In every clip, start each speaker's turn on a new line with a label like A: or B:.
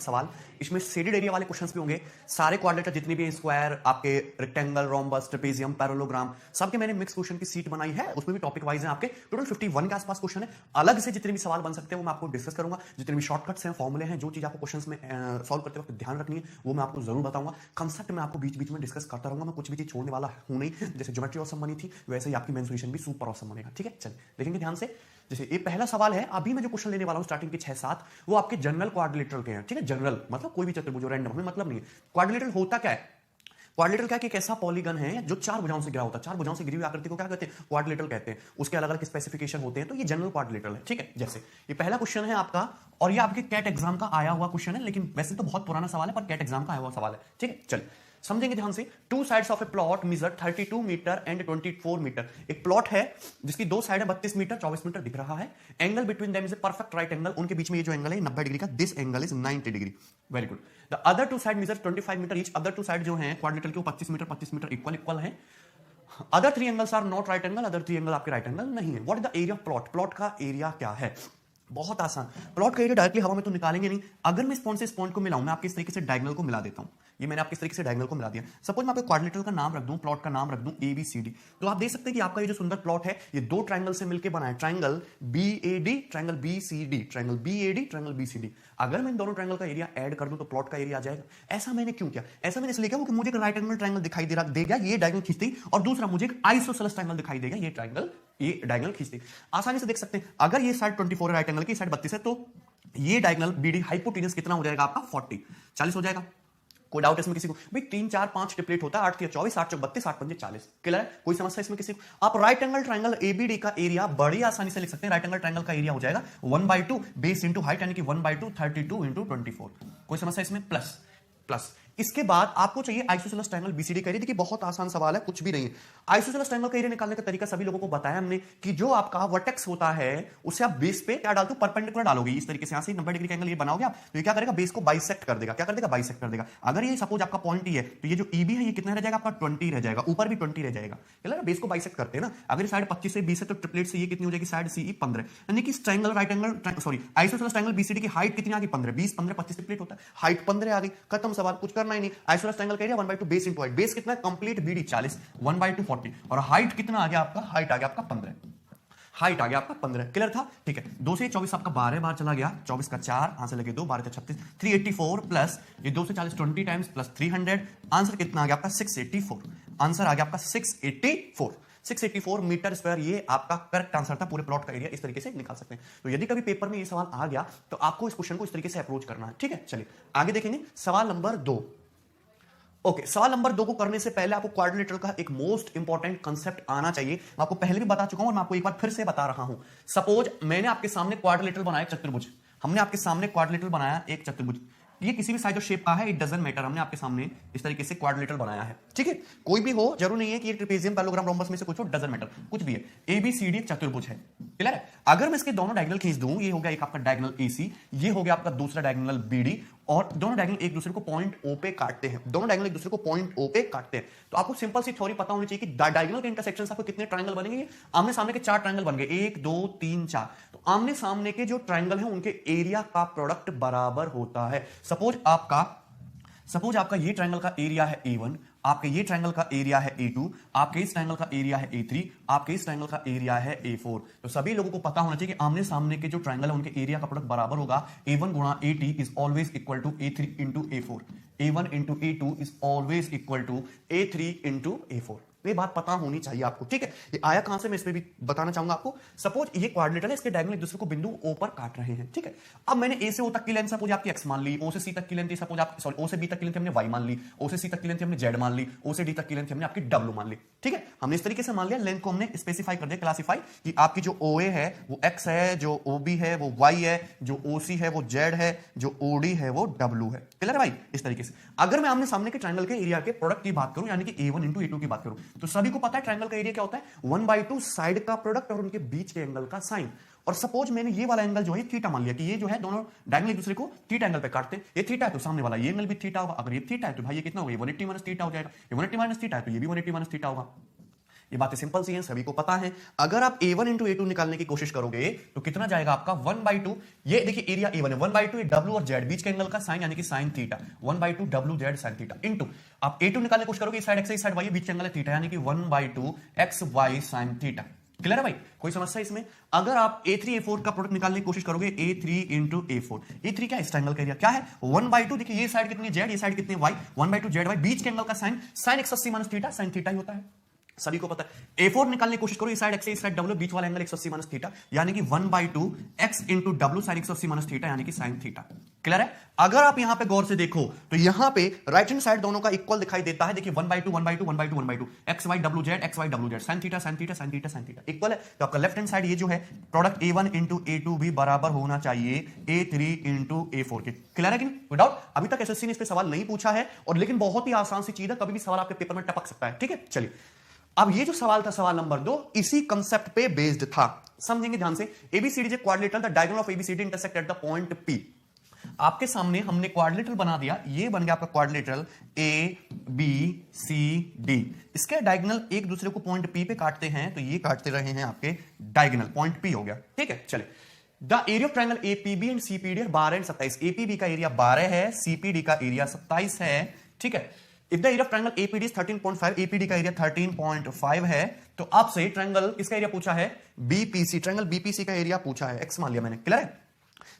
A: सवाल। इसमें shaded area वाले क्वेश्चंस भी होंगे। सारे क्वाड्रिलेटरल जितने भी स्क्वायर, आपके रेक्टेंगल, रोम्बस, ट्रेपेजियम, पैरेललोग्राम, सबके मैंने मिक्स क्वेश्चन की सीट बनाई है। उसमें भी टॉपिक वाइज है आपके टोटल 51 के आसपास क्वेश्चन है। अलग से जितने भी सवाल बन सकते हैं वो मैं आपको डिस्कस करूंगा। जितने भी शॉर्टकट्स हैं, फॉर्मुले हैं, जो चीज आपको क्वेश्चंस में सॉल्व करते वक्त ध्यान रखनी है वो मैं आपको जरूर बताऊंगा। कंसेप्ट में आपको बीच बीच में डिस्कस करता रहूंगा। मैं कुछ भी चीज छोड़ने वाला हूं नहीं। जैसे ज्योमेट्री ऑसम बनी थी वैसे ही आपकी मेंसुरेशन भी सुपर ऑसम बनेगा। ठीक है, चलिए देखेंगे ध्यान से। जैसे ये पहला सवाल है, अभी मैं जो क्वेश्चन लेने वाला हूं स्टार्टिंग के 6-7 वो आपके जनरल क्वाड्रिलेटरल के हैं। ठीक है, जनरल मतलब कोई भी चतुर्भुज, रैंडम, हमें मतलब नहीं है। क्वाड्रिलेटरल होता क्या है? क्वाड्रिलेटरल क्या है कि एक ऐसा पॉलीगन है जो चार भुजाओं से घिरा होता है। चार भुजाओं से घिरी हुई आकृति को क्या कहते हैं? क्वाड्रिलेटरल कहते हैं। उसके अलग अलग स्पेसिफिकेशन होते हैं, तो ये जनरल क्वाड्रिलेटरल है। ठीक है, जैसे ये पहला क्वेश्चन है आपका, और ये आपके कैट एग्जाम का आया हुआ क्वेश्चन है, लेकिन वैसे तो बहुत पुराना सवाल है पर कैट एग्जाम का आया हुआ सवाल है। ठीक है, चल समझेंगे ध्यान से। Two sides of a plot measure 32 metre and 24 metre. एक प्लॉट है जिसकी दो साइड है 32 मीटर 24 मीटर दिख रहा है। Angle between them is a perfect right angle. उनके बीच में ये जो एंगल है 90 डिग्री का, this angle is 90 degree. Very good. The other two side measure 25 metre each. Other two side जो है क्वाड्रिलेटरल के 25 मीटर इक्वल है। Other three angles are not right angle. Other three angle आपके right angle नहीं है। What is the area of plot? Plot का area क्या है? बहुत आसान। प्लॉट का एरिया डायरेक्टली हवा में तो निकालेंगे नहीं। अगर मैं इस पॉइंट से इस पॉइंट को मिलाऊं, मैं आपके इस तरीके से डायगोनल को मिला देता हूं। ये मैंने आपके इस तरीके से डायगोनल को मिला दिया। सपोज मैं आपके क्वाड्रिलेटरल का नाम रख दूं, प्लॉट का नाम रख दूं ABCD, तो आप देख सकते हैं कि आपका ये जो सुंदर प्लॉट है ये दो ट्रायंगल से मिलकर बना है। Triangle BAD, triangle BCD, triangle BAD, triangle BCD। अगर मैं इन दोनों ट्रायंगल का एरिया ऐड कर दूं तो प्लॉट का एरिया आ जाएगा। ऐसा मैंने क्यों किया? ऐसा मैंने इसलिए किया क्योंकि मुझे एक राइट एंगल ट्रायंगल दिखाई देगा, ये डायगोनल खींचते ही, और दूसरा मुझे एक आइसोसेलेस ट्रायंगल दिखाई देगा, ये ट्रायंगल, ये डायगोनल खींचते। आसानी से देख सकते हैं, अगर ये साइड 24 है राइट एंगल की, साइड 32 है, तो ये डायगोनल BD हाइपोटेनस कितना हो जाएगा आपका? 40 हो जाएगा। कोई डाउट इसमें किसी को? भाई 3 4 5 ट्रिपलेट होता है, 8 3 24, 8 4 32, 8 5 40। क्लियर है? कोई समस्या इसमें किसी को? आप राइट एंगल ट्रायंगल ABD का एरिया बड़ी आसानी से लिख सकते हैं। राइट एंगल ट्रायंगल का एरिया हो जाएगा 1/2 बेस इंटू हाइट, यानी कि 1/2 32 इंटू 24। कोई समस्या इसमें? Plus plus. इसके बाद आपको चाहिए आइसोसेलेस ट्रायंगल BCD का एरिया। देखिए बहुत आसान सवाल है, कुछ भी नहीं है। आइसोसेलेस ट्रायंगल का एरिया निकालने का तरीका सभी लोगों को बताया हमने कि जो आपका वर्टेक्स होता है उसे आप बेस पे क्या डालते हो? परपेंडिकुलर डालोगे। इस तरीके से यहां से 90 डिग्री का एंगल ये बनाओगे आप, तो ये क्या करेगा? बेस को बाइसेक्ट कर देगा। क्या कर देगा? बाइसेक्ट कर देगा। अगर ये सपोज आपका पॉइंट ही है तो ये जो EB है ये कितना रह जाएगा आपका? 20 रह जाएगा। ऊपर भी 20 रह जाएगा। क्लियर? बेस को बाइसेक्ट करते हैं ना। अगर साइड 25 से 20 है तो ट्रिपलेट से ये कितनी हो जाएगी? Side CE 15। यानी कि triangle right angle sorry isosceles triangle BCD की हाइट कितनी आ गई? 15। 20 15 25 ट्रिपलेट होता है, हाइट 15 आ गई। खत्म सवाल, कुछ करना ही नहीं। आइसोसेलेस ट्रायंगल का area 1/2 base into height. Base कितना है? कंप्लीट BD 40, 1/2 40, और हाइट कितना आ गया आपका? हाइट आ गया आपका 15। हाइट आ गया आपका 15। क्लियर था? ठीक है। 2 से 24 आपका 12 बार चला गया। 24 का 4, यहां से लगे 2, 12 36, 384 प्लस ये 2 से 40 20 टाइम्स प्लस 300। आंसर कितना आ गया आपका? 684। आंसर आ गया आपका 684। 684 मीटर स्क्वायर, ये आपका करेक्ट आंसर था। पूरे प्लॉट का एरिया इस तरीके से निकाल सकते हैं। तो यदि कभी पेपर में ये सवाल आ गया तो आपको इस क्वेश्चन को इस तरीके से अप्रोच करना है। ठीक है, चलिए आगे देखेंगे। सवाल नंबर 2। ओके, सवाल नंबर 2 को करने से पहले आपको क्वाड्रिलेटरल का एक मोस्ट इंपॉर्टेंट कंसेप्ट आना चाहिए। मैं आपको पहले भी बता चुका हूं और मैं आपको एक बार फिर से बता रहा हूं। सपोज मैंने आपके सामने क्वाड्रिलेटरल बनाया, एक चतुर्भुज। हमने आपके सामने क्वाड्रिलेटरल बनाया एक चतुर्भुज। ये किसी भी साइज और शेप का है, इट डजंट मैटर। हमने आपके सामने इस तरीके से क्वाड्रिलेटरल बनाया है। ठीक है, कोई भी हो, जरूर नहीं है कि ये ट्रेपेजियम, पैरेललोग्राम, रोम्बस में से कुछ हो, डजंट मैटर, कुछ भी है। ABCD एक चतुर्भुज है। क्लियर है? अगर मैं इसके दोनों डायगोनल खींच दूं, ये हो गया एक आपका डायगोनल AC, ये हो गया आपका दूसरा डायगोनल BD, और दोनों डायगोनल एक दूसरे को पॉइंट O पे काटते हैं। दोनों डायगोनल एक दूसरे को पॉइंट O पे काटते हैं। तो आपको सिंपल सी थ्योरी पता होनी चाहिए कि डायगोनल के इंटरसेक्शन से आपको कितने ट्रायंगल बनेंगे? आमने सामने के 4 ट्रायंगल बन गए, 1 2 3 4। तो आमने सामने के जो ट्रायंगल हैं उनके एरिया का प्रोडक्ट बराबर होता है। सपोज आपका ये ट्रायंगल का एरिया है A1, आपके ये ट्रायंगल का एरिया है A2, आपके इस ट्रायंगल का एरिया है A3, आपके इस ट्रायंगल का एरिया है A4। तो सभी लोगों को पता होना चाहिए कि आमने सामने के जो ट्रायंगल है उनके एरिया का प्रोडक्ट बराबर होगा। A1 गुणा AT is always equal to A3 into A4। A1 into A2 is always equal to A3 into A4। ये बात पता होनी चाहिए आपको। ठीक है, ये आया कहां से मैं इसमें भी बताना चाहूंगा आपको। सपोज ये क्वाड्रिलेटरल है, इसके डायगोनल एक दूसरे को बिंदु O पर काट रहे हैं। ठीक है, अब मैंने A से O तक की लेंथ सपोज आपकी x मान ली, O से C तक की लेंथ सपोज आप सॉरी O से B तक की लेंथ हमने y मान ली, O से C तक की लेंथ हमने z मान ली, O से D तक की लेंथ हमने आपकी w मान ली। ठीक है, हमने इस तरीके से मान लिया, लेंथ को हमने स्पेसिफाई कर दिया, क्लासिफाई, कि आपकी जो OA है वो x है, जो OB है वो y है, जो OC है वो z है, जो OD है वो w है। क्लियर है भाई? इस तरीके से अगर मैं आमने सामने के ट्रायंगल के एरिया के प्रोडक्ट की बात करूं, यानी कि A1 इंटू A2 की बात करूं, तो सभी को पता है ट्रायंगल का एरिया क्या होता है? 1/2 साइड का प्रोडक्ट और उनके बीच के एंगल का साइन। और सपोज मैंने ये वाला एंगल जो है थीटा मान लिया कि ये जो है दोनों डायगोनल एक दूसरे को थीटा एंगल पे काटते हैं। ये थीटा है तो सामने वाला ये एंगल भी थीटा होगा। अगर ये थीटा है तो भाई ये कितना होगा? 180 माइनस थीटा हो जाएगा। ये 180 माइनस थीटा है तो ये भी 180 माइनस थीटा होगा। ये बातें सिंपल सी हैं, सभी को पता है। अगर आप A1 इंटू A2 निकालने की कोशिश करोगे तो कितना जाएगा आपका 1/2। ये देखिए एरिया A1 है, 1/2 W और Z बीच के एंगल का साइन यानी कि sine theta, 1/2 WZ sine theta into आप A2 निकालने की कोशिश करोगे, इस साइड x है इस साइड y है, बीच के एंगल है थीटा यानी कि 1/2 XY साइन थीटा। क्लियर है भाई, कोई समस्या इसमें? अगर आप A3 A4 का प्रोडक्ट निकालने की कोशिश करोगे, A3 इंटू A4, A3 क्या इस ट्रायंगल का एरिया क्या है 1/2। देखिए ये साइड कितनी Z, ये साइड कितनी Y, 1/2 ZY, बीच के एंगल का sine sine x80 minus theta, sine theta ही होता है, सभी को पता है। A4 निकालने की कोशिश करो, इस साइड x इस साइड W, बीच वाला एंगल 180 माइनस थीटा यानी कि 1/2 x into W sine 180 minus theta यानी कि साइन थीटा। क्लियर है? अगर आप यहां पे गौर से देखो तो यहां पे राइट हैंड साइड दोनों का इक्वल दिखाई देता है। देखिए 1/2 1/2 1/2 1/2 XY WZ XY WZ sine theta sine theta sine theta sine theta equal है। तो आपका लेफ्ट हैंड साइड ये जो है प्रोडक्ट A1 इंटू A2 भी बराबर होना चाहिए A3 इंटू A4 के। क्लियर है कि नहीं? विदाउट अभी तक एसएससी ने इस पे सवाल नहीं पूछा है और लेकिन बहुत ही आसान सी चीज है, कभी भी सवाल आपके पेपर में टपक सकता है। ठीक है, चलिए अब ये जो सवाल था सवाल नंबर 2 इसी कंसेप्ट पे बेस्ड था, समझेंगे ध्यान से। ABCD is quadrilateral, the diagonal of ABCD intersect at the point P। आपके सामने हमने क्वाड्रिलेटरल बना दिया, ये बन गया आपका quadrilateral A B C D। इसके डायगोनल एक दूसरे को पॉइंट P पे काटते हैं तो ये काटते रहे हैं आपके डायगोनल, पॉइंट P हो गया। ठीक है, चलिए the area of triangle APB and CPD 12 and 27। APB का एरिया 12 है, CPD का एरिया 27 है। ठीक है, if the area of triangle APD is 13.5, APD का एरिया 13.5 है, तो आपसे ट्रायंगल इसका एरिया पूछा है BPC, ट्रायंगल BPC का एरिया पूछा है, x मान लिया मैंने। क्लियर है?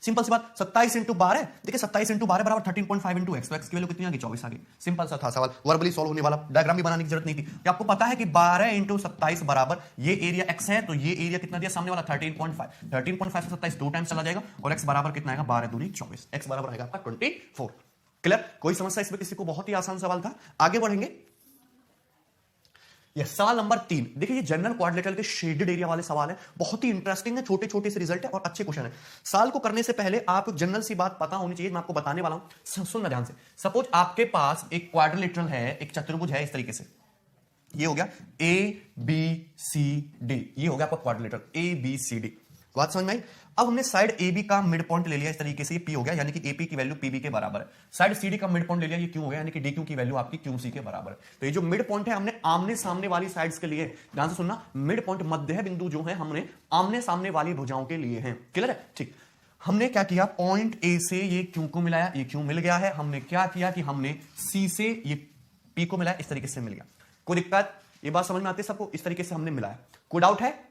A: सिंपल सी बात, 27 इंटू 12, देखिए 27 इंटू 12 बराबर 13.5 इंटू x, तो x की वैल्यू कितनी आ गई 24 आ गई। सिंपल सा था सवाल, वर्बली सॉल्व होने वाला, डायग्राम भी बनाने की जरूरत नहीं थी। कि आपको पता है कि 12 इंटू 27 बराबर ये एरिया x है, तो ये एरिया कितना दिया सामने वाला 13.5, 13.5 से 27 दो टाइम चला जाएगा और x बराबर कितना आएगा 12 दूनी 24, x बराबर आएगा आपका 24। क्लियर? कोई समस्या इसमें किसी को? बहुत ही आसान सवाल था। आगे बढ़ेंगे, यह सवाल नंबर 3। देखिए ये जनरल क्वाड्रिलेटरल के शेडेड एरिया वाले सवाल है, बहुत ही इंटरेस्टिंग है, छोटे छोटे से रिजल्ट है और अच्छे क्वेश्चन है। साल को करने से पहले आप जनरल सी बात पता होनी चाहिए, मैं आपको बताने वाला हूं, सुनना ध्यान से। सपोज आपके पास एक क्वाड्रिलेटरल है, एक चतुर्भुज है इस तरीके से, ये हो गया ABCD, ये हो गया आपका क्वाड्रिलेटरल ABCD। बात समझ में आई? अब हमने साइड AB का मिड पॉइंट ले लिया इस तरीके से, ये P हो गया यानी कि AP की वैल्यू PB के बराबर है। साइड CD का मिड पॉइंट ले लिया, ये Q हो गया यानी कि DQ की वैल्यू आपकी QC के बराबर है। तो ये जो मिड पॉइंट है हमने आमने सामने वाली साइड्स के लिए, ध्यान से सुनना, मिड पॉइंट मध्य बिंदु जो है हमने आमने सामने वाली भुजाओं के लिए हैं। क्लियर है? ठीक, हमने क्या किया, पॉइंट A से ये Q को मिलाया, ये Q मिल गया है। हमने क्या किया कि हमने C से ये P को मिलाया, इस तरीके से मिल गया। कोई दिक्कत? ये बात समझ में आती है सबको? इस तरीके से हमने मिलाया, कोई डाउट है?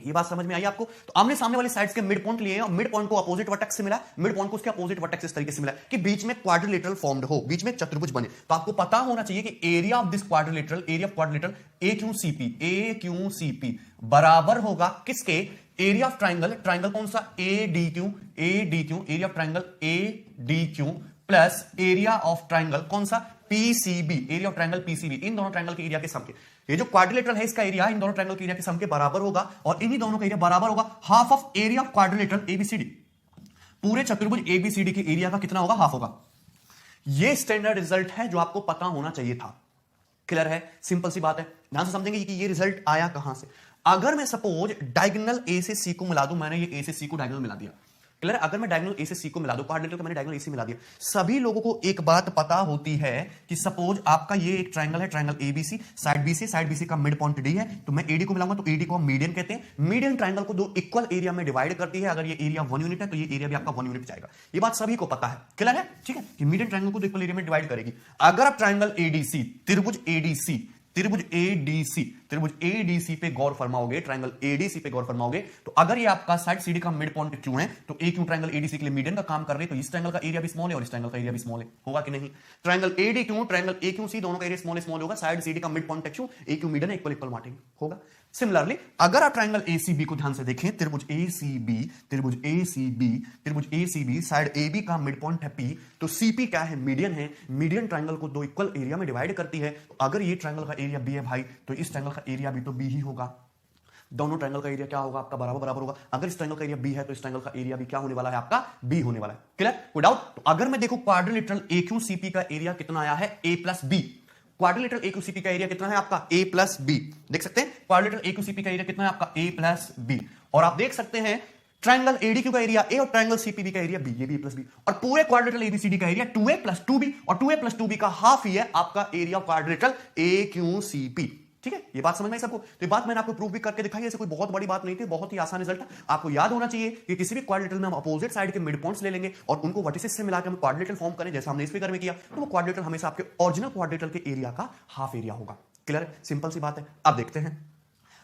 A: ये बात समझ में आई आपको? तो आमने सामने वाली साइड्स के मिड पॉइंट लिए हैं और मिड पॉइंट को अपोजिट वर्टेक्स से मिला, मिड पॉइंट को उसके अपोजिट वर्टेक्स इस तरीके से मिला कि बीच में क्वाड्रिलेटरल फॉर्म्ड हो, बीच में चतुर्भुज बने। तो आपको पता होना चाहिए कि area of this quadrilateral, area of quadrilateral AQCP बराबर होगा किसके? एरिया ऑफ ट्राइंगल, ट्राइंगल कौन सा? ADQ, area of triangle ADQ plus area of triangle कौन सा? PCB, area of triangle PCB, इन दोनों ट्राइंगल के एरिया के सम के। ये जो क्वाड्रिलेटरल है इसका एरिया इन दोनों ट्राइंगल के एरिया के सम के बराबर होगा और इन्हीं दोनों का एरिया बराबर होगा half of area of quadrilateral ABCD। पूरे चतुर्भुज ABCD के एरिया का कितना होगा? हाफ होगा। ये स्टैंडर्ड रिजल्ट है जो आपको पता होना चाहिए था। क्लियर है? सिंपल सी बात है, ध्यान से समझेंगे कि ये रिजल्ट आया कहां से। अगर मैं सपोज डायगोनल A से C को मिला दूं, मैंने ये A से C को डायगोनल मिला दिया। क्लियर? अगर मैं डायगोनल A से C को मिला दूं, क्वाड्रिलेटरल का मैंने डायगोनल AC मिला दिया। सभी लोगों को एक बात पता होती है कि सपोज आपका ये एक ट्रायंगल है, ट्रायंगल ABC, साइड BC का मिड पॉइंट D है, तो मैं AD को मिलाऊंगा तो AD को हम मीडियन कहते हैं। मीडियन ट्रायंगल को दो इक्वल एरिया में डिवाइड करती है। अगर ये एरिया 1 यूनिट है तो ये एरिया भी आपका 1 यूनिट जाएगा। ये बात सभी को पता है। क्लियर है? ठीक है, कि मीडियन ट्रायंगल को दो इक्वल एरिया में डिवाइड करेगी। अगर आप ट्रायंगल ADC, त्रिभुज ADC, त्रिभुज ADC पे गौर फरमाओगे, ट्रायंगल ADC पे गौर फरमाओगे, तो अगर ये आपका साइड CD का मिड पॉइंट Q है तो AQ ट्रायंगल ADC के लिए मीडियन का काम कर रही है, तो इस ट्रायंगल का एरिया भी स्मॉल है और इस ट्रायंगल का एरिया भी स्मॉल है, होगा कि नहीं? ट्रायंगल ADQ, ट्रायंगल AQC दोनों का एरिया स्मॉल स्मॉल होगा, साइड CD का mid point Q, AQ median equal equal बांटेंगे, होगा। सिमिलरली अगर आप ट्रायंगल ACB को ध्यान से देखें, त्रिभुज ACB, साइड AB का मिड पॉइंट है P, तो CP क्या है? मीडियन है। मीडियन ट्रायंगल को दो इक्वल एरिया में डिवाइड करती है। तो अगर ये ट्रायंगल का एरिया B है भाई, तो इस ट्रायंगल का एरिया भी तो B ही होगा। दोनों ट्रायंगल का एरिया क्या होगा? आपका बराबर होगा। अगर इस ट्रायंगल का एरिया B है तो इस ट्रायंगल का एरिया भी क्या होने वाला है? आपका B होने वाला है। क्लियर? कोई डाउट? तो अगर मैं देखूं क्वाड्रिलेटरल AQCP का एरिया कितना आया है? A plus B। Quadrilateral AQCP का एरिया कितना है आपका? A plus B। देख सकते हैं क्वाड्रिलेटरल AQCP का एरिया कितना है आपका? A plus B। और आप देख सकते हैं ट्रायंगल ADQ का एरिया A और ट्रायंगल CPB का एरिया B, ये भी A प्लस B। और पूरे क्वाड्रिलेटरल ABCD का एरिया 2A प्लस 2B और 2A प्लस 2B का हाफ ही है आपका एरिया ऑफ क्वाड्रिलेटरल AQCP। ठीक है, ये बात समझ में आई सबको? तो ये बात मैंने आपको प्रूव भी करके दिखाई, ऐसे कोई बहुत बड़ी बात नहीं थी, बहुत ही आसान रिजल्ट है। आपको याद होना चाहिए कि किसी भी क्वाड्रिलेटरल में हम अपोजिट साइड के मिड पॉइंट्स ले लेंगे और उनको वर्टिसेस से मिलाकर हम क्वाड्रिलेटरल फॉर्म करें, जैसे हमने इस फिगर में किया, तो वो क्वाड्रिलेटरल हमेशा आपके ओरिजिनल क्वाड्रिलेटरल के एरिया का हाफ एरिया होगा। क्लियर है, सिंपल सी बात है। अब देखते हैं,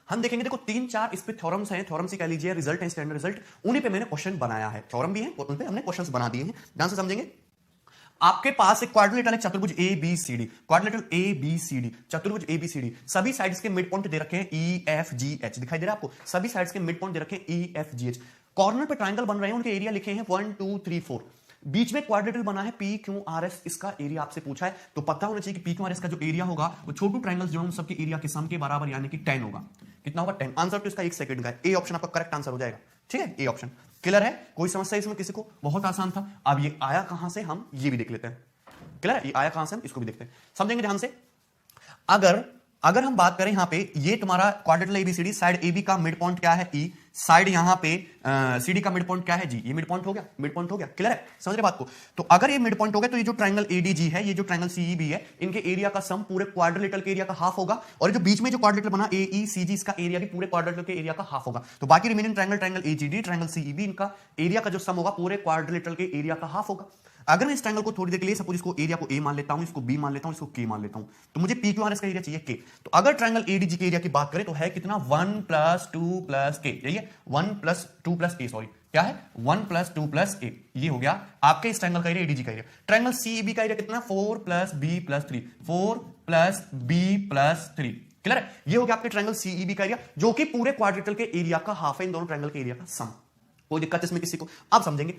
A: हम देखेंगे, देखो 3-4 इस पे थ्योरम्स हैं, थ्योरम्स ही कह लीजिए, रिजल्ट है, स्टैंडर्ड रिजल्ट, उन्हीं पे मैंने क्वेश्चन बनाया है, थ्योरम भी है और उन पे हमने क्वेश्चंस बना दिए हैं, ध्यान से समझेंगे। आपके पास एक क्वाड्रिलेटरल, एक चतुर्भुज A B C D, quadrilateral A B C D, चतुर्भुज ए बी सी डी, सभी साइड्स के मिड पॉइंट दे रखे हैं ई एफ जी एच, दिखाई दे रहा है आपको, सभी साइड्स के मिड पॉइंट दे रखे हैं E F G H, corner पे ट्रायंगल बन रहे हैं, उनके एरिया लिखे हैं 1 2 3 4, बीच में क्वाड्रिलेटरल बना है पी क्यू आर एस, इसका एरिया आपसे पूछा है, तो पता होना चाहिए कि पी क्यू आर एस का जो एरिया होगा वो छोटू ट्रायंगल्स जो हम सबके एरिया के सम के बराबर, यानी कि 10 होगा। कितना होगा? 10। आंसर तो इसका 1 सेकंड का है, ए ऑप्शन आपका करेक्ट आंसर हो जाएगा। ठीक है, ए ऑप्शन। क्लियर है? कोई समस्या इसमें किसी को? बहुत आसान था। अब ये आया कहां से, हम ये भी देख लेते हैं। क्लियर है, ये आया कहां से, हम इसको भी देखते हैं, समझेंगे ध्यान से। अगर हम बात करें यहां पे, ये तुम्हारा क्वाड्रिलेटरल एबीसीडी, साइड एबी का मिड पॉइंट क्या है? ई। साइड यहां पे सीडी का मिड पॉइंट क्या है? जी। ये मिड पॉइंट हो गया, मिड पॉइंट हो गया। क्लियर है, समझ रहे बात को? तो अगर ये मिड पॉइंट हो गया, तो ये जो ट्रायंगल एडीजी है, ये जो ट्रायंगल सीईबी है, इनके एरिया का सम पूरे क्वाड्रिलेटरल के एरिया का हाफ होगा, और जो बीच में जो क्वाड्रिलेटरल बना एईसीजी, इसका एरिया भी पूरे क्वाड्रिलेटरल के एरिया का हाफ होगा। तो बाकी remaining triangle, triangle AGD, triangle CEB, इनका एरिया का जो सम होगा पूरे क्वाड्रिलेटरल के एरिया का हाफ होगा। अगर मैं इस ट्रायंगल को थोड़ी देर के लिए, सपोज इसको एरिया को ए मान लेता हूं, इसको बी मान लेता हूं, इसको के मान लेता हूं, तो मुझे पी क्यू आर एस का एरिया चाहिए के। तो अगर ट्रायंगल एडीजी के एरिया की बात करें तो है कितना? 1 + 2 + के, यही है 1 + 2 + ए, सॉरी क्या है? 1 + 2 + ए, ये हो गया आपके इस ट्रायंगल का एरिया, एडीजी का एरिया। ट्रायंगल सीईबी का एरिया कितना? 4 + b + 3, 4 + b + 3। क्लियर है? ये हो गया आपके ट्रायंगल सीईबी का एरिया, जो कि पूरे क्वाड्रिलेटरल के एरिया का हाफ है, इन दोनों ट्रायंगल के एरिया का सम। कोई दिक्कत इसमें किसी को? अब समझेंगे।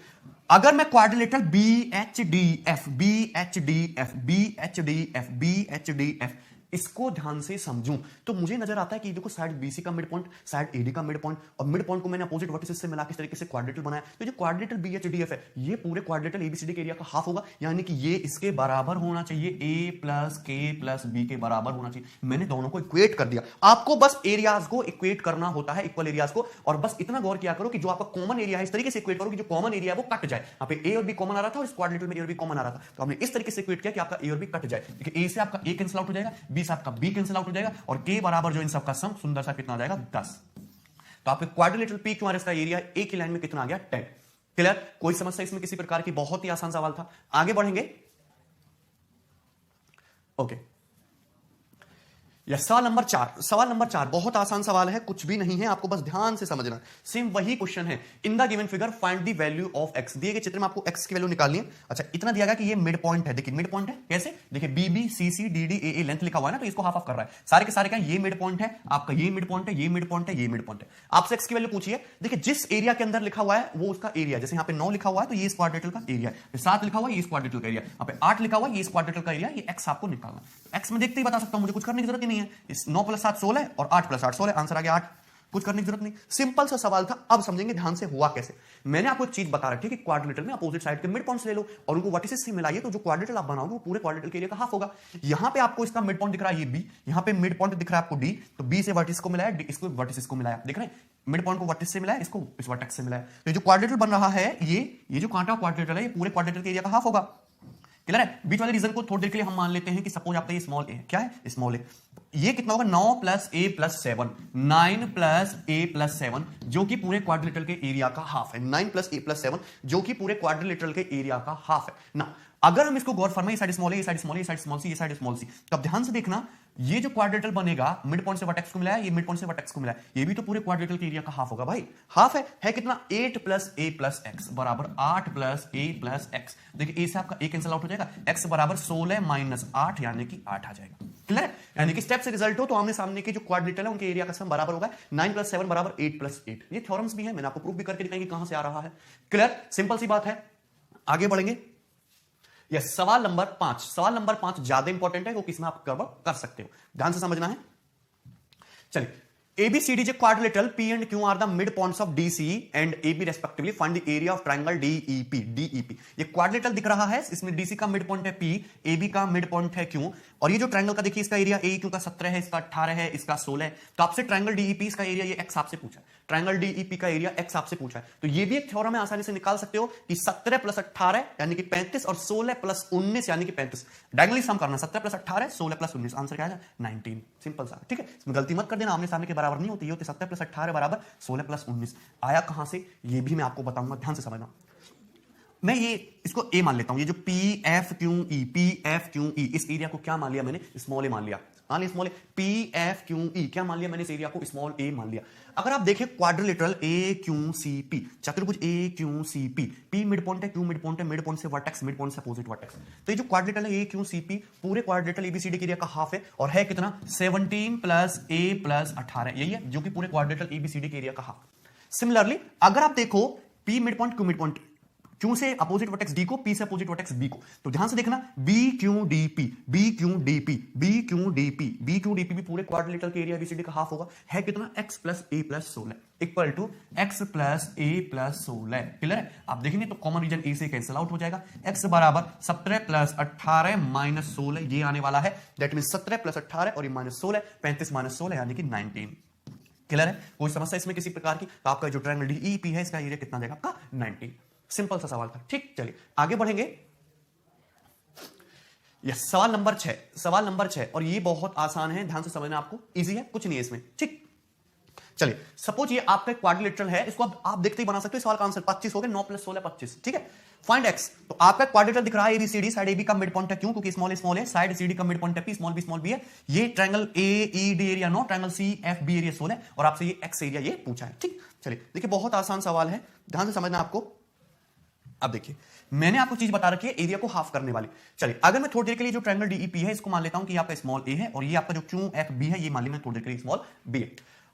A: अगर मैं quadrilateral B H D F, B H D F, B H D F, B H D F, इसको ध्यान से समझूं तो मुझे नजर आता है कि देखो साइड बीसी का मिड पॉइंट, साइड एडी का मिड पॉइंट, और मिड पॉइंट को मैंने अपोजिट वर्टिसेस से मिला के इस तरीके से क्वाड्रिलेटरल बनाया। तो जो क्वाड्रिलेटरल बीएचडीएफ है, ये पूरे क्वाड्रिलेटरल एबीसीडी के एरिया का हाफ होगा, यानी कि ये इसके बराबर होना चाहिए, ए प्लस के प्लस बी के बराबर होना चाहिए। मैंने दोनों को इक्वेट कर दिया। आपको बस एरियाज को इक्वेट करना होता है, इक्वल एरियाज को, और बस इतना गौर किया करो कि जो आपका कॉमन एरिया है इस तरीके से इक्वेट करो कि जो कॉमन एरिया है वो कट जाए। यहाँ पे ए और बी कॉमन आ रहा था और इस क्वाड्रिलेटरल में ए और बी कॉमन आ रहा था, तो हमने इस तरीके से इक्वेट किया कि आपका ए और बी कट जाए। देखिए ए से आपका ए कैंसिल आउट हो जाएगा, बी से आपका बी कैंसिल आउट हो जाएगा, और के बराबर जो इन सबका सम सुंदर सा कितना आ जाएगा? 10। तो आपके quadrilateral P Q R S का एरिया एक ही लाइन में कितना आ गया? 10। क्लियर? कोई समस्या इसमें किसी प्रकार की? बहुत ही आसान सवाल था। आगे बढ़ेंगे। ओके, सवाल नंबर 4। सवाल नंबर 4 बहुत आसान सवाल है, कुछ भी नहीं है, आपको बस ध्यान से समझना। सेम वही क्वेश्चन है। In the given figure find the value of x. दिए गए चित्र में आपको एक्स की वैल्यू निकालनी है। अच्छा, इतना दिया गया कि ये मिड पॉइंट है। देखिए मिड पॉइंट है कैसे? देखिए B B C C D D A A, length लिखा हुआ है ना, तो इसको हाफ ऑफ कर रहा है। सारे के सारे क्या? ये मिड पॉइंट है आपका, ये मिड पॉइंट है, ये मिड पॉइंट है, ये मिड पॉइंट है। आपसे एक्स की वैल्यू पूछिए। देखिए जिस एरिया के अंदर लिखा हुआ है वो उसका एरिया, जैसे यहाँ पे 9 लिखा हुआ है तो ये इस क्वाड्रिलेटरल का एरिया है, 7 लिखा हुआ है ये इस क्वाड्रिलेटरल का एरिया, यहाँ पे 8 लिखा हुआ है ये इस क्वाड्रिलेटरल का एरिया। ये एक्स आपको निकालना है। एक्स में देखते ही बता सकता हूं, मुझे कुछ करने की जरूरत ही नहीं है। इस 9 + 7 16 और 8 + 8 16, आंसर आ गया 8। कुछ करने की जरूरत नहीं, सिंपल सा सवाल था। अब समझेंगे ध्यान से हुआ कैसे। मैंने आपको एक चीज बता रखी है कि क्वाड्रिलेटरल में अपोजिट साइड के मिड पॉइंट्स ले लो और उनको वर्टिसेस से मिलाइए, तो जो क्वाड्रिलेटरल आप बनाओगे वो पूरे क्वाड्रिलेटरल के एरिया का हाफ होगा। यहां पे आपको इसका मिड पॉइंट दिख रहा है ये बी, यहां पे मिड पॉइंट दिख रहा है आपको डी, तो बी से वर्टिस को मिलाया, इसको वर्टिसेस को मिलाया। देख रहे हैं, मिड पॉइंट को वर्टिस से मिलाया, इसको इस वर्टेक्स से मिलाया। तो जो क्वाड्रिलेटरल बन रहा है, ये जो कांटा क्वाड्रिलेटरल है, ये पूरे क्वाड्रिलेटरल के एरिया का हाफ होगा। क्लियर है? बीच वाले रीजन को थोड़ी देर के लिए हम मान लेते हैं कि सपोज आपका ये स्मॉल ए, क्या है? स्मॉल ए। ये कितना होगा? 9 + a + 7, 9 + a + 7, जो कि पूरे क्वाड्रिलेटरल के एरिया का हाफ है। 9 + a + 7, जो कि पूरे क्वाड्रिलेटरल के एरिया का हाफ है ना। अगर हम इसको गौर फरमाएं, ये साइड स्मॉल है, ये साइड स्मॉल है, ये साइड स्मॉल सी, ये साइड स्मॉल सी, तब ध्यान से देखना, ये जो क्वाड्रिलेटरल बनेगा, मिड पॉइंट से वर्टेक्स को मिलाया, ये मिड पॉइंट से वर्टेक्स को मिलाया, ये भी तो पूरे क्वाड्रिलेटरल के एरिया का हाफ होगा भाई। हाफ है कितना? 8 + a + x बराबर 8 + a + x। देखिए a से आपका a कैंसिल आउट हो जाएगा, x बराबर 16 - 8, यानी कि 8 आ जाएगा। क्लियर? यानी कि स्टेप से रिजल्ट हो तो आमने सामने के जो क्वाड्रिलेटरल है उनके एरिया का सम बराबर होगा 9 + 7 = 8 + 8। ये थ्योरम्स भी है, मैंने आपको प्रूफ भी करके दिखाएंगे कहां से आ रहा है। क्लियर? सिंपल सी बात है। आगे बढ़ेंगे। यस, सवाल नंबर 5। सवाल नंबर 5 ज्यादा इंपॉर्टेंट है क्योंकि इसमें आप गड़बड़ कर सकते हो, ध्यान से समझना है। चलिए, ABCD is a quadrilateral. P and Q are the midpoints of DC and AB respectively. Find the area of triangle DEP. DEP ये क्वाड्रिलेटरल दिख रहा है, इसमें DC का मिड पॉइंट है P, AB का मिड पॉइंट है Q, और ये जो ट्रायंगल का देखिए इसका एरिया AEQ का 17 है, इसका 18 है, इसका 16 है। तो आपसे ट्रायंगल DEP इसका एरिया ये X आपसे पूछा है, ट्रायंगल DEP का एरिया X आपसे पूछा है। तो ये भी एक थ्योरम है, आसानी से निकाल सकते हो कि 17 प्लस 18 यानी कि 35 और 16 प्लस 19 यानी कि 35। डायगोनली सम करना, 17 प्लस 18 16 प्लस 19, आंसर क्या है 19। सिंपल सा, ठीक है, इसमें गलती मत कर देना, आमने सामने के बराबर नहीं होती, ये होती 17 प्लस 18 बराबर 16 प्लस 19। आया कहां से ये भी मैं आपको बताऊंगा, ध्यान से समझना। मैं ये इसको ए मान लेता हूं, ये जो पी एफ क्यू ई, इस एरिया को क्या मान लिया मैंने, स्मॉल ए मान लिया, स्मॉल ए, पी एफ क्यू ई क्या मान लिया मैंने, इस एरिया को स्मॉल ए मान लिया। अगर आप देखें quadrilateral A Q C P, चतुर्भुज A Q C P, P mid point है, क्यू मिड पॉइंट है, मिड पॉइंट से वर्टेक्स, मिड पॉइंट से अपोजिट वर्टेक्स। तो ये जो क्वाड्रिलेटरल है ए क्यू सी पी पूरे क्वाड्रिलेटरल एबीसीडी के एरिया का हाफ है, और है कितना 17 प्लस ए प्लस 18, यही है जो कि पूरे क्वाड्रिलेटरल एबीसीडी के एरिया का हाफ। सिमिलरली अगर आप देखो P mid point, Q mid point, Q से अपोजिट वर्टेक्स डी को, पी से अपोजिट वर्टेक्स बी को, तो ध्यान से देखना B Q D P, B Q D P, B Q D P, B Q D P भी पूरे क्वाड्रिलेटरल के एरिया बीसीडी का हाफ होगा। है कितना x plus A plus 16 equal to x plus A plus 16। Clear है? आप देखेंगे तो कॉमन रीजन ए से कैंसिल आउट हो जाएगा, x बराबर 17 प्लस 18 माइनस 16 ये आने वाला है, दैट मीन 17 प्लस 18 और ये माइनस 16, 35 माइनस 16 यानी कि 19। क्लियर है? कोई समस्या इसमें किसी प्रकार की? तो आपका जो ट्रायंगल डीईपी है इसका एरिया कितना जाएगा आपका 19। सिंपल सा सवाल था, ठीक। चलिए आगे बढ़ेंगे। यस, सवाल नंबर 6, सवाल नंबर 6, और ये बहुत आसान है, ध्यान से समझना, आपको इजी है, कुछ नहीं है इसमें, ठीक। चलिए सपोज ये आपका क्वाड्रिलेटरल है, इसको आप देखते ही बना सकते हो। सवाल का आंसर 25 हो गया, 9 प्लस 16 25, ठीक है। फाइंड एक्स, तो आपका क्वाड्रिलेटरल दिख रहा है एबीसीडी, साइड एबी का मिड पॉइंट है, क्यों? क्योंकि स्मॉल है, साइड सीडी का मिड पॉइंट है पी, स्मॉल बी है। ये triangle A E D area 9, triangle C F B area 16, और आपसे ये एक्स एरिया ये पूछा है, ठीक। चलिए देखिए बहुत आसान सवाल है, ध्यान से समझना आपको। अब देखिए मैंने आपको चीज बता रखी है एरिया को हाफ करने वाली। चलिए अगर मैं थोड़ी देर के लिए जो ट्रायंगल डीईपी है इसको मान लेता हूं कि आपका स्मॉल ए है, और ये आपका जो क्यू एफ बी है ये मान लिया मैं थोड़ी देर के लिए स्मॉल बी है।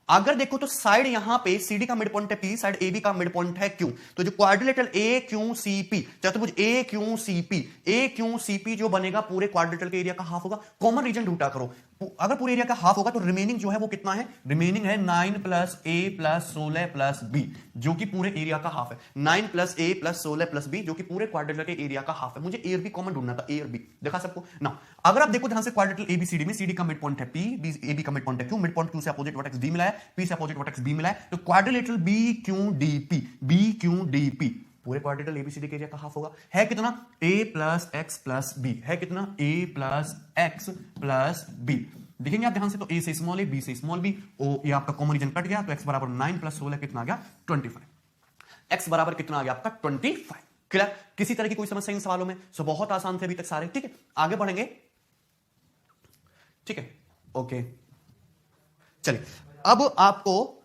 A: अगर देखो तो साइड यहां पे सीडी का मिड पॉइंट है पी, साइड एबी का मिड पॉइंट है क्यू, तो जो quadrilateral A Q C P, चतुर्भुज A Q C P, A Q C P जो बनेगा पूरे क्वाड्रिलेटरल के एरिया का हाफ होगा। कॉमन रीजन ढूंढा करो, अगर पूरे एरिया का हाफ होगा तो रिमेनिंग जो है वो कितना है, रिमेनिंग है 9 plus A plus 16 plus B, जो कि पूरे एरिया का हाफ है। 9 plus A plus 16 plus B जो कि पूरे क्वाड्रिलेटरल के एरिया का हाफ है। मुझे ए और बी कॉमन ढूंढना था, ए और बी देखा सबको ना। अगर आप देखो ध्यान से क्वाड्रिलेटरल एबीसीडी में सीडी का मिड पॉइंट है पी, बी एबी का मिड पॉइंट है क्यू, मिड पॉइंट क्यू से अपोजिट वर्टेक्स डी मिला है, पी से अपोजिट वर्टेक्स बी मिला है, तो quadrilateral B Q D P, B Q D P पूरे क्वाड्रिलेटरल एबीसीडी के एरिया का हाफ होगा। है कितना a plus X plus B, है कितना a plus X plus B. देखेंगे आप ध्यान से, तो a से स्मॉल ए, b से स्मॉल बी, ओ ये आपका कॉमन रीजन कट गया, तो x बराबर 9 प्लस 16 कितना आ गया 25। x बराबर कितना आ गया आपका 25। क्लियर? किसी तरह की कोई समस्या इन सवालों में? सो बहुत आसान थे अभी तक सारे, ठीक है। आगे बढ़ेंगे, ठीक है, ओके। चलिए अब आपको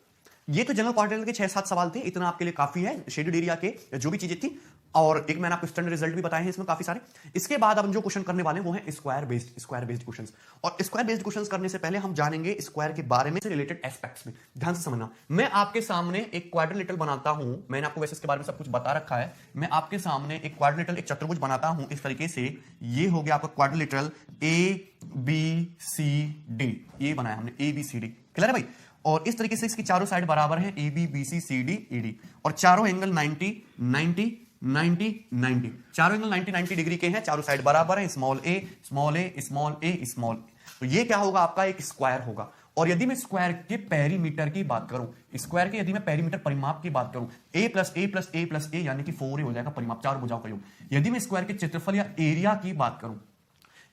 A: ये तो जनरल क्वाड्रिलेटरल के 6-7 सवाल थे, इतना आपके लिए काफी है, शेड्यूल एरिया के जो भी चीजें थी, और एक मैंने आपको स्टैंडर्ड रिजल्ट भी बताए हैं इसमें काफी सारे। इसके बाद हम जो क्वेश्चन करने वाले हैं वो है स्क्वायर बेस्ड क्वेश्चंस, और स्क्वायर बेस्ड क्वेश्चंस करने से पहले हम जानेंगे स्क्वायर के बारे में से रिलेटेड एस्पेक्ट्स में। ध्यान से समझना, मैं आपके सामने एक क्वाड्रिलेटरल बनाता हूं, मैंने आपको वैसे इसके बारे में सब कुछ बता रखा है। मैं आपके सामने एक क्वाड्रिलेटरल, एक चतुर्भुज बनाता हूं इस तरीके से, ये हो गया आपका quadrilateral A B C D, ये बनाया हमने A B C D. Clear है भाई? और इस तरीके से इसकी चारों साइड बराबर हैं, A B B C C D E D, और चारों एंगल 90 90 90 90, चारों एंगल 90 90 डिग्री के हैं, चारों साइड बराबर हैं, स्मॉल ए स्मॉल ए स्मॉल ए स्मॉल। तो ये क्या होगा आपका एक स्क्वायर होगा। और यदि मैं स्क्वायर के पेरीमीटर की बात करूं, स्क्वायर के यदि मैं पेरीमीटर परिमाप की बात करूं, a plus A plus A plus A यानी कि 4a हो जाएगा परिमाप, चार भुजाओं का योग। यदि मैं स्क्वायर के क्षेत्रफल या एरिया की बात करूं,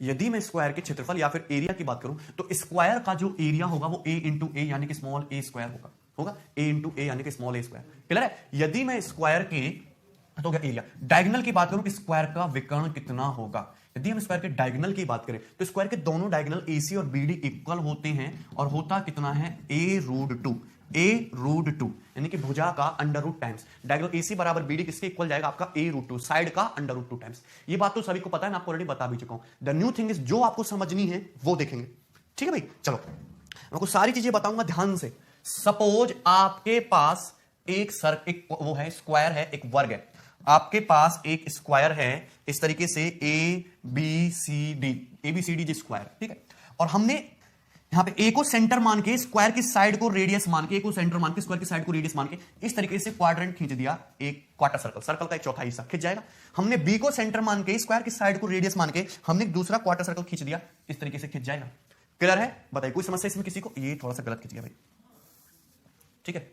A: यदि मैं स्क्वायर के क्षेत्रफल या फिर एरिया की बात करूं, तो स्क्वायर का जो एरिया होगा वो a इंटू ए यानी कि स्मॉल ए स्क्वायर होगा a इंटू ए यानी कि स्मॉल ए स्क्वायर। क्लियर है? यदि मैं स्क्वायर के तो क्या एरिया डायगोनल की बात करूं कि स्क्वायर का विकर्ण कितना होगा, यदि हम स्क्वायर के डायगोनल की बात करें तो स्क्वायर के दोनों डायगोनल AC और BD इक्वल होते हैं, और होता कितना है a√2 यानी कि भुजा का under root times diagonal AC बराबर BD किसके इक्वल जाएगा आपका a√2, साइड का अंडर रूट 2 टाइम्स। ये बात तो सभी को पता है, मैं आपको ऑलरेडी बता भी चुका हूं। द न्यू थिंग इज जो आपको समझनी है वो देखेंगे, ठीक है भाई। चलो आपको सारी चीजें बताऊंगा ध्यान से। सपोज आपके पास एक वो है स्क्वायर है, एक वर्ग है, आपके पास एक स्क्वायर है इस तरीके से ए बी सी डी जो स्क्वायर, ठीक है। और हमने यहां पे ए को सेंटर मान के, स्क्वायर की साइड को रेडियस मान के, ए को सेंटर मान के, स्क्वायर की साइड को रेडियस मान के इस तरीके से क्वाड्रेंट खींच दिया, एक क्वार्टर सर्कल, सर्कल का एक चौथा हिस्सा खींच जाएगा। हमने बी को सेंटर मान के, स्क्वायर की साइड को रेडियस मान के हमने दूसरा क्वार्टर सर्कल खींच दिया, इस तरीके से खींच जाएगा। क्लियर है? बताइए कोई समस्या इसमें किसी को? ये थोड़ा सा गलत खींच गया भाई, ठीक है,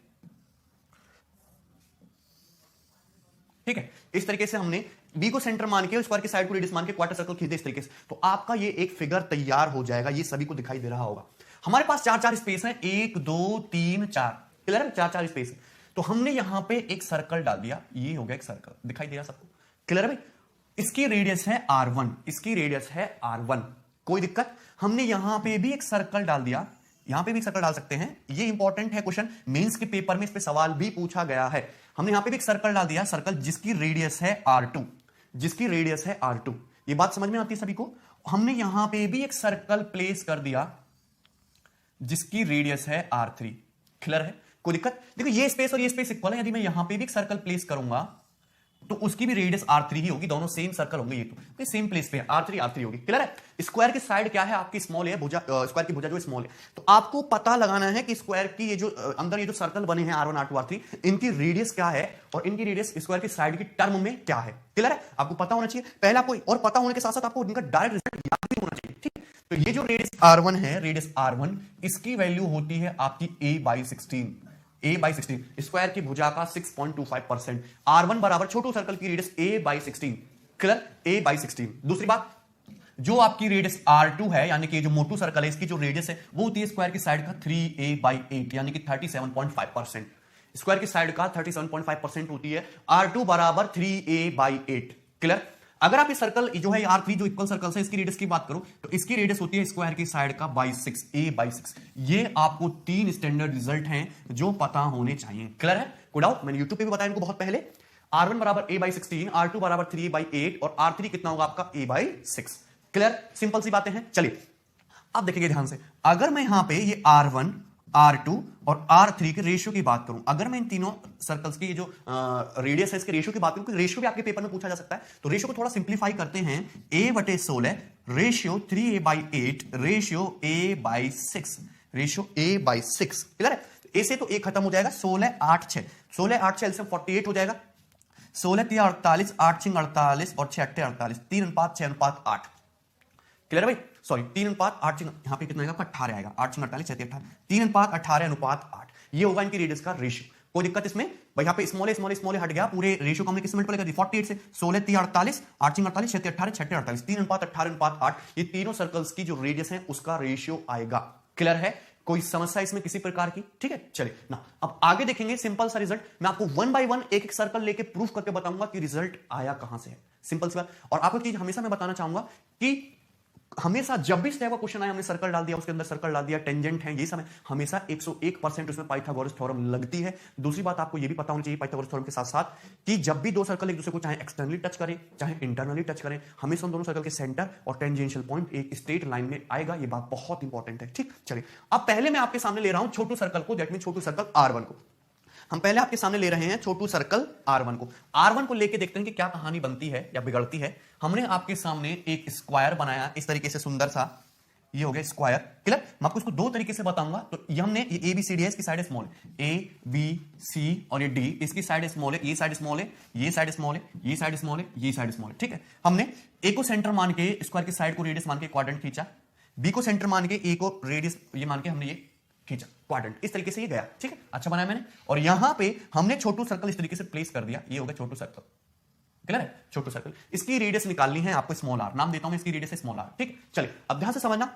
A: ठीक है। इस तरीके से हमने बी को सेंटर मान के, स्क्वायर की साइड को रेडियस मान के क्वार्टर सर्कल खींच दे इस तरीके से, तो आपका ये एक फिगर तैयार हो जाएगा। ये सभी को दिखाई दे रहा होगा। हमारे पास चार चार स्पेस है, 1 2 3 4, क्लियर है? चार चार स्पेस है। तो हमने यहां पे एक सर्कल डाल दिया, ये हो गया एक सर्कल, दिखाई दे रहा सबको? क्लियर है भाई? इसकी रेडियस है R1, इसकी रेडियस है R1, कोई दिक्कत? हमने यहां पे भी एक सर्कल डाल दिया, यहां पे भी सर्कल डाल सकते हैं, ये इंपॉर्टेंट है क्वेश्चन, मेंस के पेपर में इस पे सवाल भी पूछा गया है। हमने यहां पे भी एक सर्कल डाल दिया, सर्कल जिसकी रेडियस है R2, जिसकी रेडियस है R2। ये बात समझ में आती है सभी को? हमने यहां पे भी एक सर्कल प्लेस कर दिया जिसकी रेडियस है R3। क्लियर है? कोई दिक्कत? देखो ये स्पेस और ये स्पेस इक्वल है, यदि मैं यहां पे भी एक सर्कल प्लेस करूंगा तो उसकी भी रेडियस R3 ही होगी, दोनों सेम सर्कल होंगे, ये तो सेम प्लेस पे है, R3 होगी। क्लियर है? स्क्वायर की साइड क्या है आपकी? स्मॉल है, भुजा, स्क्वायर की भुजा जो स्मॉल है। तो आपको पता लगाना है कि स्क्वायर की ये जो अंदर ये जो सर्कल बने हैं R1 R2 R3, इनकी रेडियस क्या है और इनकी रेडियस स्क्वायर की साइड की टर्म में क्या है। क्लियर है? आपको पता होना चाहिए पहले, आपको और पता होने के साथ साथ आपको इनका डायरेक्ट रिजल्ट याद भी होना चाहिए, ठीक? तो ये जो रेडियस R1 है, रेडियस R1, इसकी वैल्यू होती है आपकी a/16, a/16, स्क्वायर की भुजा का 6.25%। R1 बराबर छोटू सर्कल की रेडियस a/16, क्लियर? a/16। दूसरी बात, जो आपकी रेडियस R2 है, यानी कि जो मोटू सर्कल है, इसकी जो रेडियस है वो होती है स्क्वायर की साइड का 3a/8, यानी कि 37.5%। स्क्वायर की साइड का 37.5% होती है, R2 बराबर 3a/8। क्लियर? अगर आप ये सर्कल जो है R3 जो इक्वल सर्कल है, इसकी रेडियस की बात करो तो इसकी रेडियस होती है स्क्वायर की साइड का बाई 6, a/6। ये आपको 3 स्टैंडर्ड रिजल्ट हैं जो पता होने चाहिए। क्लियर है? कोई डाउट? मैंने YouTube पे भी बताया इनको बहुत पहले। R1 बराबर a/16, R2 बराबर 3a/8 और R3 कितना होगा आपका? a/6। क्लियर? सिंपल सी बातें हैं। चलिए अब देखिए ध्यान से, अगर मैं यहां पे ये R1 R2 और R3 के रेशियो की बात करूं, अगर मैं इन तीनों सर्कल्स की जो रेडियस है इसके रेशियो की बात करूं, रेशियो भी आपके पेपर में पूछा जा सकता है, तो रेशियो को थोड़ा सिंप्लीफाई करते हैं, a/16 ratio 3a/8 ratio a/6, ratio a/6। Clear है? ए से तो ए खत्म हो जाएगा, 16 8 6, 16 8 6 एलसीएम 48 हो जाएगा, 16 3 48, 8 6 48 और 6 8 48, 3:6:8। क्लियर है भाई? सॉरी 3:8, यहां पे कितना आएगा? 18 आएगा, 8 6 48 6 3 3:18:8। ये होगा इनकी रेडियस का रेशियो। कोई दिक्कत इसमें? भाई यहाँ पे स्मॉल हट गया, पूरे रेशियो को हमने किस मल्टीप्लाई कर दी? 48 से। 16 3 48, 8 6 48, 6 18, 6 48, 3:18:8। ये तीनों सर्कल्स की जो रेडियस है उसका रेशियो आएगा। क्लियर है? कोई समस्या इसमें किसी प्रकार की? ठीक है, चलिए ना अब आगे देखेंगे सिंपल सा रिजल्ट। मैं आपको 1 बाय 1 एक एक सर्कल लेके प्रूफ करके बताऊंगा कि रिजल्ट आया कहां से है। सिंपल सी बात। और आपको चीज हमेशा मैं बताना चाहूंगा कि हमेशा जब भी इस टाइप का क्वेश्चन आया, हमने सर्कल डाल दिया, उसके अंदर सर्कल डाल दिया, टेंजेंट है, ये समय हमेशा 101% उसमें पाइथागोरस थ्योरम लगती है। दूसरी बात आपको ये भी पता होनी चाहिए पाइथागोरस थ्योरम के साथ साथ कि जब भी दो सर्कल एक दूसरे को चाहे एक्सटर्नली टच करें चाहे इंटरनली टच करें, हमेशा उन दोनों सर्कल के सेंटर और टेंजेंशियल पॉइंट एक स्ट्रेट लाइन में आएगा। ये बात बहुत इंपॉर्टेंट है। ठीक, चलिए अब पहले मैं आपके सामने ले रहा हूं छोटू सर्कल को, that mean Chhotu circle R1 को। हम पहले आपके सामने ले रहे हैं छोटू सर्कल R1 को। R1 को लेके देखते हैं कि क्या कहानी बनती है या बिगड़ती है। हमने आपके सामने एक स्क्वायर बनाया इस तरीके से सुंदर सा, ये हो गया स्क्वायर। क्लियर? मैं आपको इसको दो तरीके से बताऊंगा। तो ये हमने ये ABCD है, इसकी साइड स्मॉल है, ABC और ये D, इसकी साइड स्मॉल है, ये साइड स्मॉल है, ये साइड स्मॉल है, ये साइड स्मॉल है, ये साइड स्मॉल है। ठीक है, हमने A को सेंटर मान के, स्क्वायर की साइड को रेडियस मान के क्वाड्रेंट खींचा, B को सेंटर मान के, A को रेडियस ये मान के हमने ये खींचा क्वाड्रेंट, इस तरीके से ये गया। ठीक है, अच्छा बनाया मैंने। और यहां पे हमने छोटू सर्कल इस तरीके से प्लेस कर दिया, ये हो गया छोटू सर्कल। क्लियर है? छोटू सर्कल, इसकी रेडियस निकालनी है आपको स्मॉल r, नाम देता हूं मैं इसकी रेडियस है स्मॉल r। ठीक, चलिए अब ध्यान से समझना।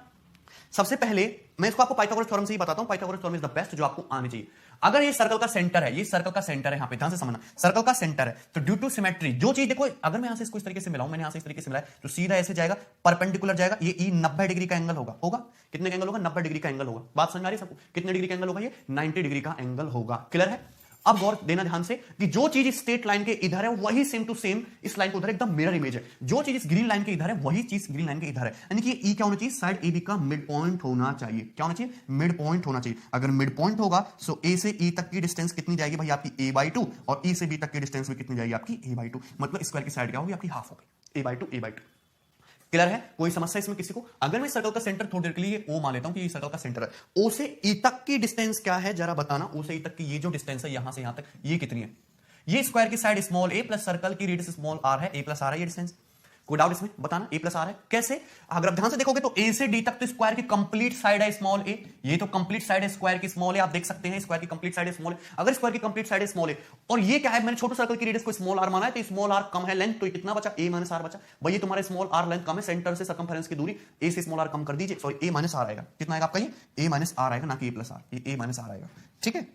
A: सबसे पहले मैं इसको आपको पाइथागोरस थ्योरम से ही बताता हूं। Pythagoras theorem is the best जो आपको आनी चाहिए। अगर ये सर्कल का सेंटर है, ये सर्कल का सेंटर है, यहां पे ध्यान से समझना, सर्कल का सेंटर है, तो ड्यू टू सिमेट्री जो चीज देखो, अगर मैं यहां से इसको इस तरीके से मिलाऊं, मैंने यहां से इस तरीके से मिलाया तो सीधा ऐसे जाएगा, परपेंडिकुलर जाएगा, ये ई 90 डिग्री का एंगल होगा। होगा कितने का एंगल होगा? 90 डिग्री का एंगल होगा। बात समझ आ रही है सबको? कितने डिग्री का एंगल होगा? ये 90 डिग्री का एंगल होगा। क्लियर है? अब गौर देना ध्यान से कि जो चीज इस स्ट्रेट लाइन के इधर है वही सेम टू सेम इस लाइन को उधर एकदम मिरर इमेज है। जो चीज इस ग्रीन लाइन के इधर है वही चीज ग्रीन लाइन के इधर है। यानी कि ई क्या होना चाहिए? साइड AB का मिड पॉइंट होना चाहिए। क्या होना चाहिए? मिड पॉइंट होना चाहिए। अगर मिड पॉइंट होगा सो A से E तक की डिस्टेंस कितनी जाएगी भाई? आपकी a/2, और E से B तक की डिस्टेंस भी कितनी जाएगी? आपकी a/2। मतलब स्क्वायर की साइड क्या होगी? आपकी हाफ होगी, a/2 a/2। क्लियर है? कोई समस्या इसमें किसी को? अगर मैं सर्कल का सेंटर थोड़ी देर के लिए ओ मान लेता हूं कि ये सर्कल का सेंटर है, ओ से ई तक की डिस्टेंस क्या है जरा बताना। ओ से ई तक की ये जो डिस्टेंस है यहां से यहां तक, ये कितनी है? ये स्क्वायर की साइड स्मॉल ए प्लस सर्कल की रेडियस स्मॉल आर है, ए प्लस आर है ये डिस्टेंस। कोई डाउट इसमें? बताना। ए प्लस आर है कैसे? अगर आप ध्यान से देखोगे तो ए से डी तक तो स्क्वायर की कंप्लीट साइड है स्मॉल ए, ये तो कंप्लीट साइड है स्क्वायर की स्मॉल ए, आप देख सकते हैं स्क्वायर की कंप्लीट साइड है स्मॉल ए। अगर स्क्वायर की कंप्लीट साइड है स्मॉल ए और ये क्या है, मैंने छोटे सर्कल की रेडियस को स्मॉल आर माना है, तो स्मॉल आर कम है लेंथ, तो कितना बचा? ए माइनस आर बचा। भाई ये तुम्हारा स्मॉल आर लेंथ कम है, सेंटर से सर्कमफेरेंस की दूरी, ए से स्मॉल आर कम कर दीजिए, सॉरी ए माइनस आर आएगा। कितना आएगा आपका? ये ए माइनस आर आएगा, ना कि ए प्लस आर, ये ए माइनस आर आएगा। ठीक है,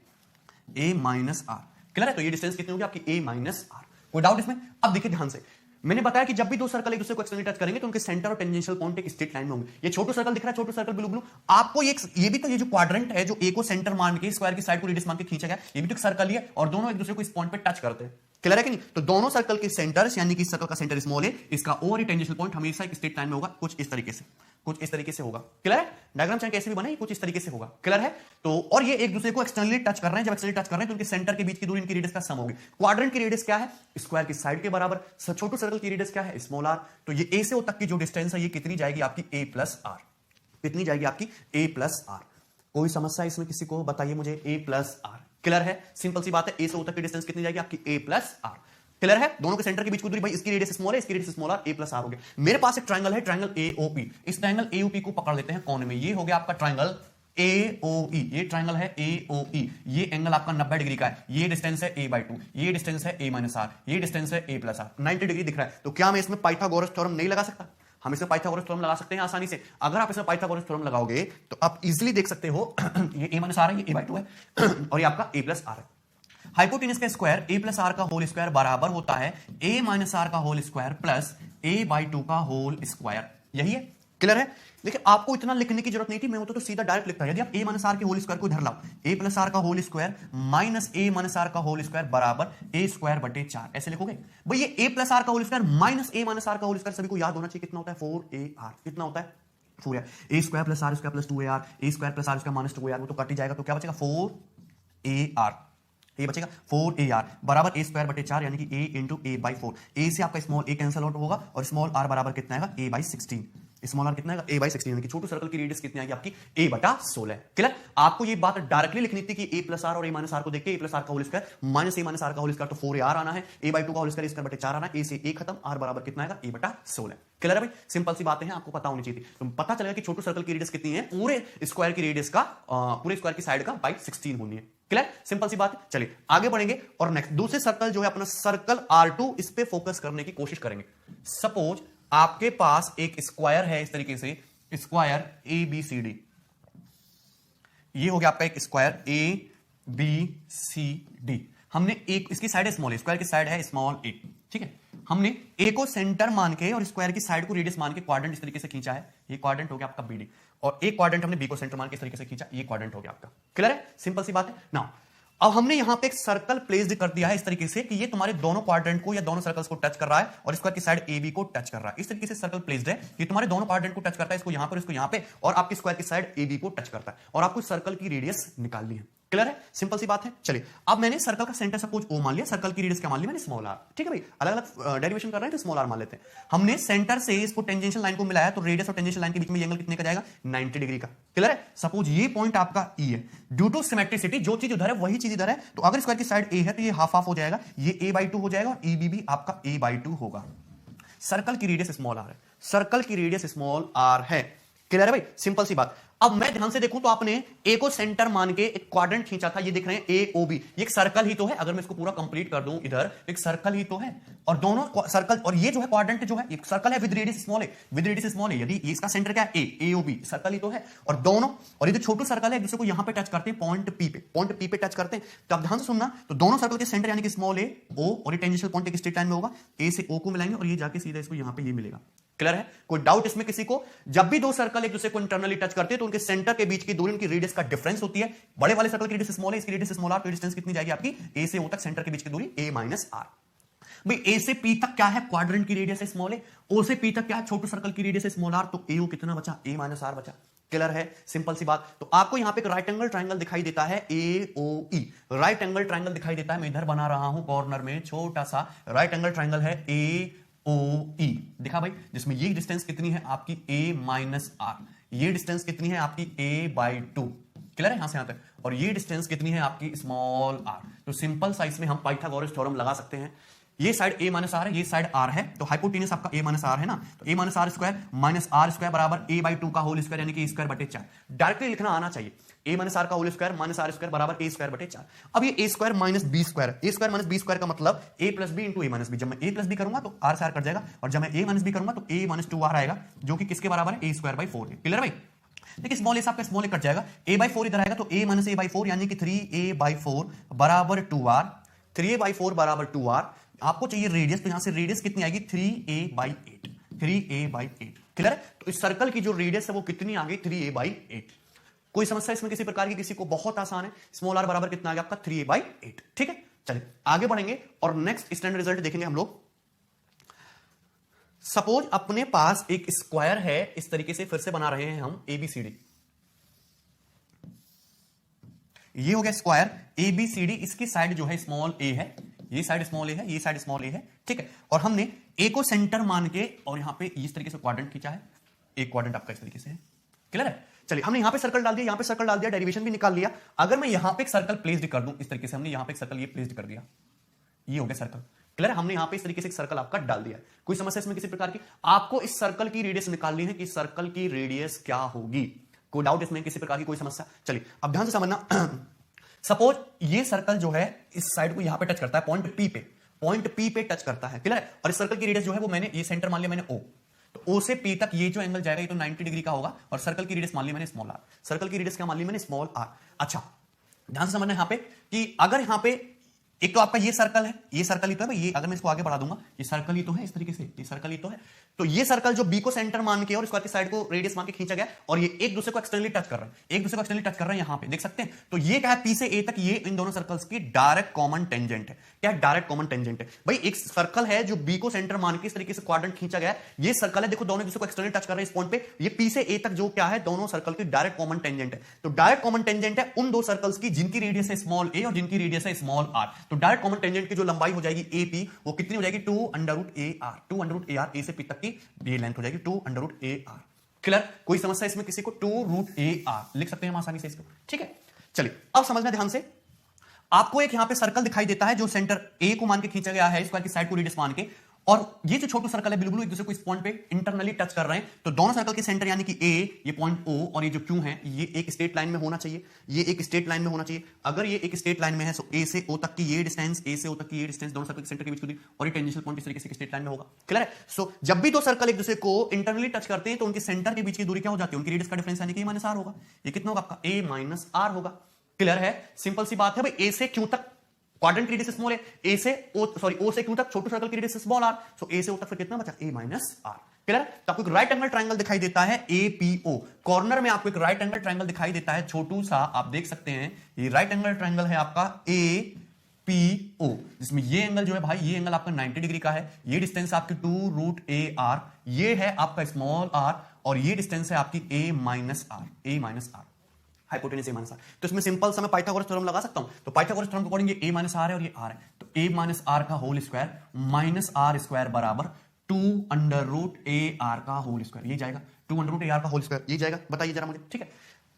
A: ए माइनस आर। क्लियर है? तो ये डिस्टेंस कितनी होगी आपकी? ए माइनस आर। कोई डाउट इसमें? अब देखिए ध्यान से, मैंने बताया कि जब भी दो सर्कल एक दूसरे को एक्सटर्नली टच करेंगे तो उनके सेंटर और टेंजेंशियल पॉइंट एक स्ट्रेट लाइन में होंगे। ये छोटू सर्कल दिख रहा है, छोटू सर्कल ब्लू ब्लू, आपको ये भी तो, ये जो क्वाड्रेंट है जो ए को सेंटर मान के स्क्वायर की साइड को रेडियस मान के खींचा गया, ये भी तो एक सर्कल ही है और दोनों एक दूसरे को इस पॉइंट पे टच करते हैं। क्लियर है कि नहीं? तो दोनों सर्कल के सेंटर्स, यानी कि सर्कल का सेंटर स्मॉल है, इसका ओ और टेंजेंशियल पॉइंट हमेशा एक स्ट्रेट लाइन में होगा, कुछ इस तरीके से, कुछ इस तरीके से होगा। क्लियर है? डायग्राम चाहे कैसे भी बने, कुछ इस तरीके से होगा। क्लियर है? तो और ये एक दूसरे को एक्सटर्नली टच कर रहे हैं, जब एक्सटर्नली टच कर रहे हैं तो उनके सेंटर के बीच की दूरी, इनकी रेडियस का सम होगी। क्वाड्रेंट की रेडियस क्या है? स्क्वायर की साइड के बराबर। छोटू सर्कल की रेडियस क्या है? Small R. तो ये ए से ओ तक की जो डिस्टेंस है ये कितनी जाएगी आपकी? ए प्लस आर। कितनी जाएगी आपकी? ए प्लस आर। कोई समस्या इसमें किसी को? बताइए मुझे। ए प्लस आर। क्लियर है? सिंपल सी बात है, ए से ओ तक की डिस्टेंस कितनी जाएगी आपकी? ए प्लस आर। क्लियर है? दोनों के सेंटर के बीच की दूरी, भाई इसकी रेडियस स्मॉल है, इसकी radius small R, A plus R हो गया। मेरे पास एक ट्रायंगल है, ट्रायंगल एओपी। इस ट्रायंगल एओपी को पकड़ लेते हैं कोने में, ये हो गया आपका ट्रायंगल एओई। ये ट्रायंगल है एओई, ये एंगल आपका 90 डिग्री का है, ये डिस्टेंस है a/2, ये डिस्टेंस है a माइनस आर, ये डिस्टेंस है a प्लस आर, 90 डिग्री दिख रहा है। तो क्या मैं इसमें पाइथागोरस थ्योरम नहीं लगा सकता? हम इसमें पाइथागोरस थ्योरम लगा सकते हैं आसानी से। अगर आप इसमें पाइथागोरस थ्योरम लगाओगे तो आप इजीली देख सकते हो ये a माइनस आर है, ये a/2 है और ये आपका a प्लस आर है। हाइपोटेनस का स्क्वायर a प्लस आर का होल स्क्वायर बराबर होता है a माइनस आर का होल स्क्वायर प्लस a/2 का होल स्क्वायर। यही है। क्लियर है? देखिए आपको इतना लिखने की जरूरत नहीं थी, मैं होता तो सीधा डायरेक्ट लिखता। यदि आप a माइनस आर के होल स्क्वायर को इधर लाओ, a प्लस आर का whole square minus a minus R का होल स्क्वायर बराबर a स्क्वायर बटे 4, ऐसे लिखोगे। भाई ये a प्लस आर का whole square minus a minus R का होल स्क्वायर सभी को याद होना चाहिए, कितना होता है? 4ar। कितना होता है? 4ar। a square plus R square plus 2ar, a square plus R square minus 2ar, वो तो कट ही जाएगा, तो क्या बचेगा? 4ar। ये बचेगा 4ar बराबर a स्क्वायर बटे 4, यानी कि a इंटू a/4। a से आपका स्मॉल a कैंसिल आउट होगा और स्मॉल r बराबर कितना आएगा? a/16। स्मॉल r कितना आएगा? a/16, यानी कि छोटू सर्कल की रेडियस कितनी आएगी आपकी? a/16। क्लियर? आपको ये बात डायरेक्टली लिखनी थी कि a प्लस आर और a माइनस आर को देख के a प्लस आर का whole square minus a minus R का होल स्क्वायर, तो 4ar आना है, a/2 का होल स्क्वायर स्क्वायर बटे 4 आना है, a से a खत्म, r बराबर कितना आएगा? a/16। क्लियर है भाई? सिंपल सी बातें हैं, आपको पता होनी चाहिए थी। तो पता चलेगा कि छोटू सर्कल की रेडियस कितनी है, पूरे स्क्वायर की रेडियस का, पूरे स्क्वायर की साइड का बाई 16 होनी है। क्लियर? सिंपल सी बात है। चलिए आगे बढ़ेंगे और नेक्स्ट दूसरे सर्कल जो है अपना सर्कल R2, इस पे फोकस करने की कोशिश करेंगे। सपोज आपके पास एक स्क्वायर है इस तरीके से, स्क्वायर ABCD। ये हो गया आपका एक स्क्वायर ABCD। हमने एक, इसकी साइड है स्मॉल, स्क्वायर की साइड है स्मॉल a, ठीक है। हमने a को सेंटर मान के और स्क्वायर की साइड को रेडियस मान के क्वाड्रेंट इस तरीके से खींचा है, ये क्वाड्रेंट हो गया आपका BD, और एक क्वाड्रेंट हमने b को सेंटर मान के इस तरीके से खींचा, ये क्वाड्रेंट हो गया आपका। क्लियर है? सिंपल सी बात है ना। अब हमने यहां पे एक सर्कल प्लेस्ड कर दिया है इस तरीके से कि ये तुम्हारे दोनों क्वाड्रेंट को या दोनों सर्कल्स को टच कर रहा है और स्क्वायर की साइड AB को टच कर रहा है। इस तरीके से सर्कल प्लेस्ड है, ये तुम्हारे दोनों क्वाड्रेंट को टच करता है, इसको यहां पर, इसको यहां पे, और आपकी स्क्वायर की साइड AB को टच करता है, और आपको सर्कल की रेडियस निकालनी है। क्लियर है? सिंपल सी बात है। चलिए अब मैंने सर्कल का सेंटर सपोज O मान लिया, सर्कल की रेडियस क्या मान लिया मैंने? Small r। ठीक है भाई, अलग अलग डेरिवेशन कर रहे हैं तो स्मॉल r मान लेते हैं। हमने सेंटर से इसको टेंजेंशियल लाइन को मिलाया, तो रेडियस और टेंजेंशियल लाइन के बीच में एंगल कितने का जाएगा? 90 डिग्री का। क्लियर है? सपोज ये पॉइंट आपका E है, ड्यू टू सिमेट्रिसिटी जो चीज उधर है वही चीज इधर है, तो अगर स्क्वायर की साइड A है तो ये हाफ हाफ हो जाएगा, ये a/2 हो जाएगा और EB भी आपका a/2 होगा। सर्कल की रेडियस स्मॉल r है, सर्कल की रेडियस स्मॉल r है। क्लियर है भाई? सिंपल सी बात। अब मैं ध्यान से देखूं तो आपने ए को सेंटर मान के एक क्वाड्रेंट खींचा था, ये दिख रहे हैं AOB, ये एक सर्कल ही तो है। अगर मैं इसको पूरा कंप्लीट कर दूं इधर, एक सर्कल ही तो है, और दोनों सर्कल, और ये जो है क्वाड्रेंट जो है एक सर्कल है विद रेडियस स्मॉल है, विद रेडियस स्मॉल है। यदि इसका सेंटर क्या है? AOB, सर्कल ही तो है, और दोनों, और ये जो छोटू सर्कल है एक दूसरे को यहां पे टच करते हैं, पॉइंट P पे, पॉइंट P पे टच करते हैं। तो आप ध्यान से सुनना, तो दोनों सर्कल के सेंटर यानी कि स्मॉल a O, और ये टेंजेंशियल पॉइंट एक स्ट्रेट लाइन में होगा, A से O को मिलाएंगे और ये जाके सीधा इसको यहां पे ये मिलेगा। क्लियर है? कोई डाउट इसमें किसी को? जब भी दो सर्कल एक दूसरे को इंटरनली टच करते हैं तो उनके सेंटर के बीच की दूरी, उनकी रेडियस का डिफरेंस होती है। बड़े वाले सर्कल की रेडियस स्मॉल है, इसकी रेडियस स्मॉल r, तो डिस्टेंस कितनी जाएगी आपकी? A से O तक सेंटर के बीच की दूरी a माइनस r। भाई A से P तक क्या है? क्वाड्रेंट की रेडियस है स्मॉल है। O से P तक क्या है? छोटे सर्कल की रेडियस है स्मॉल r, तो AO कितना बचा? a माइनस r बचा। क्लियर है? सिंपल सी बात। तो आपको यहां पे एक राइट एंगल ट्रायंगल दिखाई देता है AOE, राइट एंगल ट्रायंगल दिखाई देता है। मैं इधर बना रहा हूं कॉर्नर में छोटा सा राइट एंगल ट्रायंगल है ओ ई दिखा भाई, जिसमें ये डिस्टेंस कितनी है आपकी a माइनस आर, ये डिस्टेंस कितनी है आपकी a बाई टू, क्लियर है यहां से यहां तक, और ये डिस्टेंस कितनी है आपकी स्मॉल r। तो सिंपल सा इसमें हम पाइथागोरस थ्योरम लगा सकते हैं। ये साइड a माइनस आर है, ये साइड r है, तो हाइपोटेनस आपका a माइनस आर है ना, तो a minus R square minus R square बराबर a बाई टू का होल स्क्वायर यानी कि a स्क्वायर बटे 4। डायरेक्टली लिखना आना चाहिए, a माइनस आर का whole square minus R square बराबर a स्क्वायर बटे 4। अब ये a square minus b square, a square minus b square का मतलब a plus b into a minus b। जब मैं a प्लस b करूंगा तो r से r कट जाएगा, और जब मैं a माइनस b करूंगा तो a माइनस 2r आएगा, जो कि किसके बराबर है, a स्क्वायर बाई 4 के। क्लियर भाई, देखिए स्मॉल a आपका स्मॉल a कट जाएगा, a बाई 4 इधर आएगा तो a माइनस a बाई 4 यानी कि 3a बाई 4 बराबर 2r, 3a बाई 4 बराबर 2r। आपको चाहिए रेडियस, तो यहां से रेडियस कितनी आएगी 3a by 8, 3a by 8। Clear है, तो इस सर्कल की जो रेडियस है वो कितनी आ गई 3a बाई 8। कोई समस्या इसमें किसी प्रकार की किसी को, बहुत आसान है, स्मॉल r बराबर कितना आ गया आपका 3a बाई 8। ठीक है, चलिए आगे बढ़ेंगे और नेक्स्ट स्टैंडर्ड रिजल्ट देखेंगे हम लोग। सपोज अपने पास एक स्क्वायर है, इस तरीके से फिर से बना रहे हैं हम ABCD, ये हो गया स्क्वायर ABCD, इसकी साइड जो है स्मॉल a है, ये साइड स्मॉल a है, ये साइड स्मॉल a है, ठीक है, और हमने a को सेंटर मान के और यहां पे इस तरीके से क्वाड्रेंट खींचा है, एक क्वाड्रेंट आपका इस तरीके से है। क्लियर है, चलिए हमने यहां पे सर्कल डाल दिया, यहां पे सर्कल डाल दिया, डेरिवेशन भी निकाल लिया। अगर मैं यहां पे एक सर्कल प्लेस्ड कर दूं इस तरीके से, हमने यहां पे एक सर्कल ये प्लेस्ड कर दिया, ये हो गया सर्कल। क्लियर, हमने यहां पे इस तरीके से एक सर्कल आपका डाल दिया। कोई समस्या इसमें किसी प्रकार की? आपको इस सर्कल की रेडियस निकालनी है कि सर्कल की रेडियस क्या होगी। कोई डाउट इसमें किसी प्रकार की कोई समस्या? चलिए अब ध्यान से समझना। सपोज ये सर्कल जो है इस साइड को यहां पे टच करता है, पॉइंट P पे टच करता है। क्लियर, और इस सर्कल की रेडियस जो है वो मैंने ये सेंटर मान लिया मैंने O, तो O से P तक ये जो एंगल जाएगा ये तो 90 डिग्री का होगा, और सर्कल की रेडियस मान ली मैंने स्मॉल r। सर्कल की रेडियस क्या मान ली मैंने, स्मॉल r। अच्छा ध्यान से समझना यहां पे कि अगर यहां पे एक तो आपका ये सर्कल है, ये सर्कल ही तो है भाई, ये अगर मैं इसको आगे बढ़ा दूंगा, ये सर्कल ही तो है, इस तरीके से ये सर्कल ही तो है। तो ये सर्कल जो B को सेंटर मान के और स्क्वायर की साइड को रेडियस मान के खींचा गया, और ये एक दूसरे को एक्सटर्नली टच कर रहे हैं, एक दूसरे को एक्सटर्नली टच कर रहे हैं, यहां पे देख सकते हैं। तो ये क्या है, P से A तक, ये इन दोनों सर्कल्स की डायरेक्ट कॉमन टेंजेंट है। क्या है, डायरेक्ट कॉमन टेंजेंट है भाई। एक सर्कल है जो B को सेंटर मान के इस तरीके से क्वाड्रेंट खींचा गया है, ये सर्कल है, देखो दोनों दूसरे को एक्सटर्नली टच कर रहे हैं इस पॉइंट पे। ये P से A तक जो क्या है, दोनों सर्कल की डायरेक्ट कॉमन टेंजेंट है। तो डायरेक्ट कॉमन टेंजेंट है उन दो सर्कल्स की जिनकी रेडियस है स्मॉल a और जिनकी रेडियस है स्मॉल r। तो डायरेक्ट कॉमन टेंजेंट की जो लंबाई हो जाएगी AP, वो कितनी हो जाएगी 2 under root AR, 2 under root AR, A से P तक की ये लेंथ हो जाएगी 2 अंडर रूट AR। क्लियर, कोई समस्या इसमें किसी को? 2 रूट AR लिख सकते हैं हम आसानी से इसको। ठीक है, चलिए अब समझना ध्यान से। आपको एक यहां पे सर्कल दिखाई देता है जो सेंटर A को मान के खींचा गया है, स्क्वायर की साइड को रेडियस मान के, और ये जो छोटा सर्कल है बिल्कुल एक दूसरे को इस पॉइंट पे इंटरनली टच कर रहे हैं। तो दोनों सर्कल के सेंटर यानी कि A, ये पॉइंट O और ये जो Q है, ये एक स्ट्रेट लाइन में होना चाहिए, ये एक स्ट्रेट लाइन में होना चाहिए। अगर ये एक स्ट्रेट लाइन में है तो A से O तक की ये डिस्टेंस, A से O तक की ये डिस्टेंस दोनों सर्कल के सेंटर के बीच की दूरी, और ये टेंजेंशियल पॉइंट इस तरीके से स्ट्रेट लाइन में होगा। क्लियर है? सो जब भी दो सर्कल एक दूसरे को इंटरनली टच करते हैं तो उनके सेंटर के बीच की दूरी क्या हो जाती है, उनकी रेडियस का डिफरेंस यानी कि A माइनस R होगा। ये कितना होगा आपका, A माइनस R होगा। क्लियर है, सिंपल सी बात है भाई। A से Q तक क्वाड्रेंट की रेडियस स्मॉल है, A से O से Q तक छोटे सर्कल की radius small r, so A से O तक फिर कितना बचा, A माइनस R। क्लियर, तो आपको एक राइट एंगल ट्रायंगल दिखाई देता है APO, कॉर्नर में आपको एक राइट एंगल ट्रायंगल दिखाई देता है छोटू सा, आप देख सकते हैं ये राइट एंगल ट्रायंगल है आपका APO, जिसमें ये एंगल जो है भाई, ये एंगल आपका 90 डिग्री का है, ये डिस्टेंस आपकी 2 रूट AR, ये है आपका स्मॉल r, और ये डिस्टेंस है आपकी A minus R, hypotenuse A minus R। तो इसमें सिंपल सा मैं पाइथागोरस थ्योरम लगा सकता हूं। तो पाइथागोरस थ्योरम के अकॉर्डिंग ये A माइनस R है और ये R है, तो A माइनस R का whole square minus R square बराबर 2 अंडर रूट AR का होल स्क्वायर, ये जाएगा 2 अंडर रूट AR का होल स्क्वायर, ये जाएगा, बताइए जरा मुझे। ठीक है,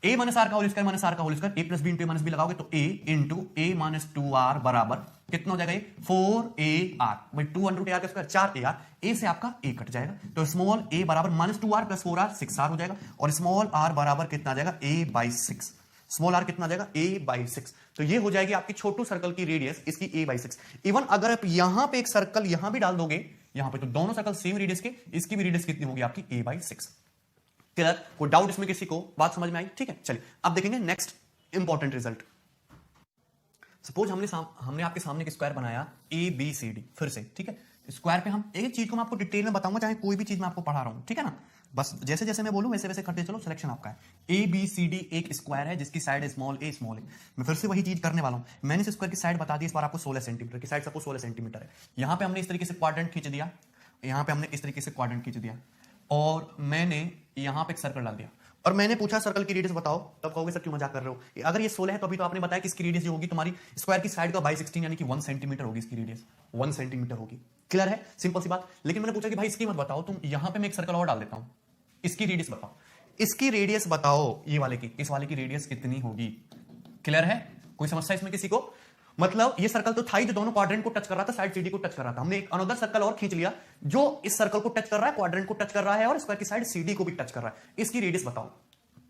A: A माइनस R का होल स्क्वायर माइनस R का whole square, A plus B into A minus B लगाओगे तो A into A minus 2R बराबर कितना हो जाएगा, ये 4AR, भाई 2 अंडर रूट AR का स्क्वायर 4AR, A से आपका A कट जाएगा, तो स्मॉल a बराबर minus 2R plus 4R 6R हो जाएगा, और स्मॉल r बराबर कितना आ जाएगा, A बाई 6। स्मॉल r कितना आ जाएगा, A बाई 6। तो ये हो जाएगी आपकी छोटू सर्कल की रेडियस, इसकी A बाई 6। इवन अगर आप यहां पे एक सर्कल यहां भी डाल दोगे यहां पे, तो दोनों सर्कल सेम रेडियस के, इसकी भी रेडियस कितनी होगी आपकी, A बाई 6। क्लियर, कोई डाउट इसमें किसी को, बात समझ में आई? ठीक है, चलिए अब देखेंगे नेक्स्ट इंपॉर्टेंट रिजल्ट। सपोज हमने आपके सामने एक स्क्वायर बनाया ABCD, फिर से ठीक है। स्क्वायर पे हम एक चीज को मैं आपको डिटेल में बताऊंगा, चाहे कोई भी चीज मैं आपको पढ़ा रहा हूं, ठीक है ना, बस जैसे जैसे मैं बोलूं वैसे वैसे करते चलो, सिलेक्शन आपका है। ABCD एक स्क्वायर है जिसकी साइड स्मॉल a स्मॉल है। मैं फिर से वही चीज करने वाला हूं, मैंने इस स्क्वायर की साइड बता दी, इस बार आपको 16 सेंटीमीटर की साइड, सपोज 16 सेंटीमीटर है। यहां पे हमने इस तरीके से क्वाड्रेंट खींच दिया, यहां पे हमने इस तरीके से क्वाड्रेंट खींच दिया, और मैंने यहां पे एक सर्कल डाल दिया, और मैंने पूछा सर्कल की रेडियस बताओ, तब कहोगे सर क्यों मजाक कर रहे हो। अगर ये 16 है तो अभी तो आपने बताया कि इसकी रेडियस जो होगी तुम्हारी स्क्वायर की साइड का बाई 16 यानी कि 1 सेंटीमीटर होगी, इसकी रेडियस 1 सेंटीमीटर होगी। क्लियर है, सिंपल सी बात। लेकिन मैंने पूछा कि भाई इसकी मत बताओ तुम, यहां पे मैं एक सर्कल और डाल देता हूं, इसकी रेडियस बताओ, इसकी रेडियस बताओ, ये वाले की, इस वाले की रेडियस कितनी होगी। क्लियर है, कोई समस्या इसमें किसी को। मतलब ये सर्कल तो था ही जो दोनों क्वाड्रेंट को टच कर रहा था, साइड सीडी को टच कर रहा था। हमने एक अनदर सर्कल और खींच लिया जो इस सर्कल को टच कर रहा है, क्वाड्रेंट को टच कर रहा है और स्क्वायर की साइड सीडी को भी टच कर रहा है। इसकी रेडियस बताओ।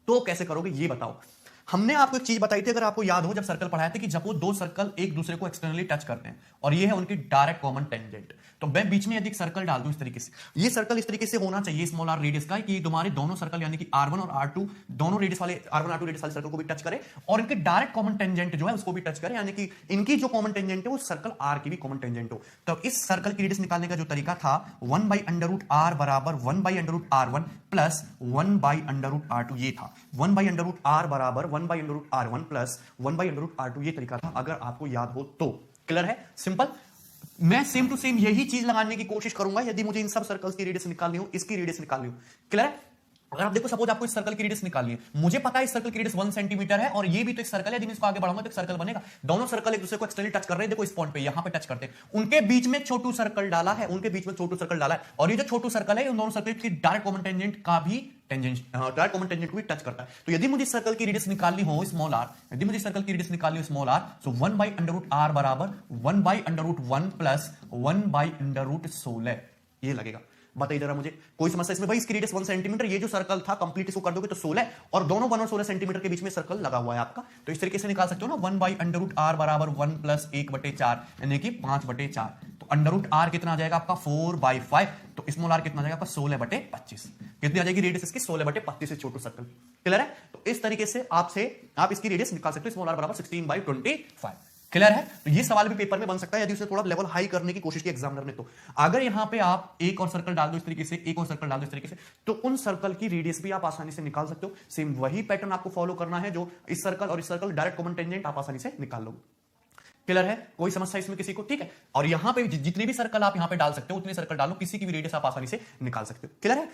A: तो कैसे करोगे ये बताओ। हमने आपको एक चीज बताई थी, अगर आपको याद हो, जब सर्कल पढ़ाए थे कि जब वो दो सर्कल एक दूसरे को एक्सटर्नली टच करते हैं और ये है उनकी डायरेक्ट कॉमन टेंजेंट, तो मैं बीच में यदि एक सर्कल डाल दूं इस तरीके से, ये सर्कल इस तरीके से होना चाहिए स्मॉल आर रेडियस का, कि तुम्हारे दोनों सर्कल यानी कि R1 और R2 दोनों रेडियस वाले, R1 R2 रेडियस वाले सर्कल को भी टच करे और इनके डायरेक्ट कॉमन टेंजेंट जो है उसको भी टच करे, यानी कि इनकी जो कॉमन टेंजेंट है वो सर्कल R की भी कॉमन टेंजेंट हो। तो इस सर्कल की रेडियस निकालने का जो तरीका था 1/√r बराबर 1/√r1 प्लस 1/√r2, ये था 1/√r बराबर 1/√r1 प्लस 1/√r2, ये तरीका था, अगर आपको याद हो तो। क्लियर है, सिंपल। मैं सेम टू सेम यही चीज लगाने की कोशिश करूंगा यदि मुझे इन सब सर्कल्स की रेडियस निकालनी हो, इसकी रेडियस निकालनी हो। क्लियर है। अगर आप देखो, सपोज आपको इस सर्कल की रेडियस निकालनी है, मुझे पता है इस सर्कल की रेडियस 1 सेंटीमीटर है और ये भी तो एक सर्कल है, यदि मैं इसको आगे बढ़ाऊंगा तो एक सर्कल बनेगा। दोनों सर्कल एक दूसरे को एक्सटर्नली टच कर रहे हैं, देखो इस पॉइंट पे, यहां पे टच करते हैं, उनके बीच में छोटू सर्कल डाला है, उनके बीच में छोटू सर्कल डाला है, और ये जो छोटू सर्कल है उन दोनों सर्कल की डायरेक्ट कॉमन टेंजेंट का भी डायरेक्ट कॉमन टेंजेंट को भी टच करता है। तो यदि मुझे सर्कल की रेडियस निकालनी हो स्मॉल आर, यदि मुझे सर्कल की रेडियस निकालनी हो स्मॉल आर, सो 1/√r बराबर 1/√1 प्लस 1/√16 ये लगेगा। बताइए जरा मुझे, कोई समस्या इसमें। भाई इसकी रेडियस 1 सेंटीमीटर, ये जो सर्कल था कंप्लीट इसको कर दोगे तो 16, और दोनों 1 और 16 सेंटीमीटर के बीच में सर्कल लगा हुआ है आपका, तो इस तरीके से निकाल सकते हो ना, 1/√r बराबर 1 प्लस 1/4 यानी कि 5/4। तो √r कितना आ जाएगा आपका 4/5, तो स्मॉल r कितना आ जाएगा आपका 16/25। कितनी आ जाएगी रेडियस इसकी 16/25 से छोटू सर्कल। क्लियर है। तो इस तरीके से आप इसकी रेडियस निकाल सकते हो, स्मॉल r बराबर 16/25। क्लियर है। तो ये सवाल भी पेपर में बन सकता है यदि उसे थोड़ा लेवल हाई करने की कोशिश की एग्जामिनर ने। तो अगर यहां पे आप एक और सर्कल डाल दो इस तरीके से, एक और सर्कल डाल दो इस तरीके से, तो उन सर्कल की रेडियस भी आप आसानी से निकाल सकते हो। सेम वही पैटर्न आपको फॉलो करना है जो इस सर्कल और इस सर्कल डायरेक्ट कॉमन टेंजेंट आप आसानी से निकाल लोगे। क्लियर है, कोई समस्या इसमें किसी को। ठीक है। और यहां पे जितने भी सर्कल आप यहां पे डाल सकते हो उतने सर्कल डालो, किसी की भी रेडियस आप आसानी से निकाल सकते हो। क्लियर है।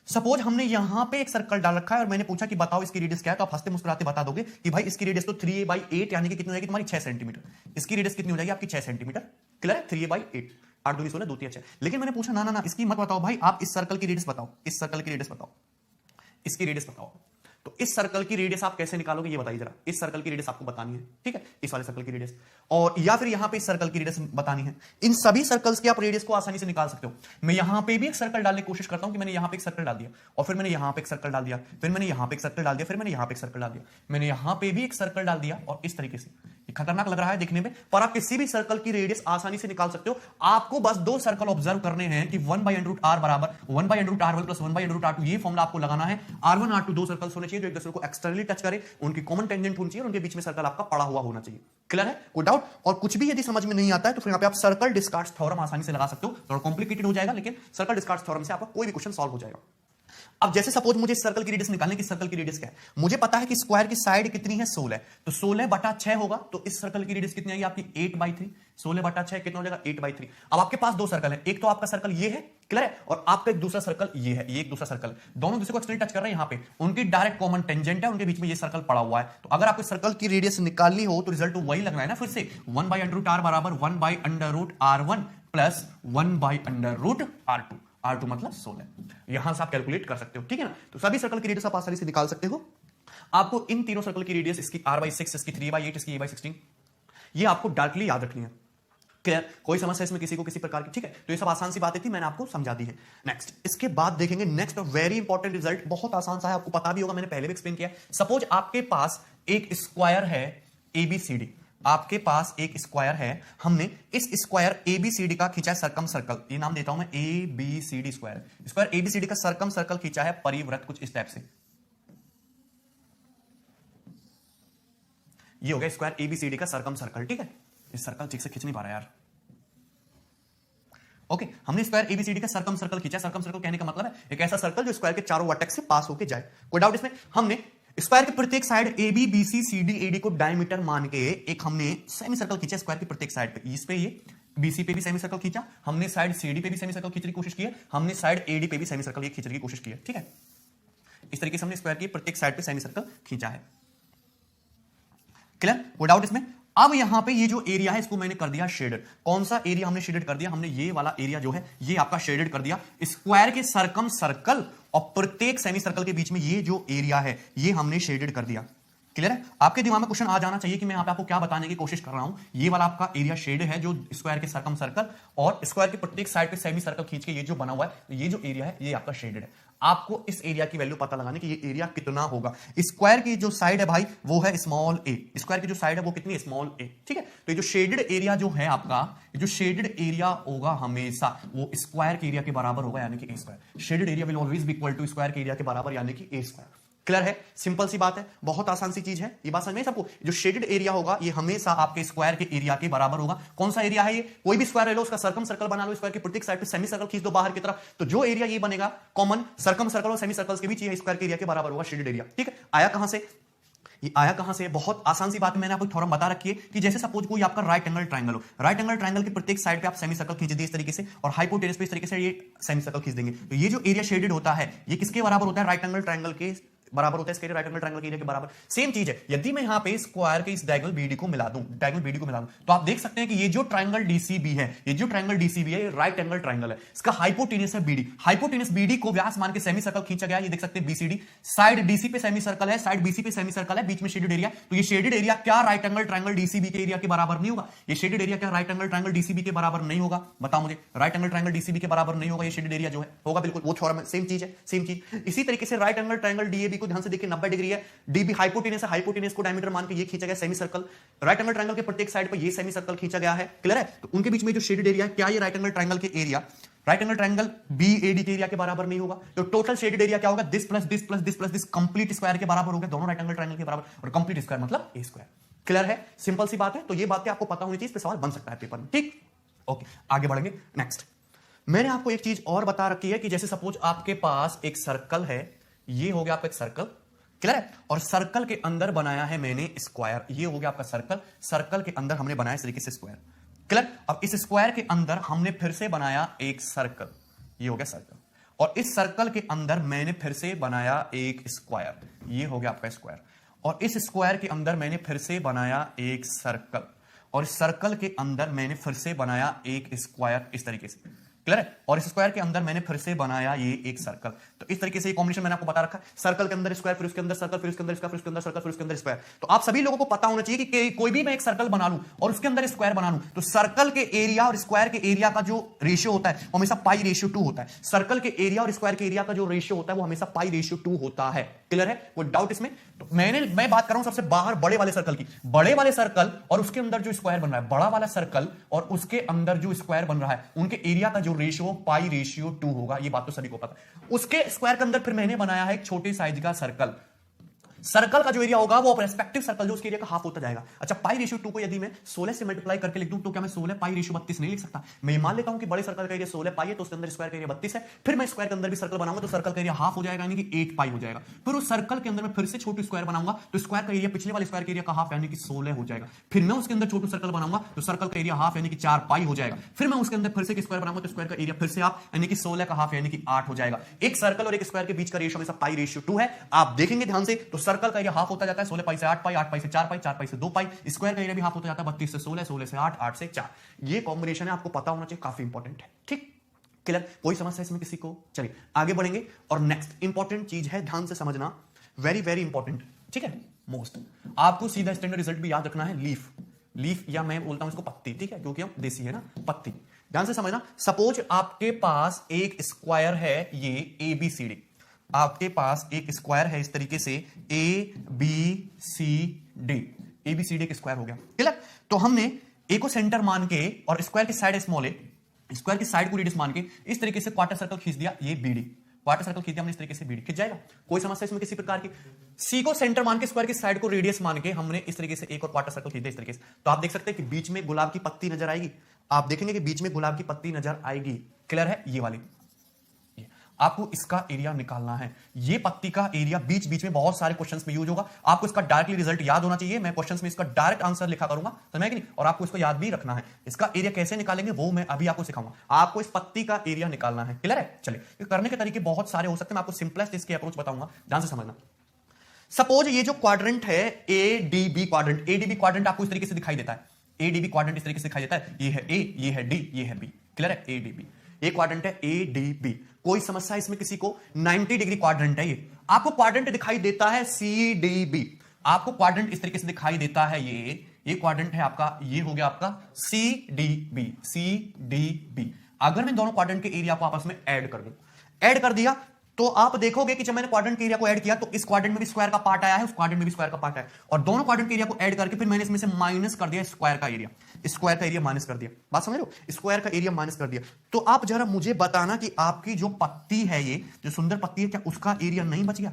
A: सपोज हमने यहां पे एक सर्कल डाल रखा है और मैंने पूछा कि बताओ इसकी रेडियस क्या है, तो आप हंसते मुस्कुराते बता दोगे कि भाई इसकी रेडियस तो 3a/8 यानी कि कितनी हो जाएगी तुम्हारी 6 सेंटीमीटर। इसकी रेडियस कितनी हो जाएगी आपकी 6 सेंटीमीटर। क्लियर है, 3a/8, 8 दूनी 16, 2 3 6। लेकिन मैंने पूछा ना इसकी मत बताओ भाई, आप इस सर्कल की रेडियस बताओ, इस सर्कल की रेडियस बताओ, इसकी रेडियस बताओ। तो इस सर्कल की रेडियस आप कैसे निकालोगे ये बताइए जरा। इस सर्कल की रेडियस आपको बतानी है, ठीक है, इस वाले सर्कल की रेडियस, और या फिर यहां पे इस सर्कल की रेडियस बतानी है। इन सभी सर्कल्स की आप रेडियस को आसानी से निकाल सकते हो। मैं यहां पे भी एक सर्कल डालने की कोशिश करता हूं कि मैंने यहां पे एक सर्कल डाल दिया, और फिर मैंने यहां पे एक सर्कल डाल दिया, फिर मैंने यहां पे एक सर्कल डाल दिया, फिर मैंने यहां पे एक सर्कल डाल दिया, मैंने यहां पे भी एक सर्कल डाल दिया, और इस तरीके से। खतरनाक लग रहा है देखने में, पर आप किसी भी सर्कल की रेडियस आसानी से निकाल सकते हो। आपको बस दो सर्कल ऑब्जर्व करने हैं कि 1/√r बराबर 1/√r1 प्लस 1/√r2, ये फॉर्मूला आपको लगाना है। R1 R2 दो सर्कल्स होने चाहिए जो एक दूसरे को एक्सटर्नली टच करे, उनकी कॉमन टेंजेंट होनी चाहिए और उनके बीच में सर्कल आपका पड़ा हुआ होना चाहिए। क्लियर है, कोई डाउट। और कुछ भी यदि समझ में नहीं आता है तो फिर यहाँ पे आप सर्कल डिस्कार्ड्स थ्योरम आसानी से लगा सकते हो। थोड़ा कॉम्प्लिकेटेड हो जाएगा लेकिन सर्कल डिस्कार्ड्स थ्योरम से आपका कोई भी क्वेश्चन सॉल्व हो जाएगा। अब जैसे सपोज मुझे इस सर्कल की रेडियस निकालने की, सर्कल की रेडियस क्या है, मुझे पता है कि स्क्वायर की साइड कितनी है 16, तो 16/6 होगा, तो इस सर्कल की रेडियस कितनी आएगी आपकी 8/3। 16/6 कितना हो जाएगा 8/3। अब आपके पास दो सर्कल है, एक तो आपका सर्कल ये है, क्लियर है, और आपका एक दूसरा सर्कल ये है, ये एक दूसरा सर्कल, दोनों दूसरे को एक्सटर्नली टच कर रहे हैं। यहां पे उनकी डायरेक्ट कॉमन टेंजेंट है, उनके बीच में ये सर्कल पड़ा हुआ है। तो अगर आपको सर्कल की रेडियस निकालनी हो तो रिजल्ट वही लगना है ना, फिर से 1/√r बराबर 1/√r1 प्लस 1/√r2, R2 मतलब 16। यहां से आप कैलकुलेट कर सकते हो, ठीक है ना। तो सभी सर्कल की रेडियस आप आसानी से निकाल सकते हो। आपको इन तीनों सर्कल की रेडियस, इसकी r/6, इसकी 3/8, इसकी a/16, ये आपको डायरेक्टली याद रखनी है। क्लियर, कोई समस्या इसमें किसी को किसी प्रकार की, ठीक है। तो ये सब आसान सी बातें थी, मैंने आपको समझा दी है। नेक्स्ट, इसके बाद देखेंगे नेक्स्ट वेरी इंपॉर्टेंट रिजल्ट, बहुत आसान सा है, आपको पता भी होगा, मैंने पहले भी एक्सप्लेन किया। सपोज आपके पास एक स्क्वायर है ABCD, आपके पास एक स्क्वायर है, हमने इस स्क्वायर ABCD का खींचा है सर्कम सर्कल, ये नाम देता हूं मैं ABCD स्क्वायर। स्क्वायर ABCD का सर्कम सर्कल खींचा है परिवृत्त कुछ इस टाइप से। ये हो गया स्क्वायर ABCD का सर्कम सर्कल, ठीक है। इस सर्कल ठीक से खींच नहीं पा रहा यार। ओके, हमने स्क्वायर ABCD का सर्कम सर्कल खींचा। सर्कम सर्कल कहने का मतलब है एक ऐसा सर्कल जो स्क्वायर के चारों वर्टेक्स से पास होके जाए। कोई डाउट इसमें। हमने स्क्वायर की प्रत्येक side AB BC CD AD को डायमीटर मान के एक हमने सेमी सर्कल खींचा स्क्वायर की प्रत्येक साइड पे। इस पे ये BC पे भी सेमी सर्कल खींचा हमने, साइड CD पे भी सेमी सर्कल खींचने की कोशिश की है हमने, साइड AD पे भी सेमी सर्कल ये खींचने की कोशिश की है, ठीक है। इस तरीके से हमने स्क्वायर की प्रत्येक साइड पे सेमी सर्कल खींचा है। क्लियर, कोई डाउट इसमें? अब यहां पे ये जो एरिया है इसको मैंने कर दिया शेडेड। कौन सा एरिया हमने शेडेड कर दिया? हमने ये वाला एरिया जो है ये आपका शेडेड कर दिया। स्क्वायर के सरकम सर्कल और प्रत्येक सेमी सर्कल के बीच में ये जो एरिया है ये हमने शेडेड कर दिया। क्लियर है? आपके दिमाग में क्वेश्चन आ जाना चाहिए कि मैं यहां पे आपको क्या बताने की कोशिश कर रहा हूं। ये वाला आपका एरिया शेड है जो स्क्वायर के सरकम सर्कल और स्क्वायर के प्रत्येक साइड पे सेमी सर्कल खींच के ये जो बना हुआ है, ये जो एरिया है ये आपका शेडेड है। आपको इस एरिया की वैल्यू पता लगाने की ये एरिया कितना होगा। स्क्वायर की जो साइड है भाई वो है स्मॉल ए, स्क्वायर की जो साइड है वो कितनी है? स्मॉल ए। ठीक है, तो ये जो शेडेड एरिया जो है आपका, ये जो शेडेड एरिया होगा हमेशा वो स्क्वायर के एरिया के बराबर होगा, यानी कि A square. Shaded area will always be equal to square के एरिया के बराबर, यानी कि ए स्क्वायर। क्लियर है? सिंपल सी बात है, बहुत आसान सी चीज है, ये बात समझ में सबको। जो शेडेड एरिया होगा ये हमेशा आपके स्क्वायर के एरिया के बराबर होगा। कौन सा एरिया है ये? कोई भी स्क्वायर ले लो, उसका सर्कम सर्कल बना लो, स्क्वायर की प्रत्येक साइड पे सेमी सर्कल खींच दो बाहर की तरफ, तो जो एरिया ये बनेगा कॉमन सर्कम सर्कल और सेमी सर्कल्स के बीच, ये स्क्वायर के एरिया के बराबर होगा शेडेड एरिया। ठीक है, आया कहां से? ये आया कहां से? बहुत आसान सी बात, मैंने आपको थ्योरम बता रखी है कि जैसे सपोज कोई आपका राइट एंगल ट्रायंगल हो, राइट एंगल ट्रायंगल के प्रत्येक साइड पे आप सेमी सर्कल खींच दिए इस तरीके से और हाइपोटेनस पे इस तरीके से ये सेमी सर्कल खींच देंगे, तो ये जो एरिया शेडेड होता है ये किसके बराबर होता है? राइट एंगल ट्रायंगल के बराबर होता है। इसके राइट एंगल ट्रायंगल के एरिया के बराबर। सेम चीज है, यदि मैं यहां पे स्क्वायर के इस डायगोनल बीडी को मिला दूं, तो आप देख सकते हैं कि ये जो ट्रायंगल डीसीबी है, ये जो ट्रायंगल डीसीबी है ये राइट एंगल ट्रायंगल है, इसका हाइपोटेनस है बीडी। हाइपोटेनस बीडी को व्यास मान के सेमी सर्कल खींचा गया, ये देख सकते हैं बीसीडी। साइड डीसी पे सेमी सर्कल है, साइड बीसी पे सेमी सर्कल है, बीच में शेडेड एरिया। तो ये शेडेड एरिया क्या राइट एंगल ट्रायंगल डीसीबी के एरिया के बराबर नहीं होगा? ये शेडेड एरिया क्या राइट एंगल ट्रायंगल डीसीबी के बराबर नहीं होगा? बताओ मुझे, राइट एंगल ट्रायंगल डीसीबी के बराबर नहीं होगा ये शेडेड एरिया जो है? होगा बिल्कुल, वो थ्योरम है, सेम चीज है, सेम चीज। इसी तरीके से राइट एंगल ट्रायंगल डीएबी को ध्यान से देखिए, 90 डिग्री है, डीबी हाइपोटेनस है, हाइपोटेनस को डायमीटर मान के ये खींचा गया semi circle, right angle triangle के प्रत्येक साइड पे ये सेमी सर्कल खींचा गया है। क्लियर है? तो उनके बीच में जो शेडेड एरिया है, क्या ये राइट एंगल ट्रायंगल के area right angle triangle BOD के एरिया के बराबर नहीं होगा? तो टोटल शेडेड एरिया क्या होगा? This plus this plus this plus this complete square के बराबर होगा, दोनों राइट एंगल ट्रायंगल के बराबर, और कंप्लीट स्क्वायर मतलब ए स्क्वायर। क्लियर है? सिंपल सी बात है, तो ये बातें आपको पता होनी चाहिए, इस पे सवाल बन सकता है पेपर में। ठीक, ओके, आगे बढ़ेंगे। नेक्स्ट, मैंने आपको एक चीज और बता रखी है कि जैसे सपोज आपके पास एक सर्कल है, ये हो गया आपका एक सर्कल। क्लियर है? और सर्कल के अंदर बनाया है मैंने स्क्वायर, ये हो गया आपका सर्कल। सर्कल के अंदर हमने बनाया इस तरीके से स्क्वायर। क्लियर? अब इस स्क्वायर के अंदर हमने फिर से बनाया एक सर्कल, ये हो गया सर्कल। और इस सर्कल के अंदर मैंने फिर से बनाया एक स्क्वायर, ये हो गया आपका स्क्वायर। और इस स्क्वायर के अंदर मैंने फिर से बनाया एक सर्कल, और इस सर्कल के अंदर मैंने फिर से बनाया एक स्क्वायर, इस तरीके से। क्लियर है? और इस स्क्वायर के अंदर मैंने फिर से बनाया ये एक सर्कल। तो इस तरीके से ये कॉम्बिनेशन मैंने आपको बता रखा है, सर्कल के अंदर स्क्वायर, फिर उसके अंदर सर्कल, फिर उसके अंदर स्क्वायर, फिर उसके अंदर सर्कल, फिर उसके अंदर स्क्वायर। तो आप सभी लोगों को पता होना चाहिए कि कोई भी मैं एक सर्कल बना लूं और उसके अंदर स्क्वायर बना लूं, तो सर्कल के एरिया और स्क्वायर के एरिया का जो रेशियो होता है वो हमेशा पाई रेशियो 2 होता है। सर्कल के एरिया और स्क्वायर के एरिया का जो रेशियो होता है वो हमेशा पाई रेशियो 2 होता है। क्लियर है? कोई डाउट इसमें? तो मैं बात कर रहा हूं सबसे बाहर बड़े वाले सर्कल की। बड़े वाले सर्कल और उसके अंदर जो स्क्वायर बन रहा है, बड़ा वाला सर्कल और उसके अंदर जो स्क्वायर बन रहा है, उनके एरिया का जो रेशियो पाई रेशियो 2 होगा। ये बात तो सभी को पता है। उसके स्क्वायर के अंदर फिर मैंने बनाया है एक छोटे साइज का सर्कल। सर्कल का जो एरिया होगा वो रेस्पेक्टिव सर्कल जो उसके एरिया का हाफ होता जाएगा। अच्छा, पाई रेशियो 2 को यदि मैं 16 से मल्टीप्लाई करके लिख दूं तो क्या मैं 16 पाई रेशियो 32 नहीं लिख सकता? मैं मान लेता हूं कि बड़े सर्कल का एरिया 16 पाई है, तो उसके अंदर स्क्वायर का एरिया 32 है। फिर मैं स्क्वायर के अंदर भी सर्कल बनाऊंगा तो सर्कल का एरिया हाफ हो जाएगा, यानी कि 8 पाई हो जाएगा। फिर उस सर्कल के अंदर मैं फिर से छोटू स्क्वायर बनाऊंगा तो स्क्वायर का एरिया पिछले वाले स्क्वायर के एरिया का हाफ, यानी कि 16 हो जाएगा। फिर मैं उसके अंदर छोटू सर्कल बनाऊंगा तो सर्कल का एरिया हाफ, यानी कि 4 पाई हो जाएगा। फिर मैं उसके अंदर फिर से स्क्वायर बनाऊंगा तो स्क्वायर का एरिया फिर से हाफ, यानी कि 16 का हाफ, यानी कि 8 हो जाएगा। एक सर्कल और एक स्क्वायर के बीच का रेशियो हमेशा पाई रेशियो 2 है। आप देखेंगे ध्यान से, तो सर्कल का एरिया हाफ होता 16 पाई से 8 पाई, 8 पाई से 4 पाई, 4 पाई से 2 पाई। स्क्वायर का एरिया भी हाफ होता जाता है 32 से 16, 16 से 8, 8 से 4। ये कॉम्बिनेशन है, आपको पता होना चाहिए, काफी इंपॉर्टेंट है। ठीक, क्लियर? कोई समस्या इसमें किसी को? चलिए आगे बढ़ेंगे। और नेक्स्ट इंपॉर्टेंट चीज है, ध्यान से समझना, वेरी वेरी इंपॉर्टेंट। ठीक है, मोस्ट आपको सीधा स्टैंडर्ड रिजल्ट भी याद रखना है। लीफ, लीफ या मैं बोलता हूं इसको पत्ती, ठीक है, क्योंकि हम देसी है ना, पत्ती। ध्यान से समझना, सपोज आपके पास एक स्क्वायर है, ये ABCD। आपके पास एक स्क्वायर है इस तरीके से ABCD, ABCD का स्क्वायर हो गया। क्लियर? तो हमने ए को सेंटर मान के और स्क्वायर की साइड स्मॉल ए, स्क्वायर की साइड को रेडियस मान के इस तरीके से क्वार्टर सर्कल खींच दिया, ये BD। क्वार्टर सर्कल खींच दिया हमने इस तरीके से, BD खींच जाएगा। कोई समस्या इसमें किसी प्रकार की? सी को सेंटर मान के स्क्वायर की साइड को रेडियस मान के हमने इस तरीके से एक और क्वार्टर सर्कल खींच दिया इस तरीके से। तो आप देख सकते हैं कि बीच में गुलाब की पत्ती नजर आएगी। आप देखेंगे कि बीच में गुलाब की पत्ती नजर आएगी। क्लियर है? ये वाली। आपको इसका एरिया निकालना है। ये पत्ती का एरिया बीच बीच में बहुत सारे क्वेश्चंस में यूज होगा, आपको इसका डायरेक्टली रिजल्ट याद होना चाहिए। मैं क्वेश्चंस में इसका डायरेक्ट आंसर लिखा करूंगा, समझ कि नहीं, और आपको इसको याद भी रखना है। इसका एरिया कैसे निकालेंगे वो मैं अभी आपको सिखाऊंगा। आपको इस पत्ती का एरिया निकालना है, क्लियर है। चलिए, करने के तरीके बहुत सारे हो सकते हैं, मैं आपको सिंपलेस्ट इसकी अप्रोच बताऊंगा, ध्यान से समझना। सपोज ये जो क्वाड्रेंट है एडीबी क्वाड्रेंट, एडीबी क्वाड्रेंट आपको इस तरीके से दिखाई देता है, एडीबी क्वाड्रेंट इस तरीके से दिखाई देता है, ये है ए, ये है डी, ये है बी, क्लियर है। एडीबी ये क्वाड्रेंट है एडीबी। कोई समस्या इसमें किसी को? 90 डिग्री क्वाड्रेंट है ये। आपको क्वाड्रेंट दिखाई देता है सीडीबी, आपको क्वाड्रेंट इस तरीके से दिखाई देता है, ये क्वाड्रेंट है आपका, ये हो गया आपका सीडीबी, सीडीबी। अगर मैं दोनों क्वाड्रेंट के एरिया को आपस में ऐड कर दूं, ऐड कर दिया तो आप देखोगे कि जब मैंने क्वाड्रेंट के एरिया को ऐड किया तो इस क्वाड्रेंट में भी स्क्वायर का पार्ट आया है, उस क्वाड्रेंट में भी स्क्वायर का पार्ट आया है, और दोनों क्वाड्रेंट के एरिया को ऐड करके फिर मैंने इसमें से माइनस कर दिया स्क्वायर का एरिया, स्क्वायर का एरिया माइनस कर दिया। बात समझ रहे हो? स्क्वायर का एरिया माइनस कर दिया। तो आप जरा मुझे बताना कि आपकी जो पत्ती है, ये जो सुंदर पत्ती है, क्या उसका एरिया नहीं बच गया?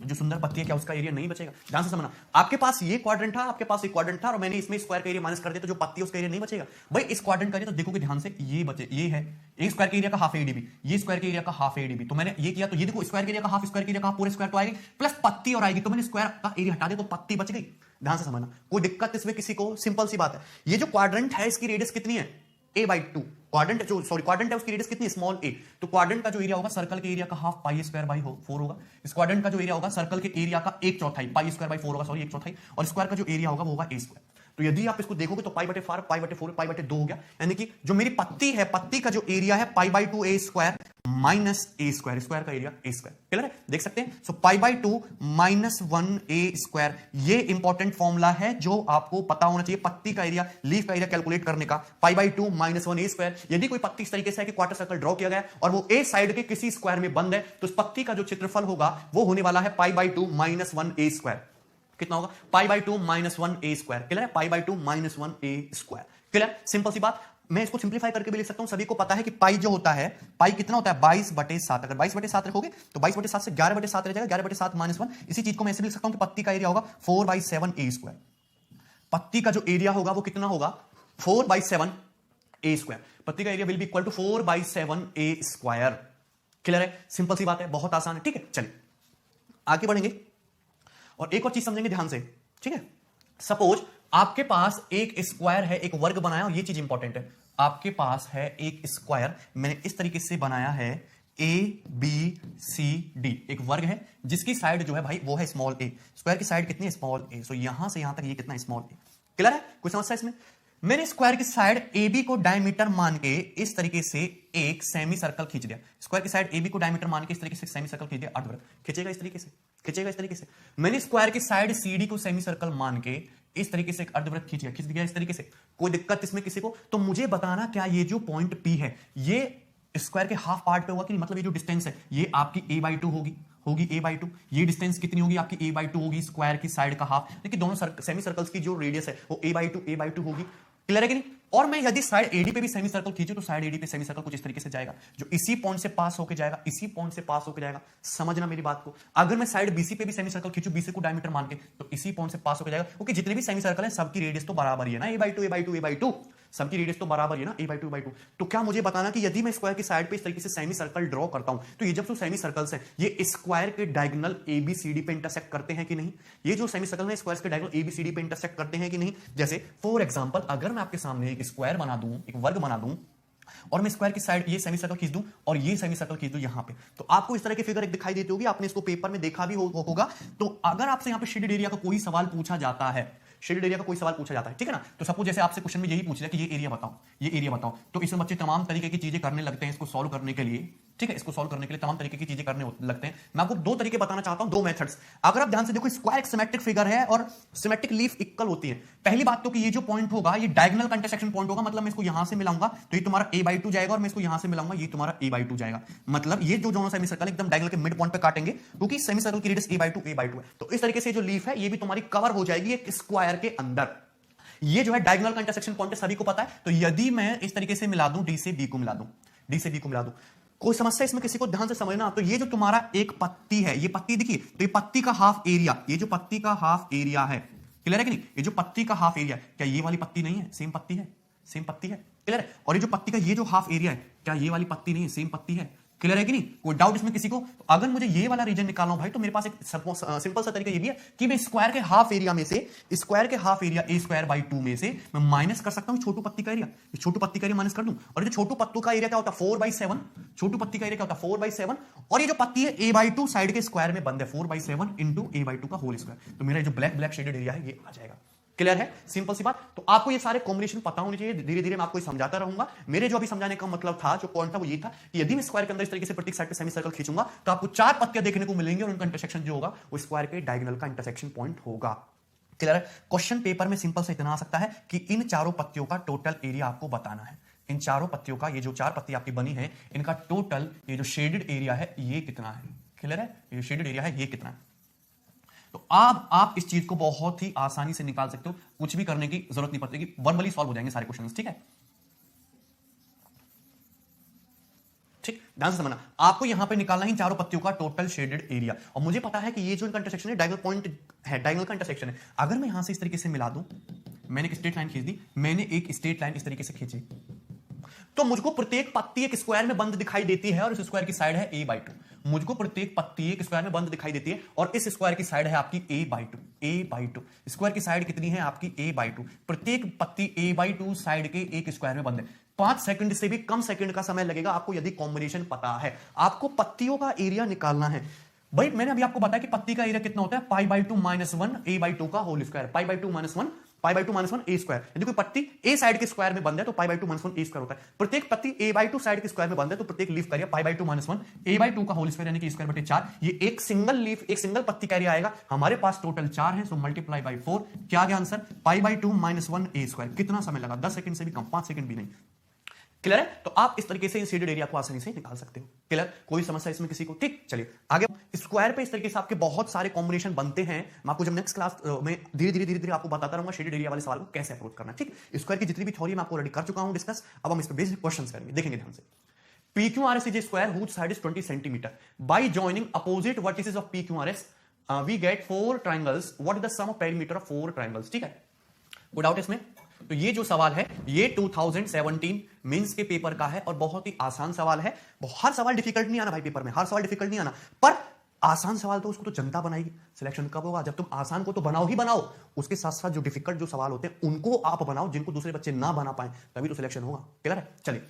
A: जो सुंदर पत्ती है क्या उसका एरिया नहीं बचेगा? ध्यान से समझना, आपके पास ये क्वाड्रेंट था, आपके पास एक क्वाड्रेंट था, और मैंने इसमें स्क्वायर का एरिया माइनस कर दिया, तो जो पत्ती है उसका एरिया नहीं बचेगा। भाई इस क्वाड्रेंट का एरिया तो देखोगे ध्यान से, ये बचे, ये है एक स्क्वायर के एरिया का हाफ एडीबी, ये स्क्वायर के एरिया का हाफ एडीबी। तो मैंने ये किया, तो ये देखो स्क्वायर के एरिया का हाफ, स्क्वायर के एरिया का पूरे स्क्वायर तो आएगी, प्लस पत्ती और आएगी, तो मैंने स्क्वायर का एरिया हटा दिया तो पत्ती बच गई। ध्यान से समझना, कोई दिक्कत इसमें किसी को? सिंपल सी बात है। ये जो क्वाड्रेंट है इसकी रेडियस कितनी है? a/2। क्वाड्रेंट जो क्वाड्रेंट है उसकी रेडियस कितनी? Small a। तो क्वाड्रेंट का जो एरिया होगा सर्कल के एरिया का हाफ पाई स्क्वायर बाई 4 होगा। इस क्वाड्रेंट का जो एरिया होगा सर्कल के एरिया का 1/4 पाई स्क्वायर बाई 4 होगा, सॉरी 1/4, और स्क्वायर का जो एरिया होगा वो होगा a स्क्वायर। तो यदि आप इसको देखोगे तो π/4 π/4 π/2 हो गया, यानी कि जो मेरी पत्ती है, पत्ती का जो एरिया है π/2 a square minus a square, square का एरिया a स्क्वायर, क्लियर है? देख सकते हैं। सो π/2 -1 a स्क्वायर, ये इंपॉर्टेंट फॉर्मूला है जो आपको पता होना चाहिए पत्ती का एरिया, लीफ का एरिया कैलकुलेट करने का। π/2 -1 a स्क्वायर। यदि कोई पत्ती इस तरीके से है कि क्वार्टर सर्कल ड्रॉ किया गया और वो a साइड के किसी स्क्वायर में बंद है, तो इस पत्ती का जो क्षेत्रफल होगा वो होने वाला है π/2 -1 a स्क्वायर। कितना होगा? π/2 -1 a स्क्वायर, क्लियर है? π/2 -1 a स्क्वायर, क्लियर? सिंपल सी बात। मैं इसको सिंपलीफाई करके भी लिख सकता हूं, सभी को पता है कि पाई जो होता है, पाई कितना होता है? 22/7। अगर 22/7 रखोगे तो 22/7 से 11/7 रह जाएगा, 11/7 -1। इसी चीज को मैं ऐसे लिख सकता हूं कि पत्ती का एरिया होगा 4/7 a स्क्वायर। पत्ती का जो एरिया होगा वो कितना होगा? 4/7 a स्क्वायर। पत्ती का area will be equal to 4/7 a square, clear है? सिंपल सी बात है, बहुत आसान है, ठीक है। चलिए आगे बढ़ेंगे और एक और चीज समझेंगे ध्यान से, ठीक है। सपोज आपके पास एक स्क्वायर है, एक वर्ग बनाया, और ये चीज इंपॉर्टेंट है, आपके पास है एक स्क्वायर, मैंने इस तरीके से बनाया है ABCD, एक वर्ग है जिसकी साइड जो है भाई वो है स्मॉल a। स्क्वायर की साइड कितनी है? Small a। सो यहां से यहां तक ये कितना? स्मॉल a, क्लियर है? कोई समस्या इसमें? मैंने स्क्वायर की साइड AB को डायमीटर मान के इस तरीके से एक सेमी सर्कल खींच दिया। स्क्वायर की साइड AB को डायमीटर मान के इस तरीके से सेमी सर्कल खींच दिया, अर्धवृत्त खींचेगा इस तरीके से, खींचेगा इस तरीके से। मैंने स्क्वायर की साइड CD को सेमी सर्कल मान के इस तरीके से एक अर्धवृत्त खींच दिया इस तरीके से। कोई दिक्कत इसमें किसी को? तो मुझे बताना क्या ये जो पॉइंट P है ये स्क्वायर के हाफ पार्ट पे होगा कि नहीं? मतलब ये जो डिस्टेंस है ये आपकी a/2 होगी a/2। ये डिस्टेंस कितनी होगी? आपकी a/2 होगी, स्क्वायर की साइड का हाफ। देखिए दोनों सेमी सर्कल्स की जो रेडियस है वो a/2 होगी, क्लियर है कि नहीं? और मैं यदि साइड AD पे भी सेमी सर्कल खींचूं तो साइड AD पे सेमी सर्कल कुछ इस तरीके से जाएगा, जो इसी पॉइंट से पास होकर जाएगा, इसी पॉइंट से पास होकर जाएगा। समझना मेरी बात को। अगर मैं साइड BC पे भी सेमी सर्कल खींचूं, BC को डायमीटर मान के, तो इसी पॉइंट से पास होकर जाएगा, क्योंकि जितने भी सेमी सर्कल है सबकी रेडियस तो बराबर ही है ना, a/2 सबकी रेडियस तो बराबर है ना, a/2। तो क्या मुझे बताना कि यदि मैं स्क्वायर की साइड पे इस तरीके से सेमी सर्कल ड्रॉ करता हूं, तो ये जब जो सेमी सर्कल्स हैं ये स्क्वायर के डायगोनल ABCD पे इंटरसेक्ट करते हैं कि नहीं? ये जो सेमी सर्कल है स्क्वायर के डायगोनल ABCD पे इंटरसेक्ट करते हैं कि नहीं? जैसे फॉर एग्जांपल अगर मैं आपके सामने एक स्क्वायर बना दूं, एक वर्ग बना दूं, और मैं स्क्वायर की साइड ये सेमी सर्कल खींच दूं और ये सेमी सर्कल खींच दूं यहां पे, तो आपको इस तरह की फिगर एक दिखाई देती होगी, आपने इसको पेपर में देखा भी होगा। तो अगर आपसे यहां पे शेडेड एरिया का कोई सवाल पूछा जाता है, शेडेड एरिया का कोई सवाल पूछा जाता है, ठीक है ना, तो सपोज जैसे आपसे क्वेश्चन में यही पूछ लिया कि ये एरिया बताओ, ये एरिया बताओ, तो इसमें बच्चे तमाम तरीके की चीजें करने लगते हैं इसको सॉल्व करने के लिए, ठीक है। इसको सॉल्व करने के लिए तमाम तरीके की चीजें करने लगते हैं। मैं आपको दो तरीके बताना चाहता हूं, दो मेथड्स। अगर आप ध्यान से देखो, स्क्वायर एक सिमेट्रिक फिगर है और सिमेट्रिक लीफ इक्वल होती है। पहली बात तो कि ये जो पॉइंट होगा ये डायगोनल का इंटरसेक्शन पॉइंट होगा, मतलब मैं इसको यहां से मिलाऊंगा तो ये तुम्हारा a/2 जाएगा, और मैं इसको यहां से मिलाऊंगा ये तुम्हारा a/2 जाएगा। मतलब ये जो दोनों सेमी सर्कल एकदम डायगोनल के मिड पॉइंट पे काटेंगे, क्योंकि सेमी सर्कल की रेडियस a/2 है। तो इस तरीके से जो लीफ है ये भी तुम्हारी कवर हो जाएगी एक स्क्वायर के अंदर। ये जो है डायगोनल का इंटरसेक्शन पॉइंट है, सभी को पता है। तो यदि मैं इस तरीके से मिला दूं, डी से बी को मिला दूं, कोई समस्या इसमें किसी को? ध्यान से समझना। तो ये जो तुम्हारा एक पत्ती है, ये पत्ती दिखिए, तो ये पत्ती का हाफ एरिया, ये जो पत्ती का हाफ एरिया है, क्लियर है कि नहीं? ये जो पत्ती का हाफ एरिया, क्या ये वाली पत्ती नहीं है? सेम पत्ती है, क्लियर है? और ये जो पत्ती का ये जो हाफ एरिया है, क्या ये वाली पत्ती नहीं है? सेम पत्ती है, क्लियर है कि नहीं? कोई डाउट इसमें किसी को? तो अगर मुझे ये वाला रीजन निकालना हो भाई, तो मेरे पास एक सिंपल सा तरीका ये भी है कि मैं स्क्वायर के हाफ एरिया में से, स्क्वायर के half area A square by 2 में से मैं माइनस कर सकता हूं छोटू पत्ती का एरिया। छोटू पत्ती का एरिया माइनस कर दूं, और जो छोटू पत्तू का एरिया क्या होता है 4/7, छोटू पत्ती का एरिया क्या होता है 4/7, और ये जो पत्ती है a/2 साइड के स्क्वायर में बंद है 4/7 इंटू a/2 का होल स्क्वायर। तो मेरा जो ब्लैक ब्लैक शेडेड एरिया है ये आ जाएगा। क्लियर है? सिंपल सी बात। तो आपको ये सारे कॉम्बिनेशन पता होने चाहिए, धीरे धीरे मैं आपको समझाता रहूंगा। मेरे जो अभी समझाने का मतलब था, जो पॉइंट था वो ये था कि यदि मैं स्क्वायर के अंदर इस तरीके से प्रत्येक साइड पे सेमी सर्कल खींचूंगा तो आपको 4 पत्तियां देखने को मिलेंगी, और उनका इंटरसेक्शन जो होगा वो स्क्वायर के डायगोनल का इंटरसेक्शन पॉइंट होगा। क्लियर है? क्वेश्चन पेपर में सिंपल से इतना आ सकता है कि इन चारों पत्तियों का टोटल एरिया आपको बताना है। इन चारों पत्तियों का, ये जो 4 पत्ती आपकी बनी है, इनका टोटल ये जो शेडेड एरिया है ये कितना है? क्लियर है? ये जो शेडेड एरिया है ये कितना है? तो अब आप इस चीज को बहुत ही आसानी से निकाल सकते हो, कुछ भी करने की जरूरत नहीं पड़ेगी, वर्बली सॉल्व हो जाएंगे सारे क्वेश्चंस। ठीक है? ठीक, ध्यान से समझना। आपको यहां पे निकालना है इन चारों पत्तियों का टोटल शेडेड एरिया, और मुझे पता है कि ये जो इनका इंटरसेक्शन है डायगोनल पॉइंट है, डायगोनल का इंटरसेक्शन है। अगर मैं यहां से इस तरीके से मिला दूं, मैंने एक स्ट्रेट लाइन खींच दी, मैंने एक स्ट्रेट लाइन इस तरीके से खींची, तो मुझको प्रत्येक पत्ती एक स्क्वायर में बंद दिखाई देती है, और इस स्क्वायर की साइड है a/2। मुझको प्रत्येक पत्ती एक स्क्वायर में बंद दिखाई देती है, और इस स्क्वायर की साइड है आपकी a/2। स्क्वायर की साइड कितनी है आपकी a/2। प्रत्येक पत्ती a/2 साइड के एक स्क्वायर में बंद है। 5 सेकंड से भी कम सेकंड का समय लगेगा आपको, यदि कॉम्बिनेशन पता है। आपको पत्तियों का एरिया निकालना है। भाई मैंने अभी आपको बताया कि पत्ती का एरिया कितना होता है, π/2 - 1 a/2 का होल स्क्वायर, π/2 - 1 π/2 - 1 a स्क्वायर। यदि कोई पत्ती a साइड के स्क्वायर में बंद है तो π/2 - 1 a स्क्वायर होता है। प्रत्येक पत्ती a/2 साइड के स्क्वायर में बंद है तो प्रत्येक लीफ का एरिया π/2 - 1 a/2 का होल स्क्वायर यानी कि स्क्वायर बटे 4। ये एक सिंगल लीफ, एक सिंगल पत्ती का एरिया आएगा। हमारे पास टोटल 4 है, सो मल्टीप्लाई बाय 4। क्या आ गया आंसर? π/2 - 1 a square. कितना समय लगा? 10 सेकंड से भी कम, 5 सेकंड भी नहीं। क्लियर है? तो आप इस तरीके से इन शेडेड एरिया को आसानी से निकाल सकते हो। क्लियर? कोई समस्या इसमें किसी को? ठीक, चलिए आगे। स्क्वायर पे इस तरीके से आपके बहुत सारे कॉम्बिनेशन बनते हैं। मैं आपको जब नेक्स्ट क्लास में धीरे धीरे आपको बताता रहूंगा शेडेड एरिया वाले सवाल को कैसे अप्रोच करना। ठीक, स्क्वायर की जितनी भी थ्योरी मैं आपको ऑलरेडी कर चुका हूं डिस्कस। अब हम इस पर बेसिक क्वेश्चंस करेंगे, देखेंगे ध्यान से। PQRS is a square whose side is 20 centimeter. By joining opposite vertices of PQRS, we get 4 triangles. What is the sum of perimeter of 4 triangles? ठीक है, कोई डाउट इसमें? तो ये जो सवाल है ये 2017 मेंस के पेपर का है, और बहुत ही आसान सवाल है। हर सवाल डिफिकल्ट नहीं आना भाई पेपर में, हर सवाल डिफिकल्ट नहीं आना, पर आसान सवाल तो उसको तो जनता बनाएगी। सिलेक्शन कब होगा? जब तुम आसान को तो बनाओ ही बनाओ, उसके साथ साथ जो डिफिकल्ट जो सवाल होते हैं उनको आप बनाओ, जिनको दूसरे बच्चे ना बना पाए, तभी तो सिलेक्शन होगा। क्लियर है? चलिए,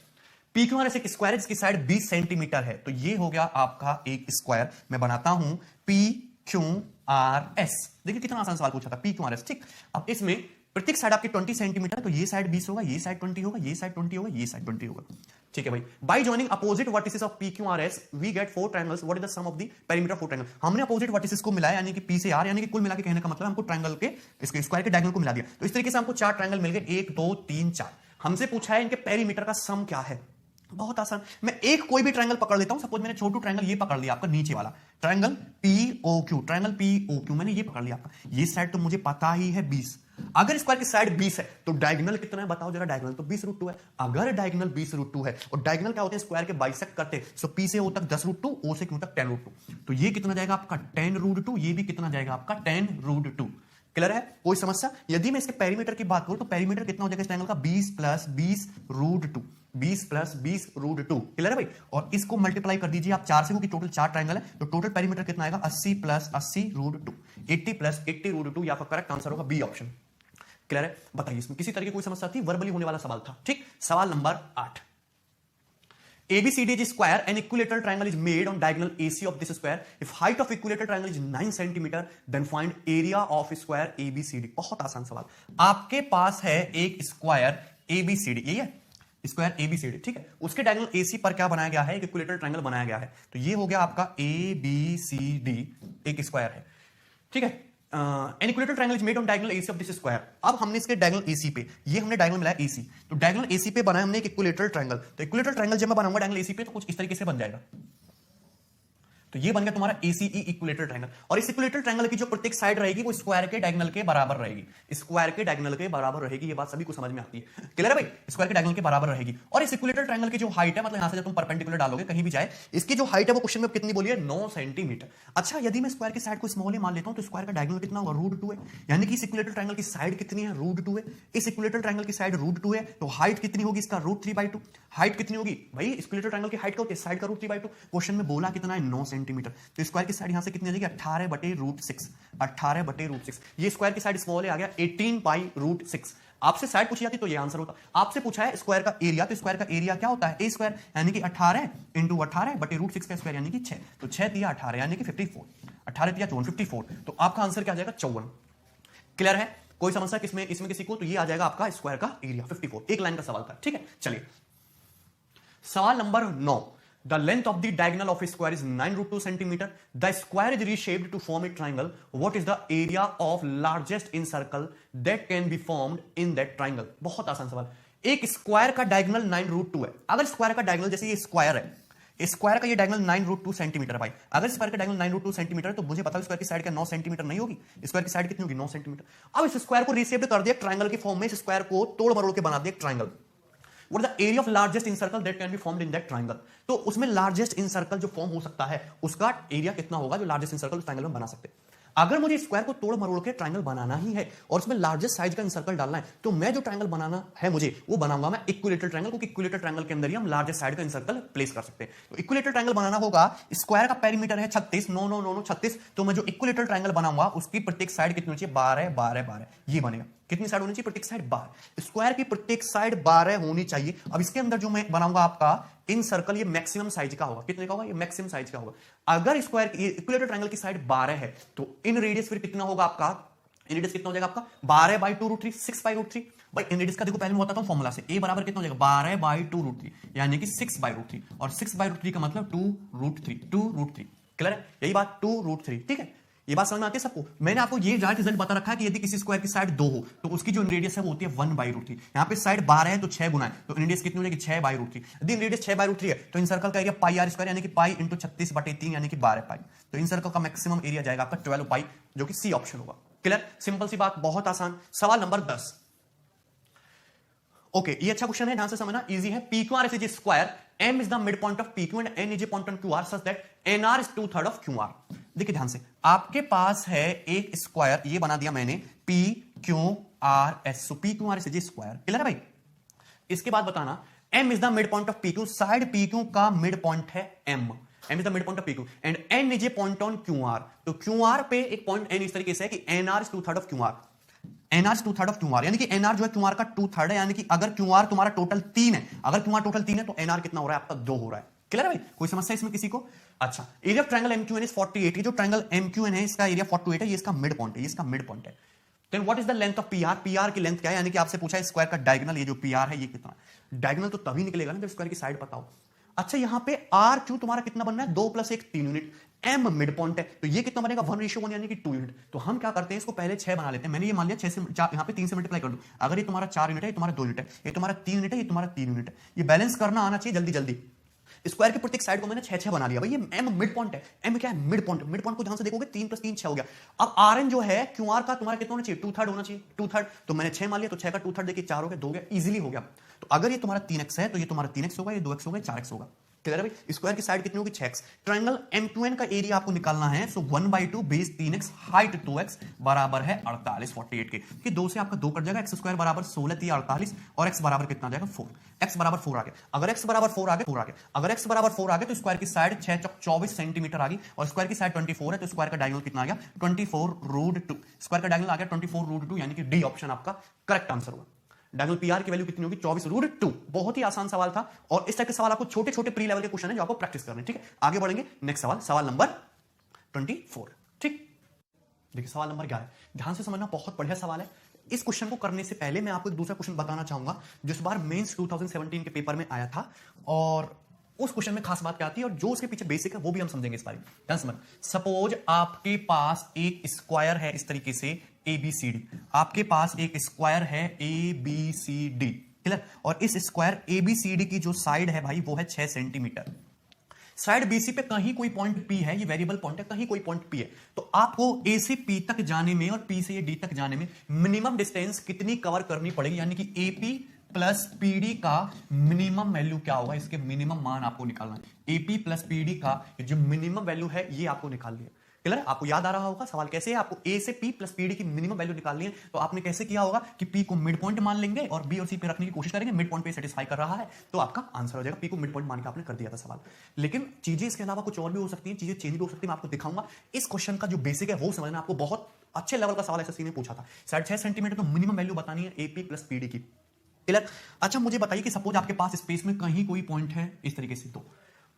A: PQRS एक स्क्वायर है जिसकी साइड 20 सेंटीमीटर है, तो ये हो गया आपका एक स्क्वायर। मैं बनाता हूं PQRS। देखिए कितना आसान सवाल पूछा था, PQRS। ठीक, अब इसमें प्रत्येक साइड आपकी 20 सेंटीमीटर है, तो ये साइड 20 होगा, ये साइड 20 होगा, ये साइड 20 होगा, ये साइड 20 होगा। ठीक है भाई। By joining opposite vertices of PQRS we get 4 triangles. What is the sum of the perimeter of 4 triangle? हमने अपोजिट वर्टिसेस को मिलाया, यानी कि P से R, यानी कि कुल मिला के कहने का मतलब हमको ट्रायंगल के, इसके स्क्वायर के डायगोनल को मिला दिया। तो इस तरीके से हमको 4 ट्रायंगल मिल गए, 1 2 3 4। हमसे पूछा है इनके पेरीमीटर का सम क्या है। बहुत आसान, मैं एक कोई भी ट्रायंगल पकड़ लेता हूं। सपोज मैंने छोटू ट्रायंगल ये पकड़ लिया आपका नीचे वाला ट्रायंगल POQ, ट्रायंगल POQ मैंने ये पकड़ लिया आपका। ये साइड तो मुझे पता ही है 20। अगर स्क्वायर की साइड 20 है तो डायगोनल कितना है बताओ जरा? डायगोनल तो 20√2 है। अगर डायगोनल 20√2 है, और डायगोनल क्या होते हैं? स्क्वायर के बाइसेक्ट करते हैं। सो P से O तक 10√2, O से Q तक 10√2। तो ये कितना जाएगा आपका 10√2, ये भी कितना जाएगा आपका 10√2। क्लियर है? कोई समस्या? यदि मैं इसके पेरीमीटर की बात करूं तो पेरीमीटर कितना हो जाएगा इस ट्रायंगल का? 20 + 20√2, 20 + 20√2। क्लियर है भाई? और इसको मल्टीप्लाई कर दीजिए आप 4 से, क्योंकि टोटल 4 ट्रायंगल है, तो टोटल पेरीमीटर कितना आएगा? 80 + 80√2, 80 + 80√2। या करेक्ट आंसर होगा बी ऑप्शन। क्लियर है? बताइए इसमें किसी तरह की कोई समस्या थी? वर्बली होने वाला सवाल था। ठीक, सवाल number 8। ABCD is square and equilateral triangle is made on diagonal AC of this square. If height of equilateral triangle is 9 cm, then find area of square ABCD. बहुत आसान सवाल। आपके पास है एक स्क्वायर ABCD, यही है स्क्वायर ABCD। ठीक है, उसके डायगोनल AC पर क्या बनाया गया है? एक इक्विलेटरल ट्रायंगल बनाया गया है। तो ये हो गया आपका ABCD, एक स्क्वायर है। ठीक है, an equilateral triangle is made on diagonal AC of this square. अब हमने इसके डायगोनल AC पे, ये हमने डायगोनल मिलाया AC, तो डायगोनल AC पे बनाया हमने एक इक्विलेटरल ट्रायंगल। तो इक्विलेटरल ट्रायंगल जब मैं बनाऊंगा डायगोनल AC पे तो कुछ इस तरीके से बन जाएगा। तो ये बन गया तुम्हारा ACE इक्विलेटरल ट्रायंगल। और इस इक्विलेटरल ट्रायंगल की जो प्रत्येक साइड रहेगी वो स्क्वायर के डायगोनल के बराबर रहेगी, स्क्वायर के डायगोनल के बराबर रहेगी। ये बात सभी को समझ में आती है, क्लियर है भाई? स्क्वायर के डायगोनल के बराबर रहेगी। और इस इक्विलेटरल ट्रायंगल की जो हाइट है, मतलब यहां से जब तुम परपेंडिकुलर डालोगे कहीं भी जाए, इसकी जो हाइट है वो क्वेश्चन में कितनी बोली है? 9 सेंटीमीटर। अच्छा, यदि मैं स्क्वायर की साइड को स्मॉल मान लेता हूं तो स्क्वायर का डायगोनल कितना होगा? √2 है। यानी कि इस इक्विलेटरल ट्रायंगल की साइड कितनी है? √2 है। इस इक्विलेटरल ट्रायंगल की साइड √2 है, तो हाइट कितनी होगी इसका? √3/2। हाइट कितनी होगी भाई? इक्विलेटरल ट्रायंगल की हाइट क्या होती है? साइड का √3/2। क्वेश्चन में बोला कितना है? 9 सेंटीमीटर। तो स्क्वायर की साइड यहां से कितनी आ जाएगी? 18/√6। 18/√6। ये स्क्वायर की साइड स्मॉल है, आ गया 18/√6। आपसे साइड पूछी जाती तो ये आंसर होता। आपसे पूछा है स्क्वायर का एरिया, तो स्क्वायर का एरिया क्या होता है? ए स्क्वायर, यानी कि 18 इंटू 18/√6 का स्क्वायर, यानी कि 6। तो 6 तिया 18 यानी कि 54। 18 तिया 54, 54। तो आपका आंसर क्या आ जाएगा? 54। क्लियर है? कोई समस्या किसमें इसमें किसी को? तो ये आ जाएगा आपका स्क्वायर का एरिया 54। एक लाइन का सवाल था, ठीक है। चलिए सवाल number 9। The length of the diagonal of a square is 9√2 centimeter. The square is reshaped to form a triangle. What is the area of largest in circle that can be formed in that triangle? बहुत आसान सवाल। एक square का diagonal 9√2 है। अगर square का diagonal, जैसे ये स्क्वायर है, स्क्वायर का ये डायगोनल 9√2 सेंटीमीटर है भाई। अगर स्क्वायर का डायगोनल 9√2 सेंटीमीटर है तो मुझे पता है स्क्वायर की साइड क्या 9 सेंटीमीटर नहीं होगी? स्क्वायर की साइड कितनी होगी? 9 सेंटीमीटर। अब इस स्क्वायर को रीशेप्ड कर दिया ट्रायंगल के फॉर्म में, इस स्क्वायर को तोड़ मरोड़ के बना दिया triangle. What is the area of largest in circle that can be formed in that triangle? तो उसमें लार्जेस्ट इन सर्कल जो फॉर्म हो सकता है उसका एरिया कितना होगा जो लार्जेस्ट इन सर्कल उस ट्रायंगल में बना सकते हैं। अगर मुझे स्क्वायर को तोड़ मरोड़ के ट्रायंगल बनाना ही है और उसमें लार्जेस्ट साइज का इन सर्कल डालना है, तो मैं जो ट्रायंगल बनाना है मुझे वो बनाऊंगा मैं इक्विलेटरल ट्रायंगल, क्योंकि इक्विलेटरल ट्रायंगल के अंदर ही हम लार्जेस्ट साइड का इन सर्कल प्लेस कर सकते हैं। तो इक्विलेटरल ट्रायंगल बनाना होगा, स्क्वायर का पेरीमीटर है 36, 9 9 9 9 36। तो मैं जो इक्विलेटरल ट्रायंगल बनाऊंगा उसकी प्रत्येक साइड कितनी होनी चाहिए? 12 12 12। ये बनेगा। कितनी साइड होनी चाहिए? प्रत्येक साइड 12। स्क्वायर की प्रत्येक साइड 12 होनी चाहिए। अब इसके अंदर जो मैं बनाऊंगा आपका इन सर्कल, ये मैक्सिमम साइज का होगा। कितने का होगा? ये मैक्सिमम साइज का होगा। अगर स्क्वायर इक्विलेटरल ट्रायंगल की साइड 12 है तो इन रेडियस फिर कितना होगा आपका? इन रेडियस कितना हो जाएगा आपका? 12/2√3, 6/√3। भाई इन रेडियस का देखो, पहले मैं बताता हूं फॉर्मूला से। ए बराबर कितना हो जाएगा? 12/2√3 यानी कि 6/√3। और 6/√3 का मतलब 2√3, 2√3। क्लियर है? यही बात 2√3, ठीक है। ये बात समझ में आती है सबको? मैंने आपको ये डायरेक्ट रिजल्ट बता रखा है कि यदि किसी स्क्वायर की साइड 2 हो तो उसकी जो रेडियस है वो होती है 1/√3। यहाँ पे साइड 12 है तो 6 गुना है, तो रेडियस कितनी हो जाएगी? 6/√3। यदि रेडियस 6/√3 है तो इन सर्कल का एरिया πr² यानी कि पाई इंटू 36/3 यानी कि 12 पाई। तो इन सर्कल का मैक्सिमम एरिया जाएगा आपका 12 पाई, जो कि सी ऑप्शन होगा। क्लियर? सिंपल सी बात, बहुत आसान। सवाल नंबर 10। ओके, ये अच्छा क्वेश्चन है, ध्यान से समझना, इजी है। PQR is a square, M is the midpoint of PQ and N is a point on QR such that NR is 2/3 of QR। देखिए ध्यान से, आपके पास है एक स्क्वायर, ये बना दिया मैंने PQRS। So PQR is a square। Clear है भाई? इसके बाद बताना, M is the midpoint of PQ, side PQ का मिड पॉइंट है M। M is the midpoint of PQ and N is a point on QR। तो QR पे एक पॉइंट N इस तरीके से है कि NR is 2/3 of QR। NR 2/3 of QR, यानी कि एनआर जो है क्यूआर का 2/3 है, यानी कि अगर क्यूआर तुम्हारा टोटल 3 है, अगर क्यूआर टोटल 3 है तो एनआर कितना हो रहा है आपका? 2 हो रहा है। क्लियर है भाई? कोई समस्या इसमें किसी को? अच्छा, एरिया ऑफ ट्रायंगल एमक्यूएन इज 48। ये जो ट्रायंगल एमक्यूएन है इसका एरिया 48 है, ये इसका मिड पॉइंट है, ये इसका मिड पॉइंट है। Then what is the length of PR? PR की लेंथ क्या है? यानी कि आपसे पूछा है स्क्वायर का डायगोनल, ये जो पीआर है ये कितना? डायगोनल तो तभी निकलेगा ना जब स्क्वायर की साइड पता हो। अच्छा, यहां पे आर क्यू तुम्हारा कितना बनना है? 2 + 1 3 यूनिट। एम मिड पॉइंट है तो ये कितना बनेगा? 1:1 यानी कि 2 यूनिट। तो हम क्या करते हैं, इसको पहले 6 बना लेते हैं। मैंने ये मान लिया 6 से यहां पे 3 से मल्टीप्लाई कर दो। अगर ये तुम्हारा 4 यूनिट है, ये तुम्हारा 2 यूनिट है, ये तुम्हारा 3 यूनिट है, ये तुम्हारा 3 यूनिट है। ये बैलेंस करना आना चाहिए जल्दी जल्दी। स्क्वायर के प्रत्येक साइड को मैंने 6 बना लिया भाई। ये एम मिड पॉइंट है। एम क्या है? Mid point. मिड पॉइंट को ध्यान से देखोगे 3 + 3 6 हो गया। अब आर एन जो है क्यूआर का तुम्हारा कितना होना चाहिए? 2/3 होना चाहिए। 2/3 तो मैंने 6 मान लिया, तो 6 का 2/3 देखिए 4 हो गया, 2 हो गया, इजीली हो गया। तो अगर ये तुम्हारा 3x है तो ये तुम्हारा 3x होगा, ये 2x होगा, 4x होगा। क्लियर है भाई? स्क्वायर की साइड कितनी होगी? 6x। ट्रायंगल M2N का एरिया आपको निकालना है, सो 1/2 बेस 3x हाइट 2x बराबर है 48 48 के। कि 2 से आपका 2 कट जाएगा, x² बराबर 16 3 48 और x बराबर कितना आ जाएगा? 4। x बराबर 4 आ गया। अगर x बराबर 4 आ गया, अगर x बराबर 4 आ गया तो स्क्वायर की साइड 6 × 24 सेंटीमीटर आ गई, और स्क्वायर की साइड 24 है तो स्क्वायर का डायगोनल कितना आ गया? 24√2। स्क्वायर का डायगोनल आ गया 24√2, यानी कि डी ऑप्शन आपका करेक्ट आंसर होगा। डायगोनल पीआर की वैल्यू कितनी होगी? 24√2। बहुत ही आसान सवाल था, और इस टाइप के सवाल आपको छोटे छोटे प्री लेवल के क्वेश्चन है जो आपको प्रैक्टिस करने। ठीक है, आगे बढ़ेंगे। नेक्स्ट सवाल, सवाल नंबर 24। ठीक, देखिए सवाल नंबर 11, ध्यान से समझना, बहुत बढ़िया सवाल है। इस क्वेश्चन को करने से पहले मैं आपको एक दूसरा क्वेश्चन बताना चाहूंगा जो इस बार मेंस 2017 के पेपर में आया था, और उस क्वेश्चन में खास बात क्या आती है और जो उसके पीछे बेसिक है वो भी हम समझेंगे इस बारे में। ध्यान समझ, सपोज आपके पास एक स्क्वायर है इस तरीके से ABCD। आपके पास एक स्क्वायर है ABCD, क्लियर? और इस स्क्वायर ABCD की जो साइड है भाई वो है 6 सेंटीमीटर। साइड बीसी पे कहीं कोई पॉइंट पी है, ये वेरिएबल पॉइंट है, कहीं कोई पॉइंट पी है, तो आपको ए से पी तक जाने में और पी से डी तक जाने में मिनिमम डिस्टेंस कितनी कवर करनी पड़ेगी, यानी कि एपी प्लस पीडी का मिनिमम वैल्यू क्या होगा, इसके मिनिमम मान आपको निकालना है। एपी प्लस पीडी का जो मिनिमम वैल्यू है ये आपको निकालनी है। क्लियर है? आपको याद आ रहा होगा सवाल कैसे है, आपको ए से पी प्लस पीडी की मिनिमम वैल्यू निकालनी है। तो आपने कैसे किया होगा कि पी को मिड पॉइंट मान लेंगे और बी और सी पे रखने की कोशिश करेंगे, मिड पॉइंट पे सेटिस्फाई कर रहा है तो आपका आंसर हो जाएगा। पी को मिड पॉइंट मान के आपने कर दिया था सवाल। लेकिन चीजें इसके अलावा कुछ और भी हो सकती हैं, चीजें चेंज भी हो सकती है, मैं आपको दिखाऊंगा। इस क्वेश्चन का जो बेसिक है वो समझना, आपको बहुत अच्छे लेवल का सवाल एसएससी ने पूछा था। 6.5 सेंटीमीटर तो मिनिमम वैल्यू बतानी है एपी प्लस पीडी की। क्लियर? अच्छा मुझे बताइए कि सपोज आपके पास स्पेस में कहीं कोई पॉइंट है इस तरीके से, तो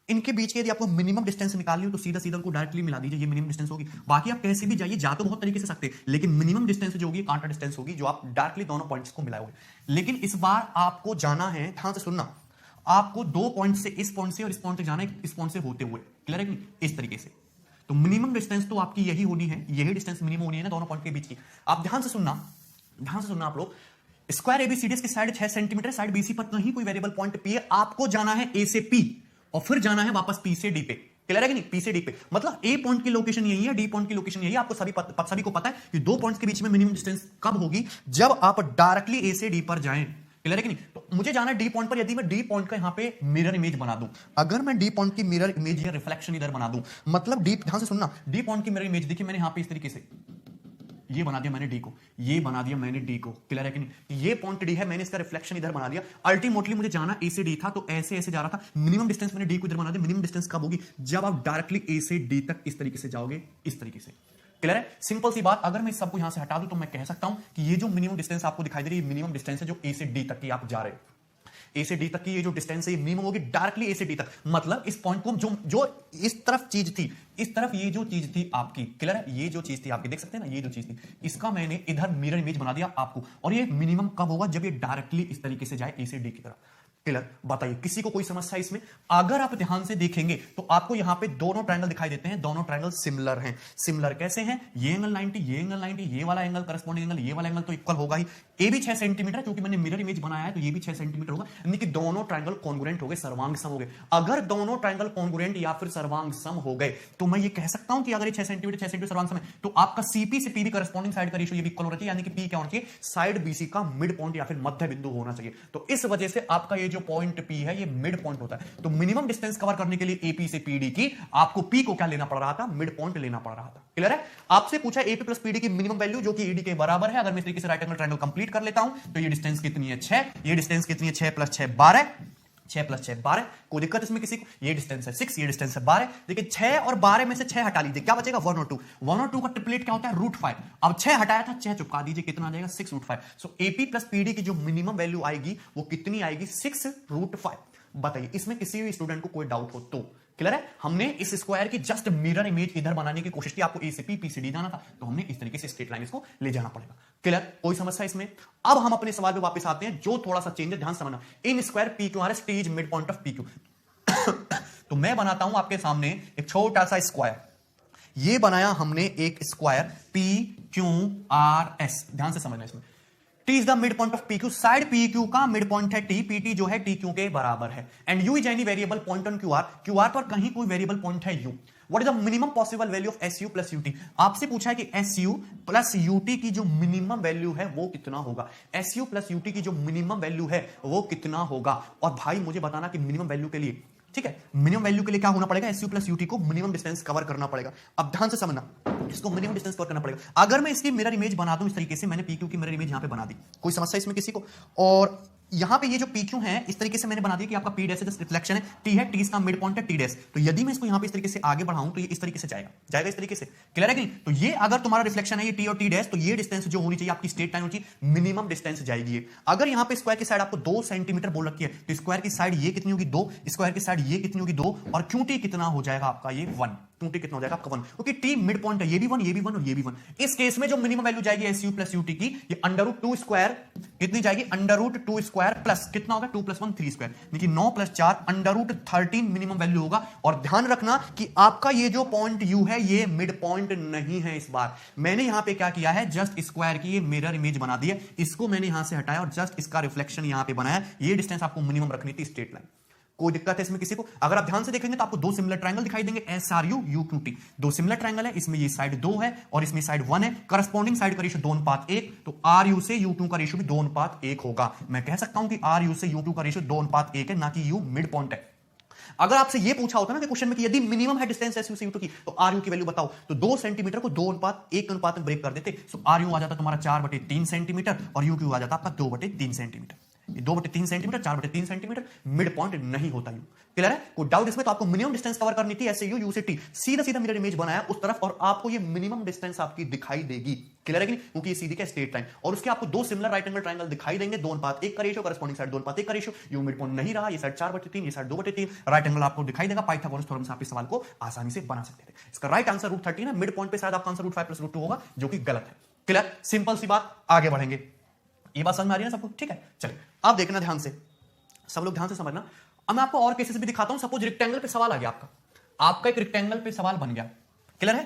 A: इनके बीच के यदि आपको मिनिमम डिस्टेंस निकालनी हो तो सीधा सीधा उनको डायरेक्टली मिला दीजिए, ये मिनिमम डिस्टेंस होगी। बाकी आप कैसे भी जाइए, जा तो बहुत तरीके से सकते हैं, लेकिन मिनिमम डिस्टेंस जो होगी कांटा डिस्टेंस होगी जो आप डायरेक्टली दोनों पॉइंट्स को मिलाए हुए। लेकिन इस बार आपको जाना है, ध्यान से सुनना, आपको दो पॉइंट से, इस पॉइंट से और इस पॉइंट से जाना है, इस पॉइंट से होते हुए। क्लियर है कि नहीं? इस तरीके से तो मिनिमम डिस्टेंस तो आपकी यही होनी है, यही डिस्टेंस मिनिमम होनी है ना दोनों पॉइंट के बीच की। आप ध्यान से सुनना, ध्यान से सुनना आप लोग। स्क्वायर एबीसीडी की साइड 6 सेंटीमीटर, साइड बीसी पर कहीं कोई वेरिएबल पॉइंट पी है, आपको जाना है ए से पी और फिर जाना है वापस पी से डी पे। क्लियर है कि नहीं? पी से डी पे मतलब ए पॉइंट की लोकेशन यही है, डी पॉइंट की लोकेशन यही है। आपको सभी को पता है कि दो पॉइंट्स के बीच में मिनिमम डिस्टेंस कब होगी, जब आप डायरेक्टली ए से डी पर जाएं। क्लियर है कि नहीं? तो मुझे जाना है डी पॉइंट पर। यदि मैं डी पॉइंट का यहां पे मिरर इमेज बना दूं, अगर मैं डी पॉइंट की मिरर इमेज या रिफ्लेक्शन इधर बना दूं, मतलब डी, ध्यान से सुनना, डी पॉइंट की मिरर इमेज देखिए मैंने यहां पे इस तरीके से ये बना दिया मैंने डी को, ये बना दिया मैंने डी को। क्लियर है कि नहीं? ये पॉइंट डी है, मैंने इसका रिफ्लेक्शन इधर बना दिया। अल्टीमेटली मुझे जाना ए से डी था, तो ऐसे ऐसे जा रहा था। मिनिमम डिस्टेंस मैंने डी को इधर बना दिया। मिनिमम डिस्टेंस कब होगी, जब आप डायरेक्टली ए से डी तक इस तरीके से जाओगे, इस तरीके से। क्लियर है? सिंपल सी बात। अगर मैं इस सबको यहां से हटा दूं तो मैं कह सकता हूं कि ये जो मिनिमम डिस्टेंस आपको दिखाई दे रही है, मिनिमम डिस्टेंस है जो ए से डी तक की आप जा रहे हो। ए से डी तक की ये जो डिस्टेंस है ये मिनिमम होगी डायरेक्टली ए से डी तक। मतलब इस पॉइंट को जो इस तरफ चीज थी, इस तरफ ये जो चीज थी आपकी, क्लियर है, ये जो चीज थी आपकी, देख सकते हैं ना, ये जो चीज थी, इसका मैंने इधर मिरर इमेज बना दिया आपको। और ये मिनिमम कब होगा, जब ये डायरेक्टली इस तरीके से जाए ए से डी की तरफ। क्लियर? बताइए किसी को कोई समस्या इसमें? अगर आप ध्यान से देखेंगे तो आपको यहां पे दोनों ट्रायंगल दिखाई देते हैं, दोनों ट्रायंगल सिमिलर हैं। सिमिलर कैसे हैं? ये एंगल 90, ये एंगल 90, ये वाला एंगल करस्पॉन्डिंग एंगल, ये वाला एंगल तो इक्वल होगा ही। ए भी 6 सेंटीमीटर है, क्योंकि मैंने मिरर इमेज बनाया है, तो ये भी 6 सेंटीमीटर होगा, यानी कि दोनों ट्रायंगल कॉन्ग्रुएंट हो गए, सर्वांग सम हो गए। अगर दोनों ट्रायंगल कॉन्ग्रुएंट या फिर सर्वांग सम हो गए तो मैं ये कह सकता हूं कि अगर ये 6 सेंटीमीटर सर्वांग सम है तो आपका सीपी से पी भी करस्पॉन्डिंग साइड का रेशियो ये भी इक्वल होना चाहिए, यानी कि पी क्या होना चाहिए, साइड बीसी का मिड पॉइंट या फिर मध्य बिंदु होना चाहिए। तो इस वजह से आपका ये जो पॉइंट पी है ये मिड पॉइंट होता है। तो मिनिमम डिस्टेंस कवर करने के लिए एपी से पीडी की आपको पी को क्या लेना पड़ रहा था, मिड पॉइंट लेना पड़ रहा था। क्लियर है? आपसे पूछा एपी प्लस पीडी की मिनिमम वैल्यू जो कि ईडी के बराबर है। अगर मैं इस तरीके से राइट एंगल ट्रायंगल कंप्लीट कर लेता हूं तो ये डिस्टेंस कितनी है, 6। ये डिस्टेंस कितनी है, 6 प्लस 6 12, 6 प्लस 6 12। कोई दिक्कत इसमें किसी को? ये डिस्टेंस है 6, ये डिस्टेंस है 12। देखिए 6 और 12 में से 6 हटा लीजिए, क्या बचेगा, 1 और 2। 1 और 2 का ट्रिपलेट क्या होता है, √5। अब 6 हटाया था, 6 चुपका दीजिए, कितना आ जाएगा, 6√5। सो एपी प्लस पीडी की जो मिनिमम वैल्यू आएगी वो कितनी आएगी, 6√5। बताइए इसमें किसी भी स्टूडेंट को कोई डाउट हो तो? क्लियर है? हमने इस स्क्वायर की जस्ट मिरर इमेज इधर बनाने की कोशिश की, आपको ए से पी से डी जाना था, तो हमने इस तरीके से स्ट्रेट लाइन इसको ले जाना पड़ेगा। क्लियर? कोई समस्या इसमें? अब हम अपने सवाल पे वापस आते हैं जो थोड़ा सा चेंज है, ध्यान समझना। In square P Q R S T is mid point of P Q. तो मैं बनाता हूं आपके सामने एक छोटा सा स्क्वायर। ये बनाया हमने एक square P Q R S, ध्यान से समझना इसमें। T is the mid point of PQ, side PQ का मिड पॉइंट है T, PT जो है TQ के बराबर है। And U is any variable point on QR, QR पर कहीं कोई वेरिएबल पॉइंट है U। What is the minimum possible value of SU plus UT? आपसे पूछा है कि SU प्लस UT की जो मिनिमम वैल्यू है वो कितना होगा। SU प्लस UT की जो मिनिमम वैल्यू है वो कितना होगा, और भाई मुझे बताना कि मिनिमम वैल्यू के लिए, ठीक है, मिनिमम वैल्यू के लिए क्या होना पड़ेगा, SU प्लस UT को मिनिमम डिस्टेंस कवर करना पड़ेगा। अब ध्यान से समझना, इसको मिनिमम डिस्टेंस कवर करना पड़ेगा। अगर मैं इसकी मिरर इमेज बना दूं इस तरीके से, मैंने PQ की मिरर इमेज यहां पे बना दी, कोई समस्या इसमें किसी को? और यहां पे ये जो PQ है इस तरीके से मैंने बना दिया कि आपका P डैश रिफ्लेक्शन है, T है, T इसका मिड पॉइंट है T डैश। तो यदि मैं इसको यहां पे इस तरीके से आगे बढ़ाऊं तो ये इस तरीके से जाएगा इस तरीके से। क्लियर है कि नहीं? तो ये अगर तुम्हारा रिफ्लेक्शन है ये T और T डैश, तो ये डिस्टेंस जो होनी चाहिए आपकी स्ट्रेट लाइन होनी चाहिए, मिनिमम डिस्टेंस जाएगी ये। अगर यहां पे स्क्वायर की साइड आपको 2 सेंटीमीटर बोल रखी है तो स्क्वायर की साइड ये कितनी होगी, 2, स्क्वायर की साइड ये कितनी होगी, 2, और QT कितना हो जाएगा आपका, ये 1। QT कितना हो जाएगा आपका 1, क्योंकि T मिड पॉइंट है, ये भी 1, ये भी 1 और ये भी 1। इस केस में जो मिनिमम वैल्यू जाएगी SU प्लस UT की, ये √2 स्क्वायर कितनी जाएगी, √2 स्क्वायर प्लस कितना होगा, 2 + 1 3 स्क्वायर, यानी 9 + 4 √13 मिनिमम वैल्यू होगा। और ध्यान रखना कि आपका ये जो पॉइंट U है ये मिड पॉइंट नहीं है। इस बार मैंने यहां पे क्या किया है, जस्ट स्क्वायर की ये मिरर इमेज बना दी है, इसको मैंने यहां से हटाया और जस्ट इसका रिफ्लेक्शन यहां पे बनाया। ये डिस्टेंस आपको मिनिमम रखनी थी, स्ट्रेट लाइन। कोई दिक्कत है इसमें किसी को? अगर आप ध्यान से देखेंगे तो आपको दो सिमिलर ट्रायंगल दिखाई देंगे, SRU UQT, दो सिमिलर ट्रायंगल है, इसमें ये साइड 2 है और इसमें साइड 1 है, करस्पॉन्डिंग साइड का रेशियो 2:1, तो RU से U2 का रेशियो भी 2:1 होगा। मैं कह सकता हूं कि RU से U2 का रेशियो 2:1 है, ना कि U मिड पॉइंट है। अगर आपसे ये पूछा होता ना कि क्वेश्चन में कि यदि मिनिमम है डिस्टेंस SU से U2 की, तो RU की वैल्यू बताओ, तो 2 सेंटीमीटर को 2:1 अनुपात में ब्रेक कर देते, सो RU आ जाता तुम्हारा 4/3 सेंटीमीटर और UQ आ जाता आपका 2/3 centimetre. 2/3 centimetre, 4/3 centimetre, mid point नहीं होता यू। क्लियर है? कोई डाउट इसमें? तो आपको मिनिमम डिस्टेंस कवर करनी थी, ऐसे यू से टी, सीधा सीधा मिरर इमेज बनाया उस तरफ और आपको ये मिनिमम डिस्टेंस आपकी दिखाई देगी। क्लियर है कि नहीं? क्योंकि ये सीधी का स्ट्रेट लाइन और उसके आपको दो सिमिलर राइट एंगल ट्रायंगल दिखाई देंगे, 2:1 का रेशियो, करस्पॉन्डिंग साइड 2:1 का रेशियो, यू मिड पॉइंट नहीं रहा, ये साइड 4/3, ये साइड 2/3, राइट एंगल आपको दिखाई देगा। पाइथागोरस थ्योरम से आप इस सवाल को आसानी से बना सकते थे। इसका राइट आंसर √13 है, मिड पॉइंट पे शायद आपका आंसर √5 + √2 होगा, जो कि गलत है। क्लियर? सिंपल सी बात, आगे बढ़ेंगे। ये बात समझ में आ रही है ना सबको? ठीक है, चलिए आप देखना ध्यान से, सब लोग ध्यान से समझना। अब मैं आपको और केसेस भी दिखाता हूं। सपोज रेक्टेंगल पे सवाल आ गया, आपका एक रेक्टेंगल पे सवाल बन गया। क्लियर है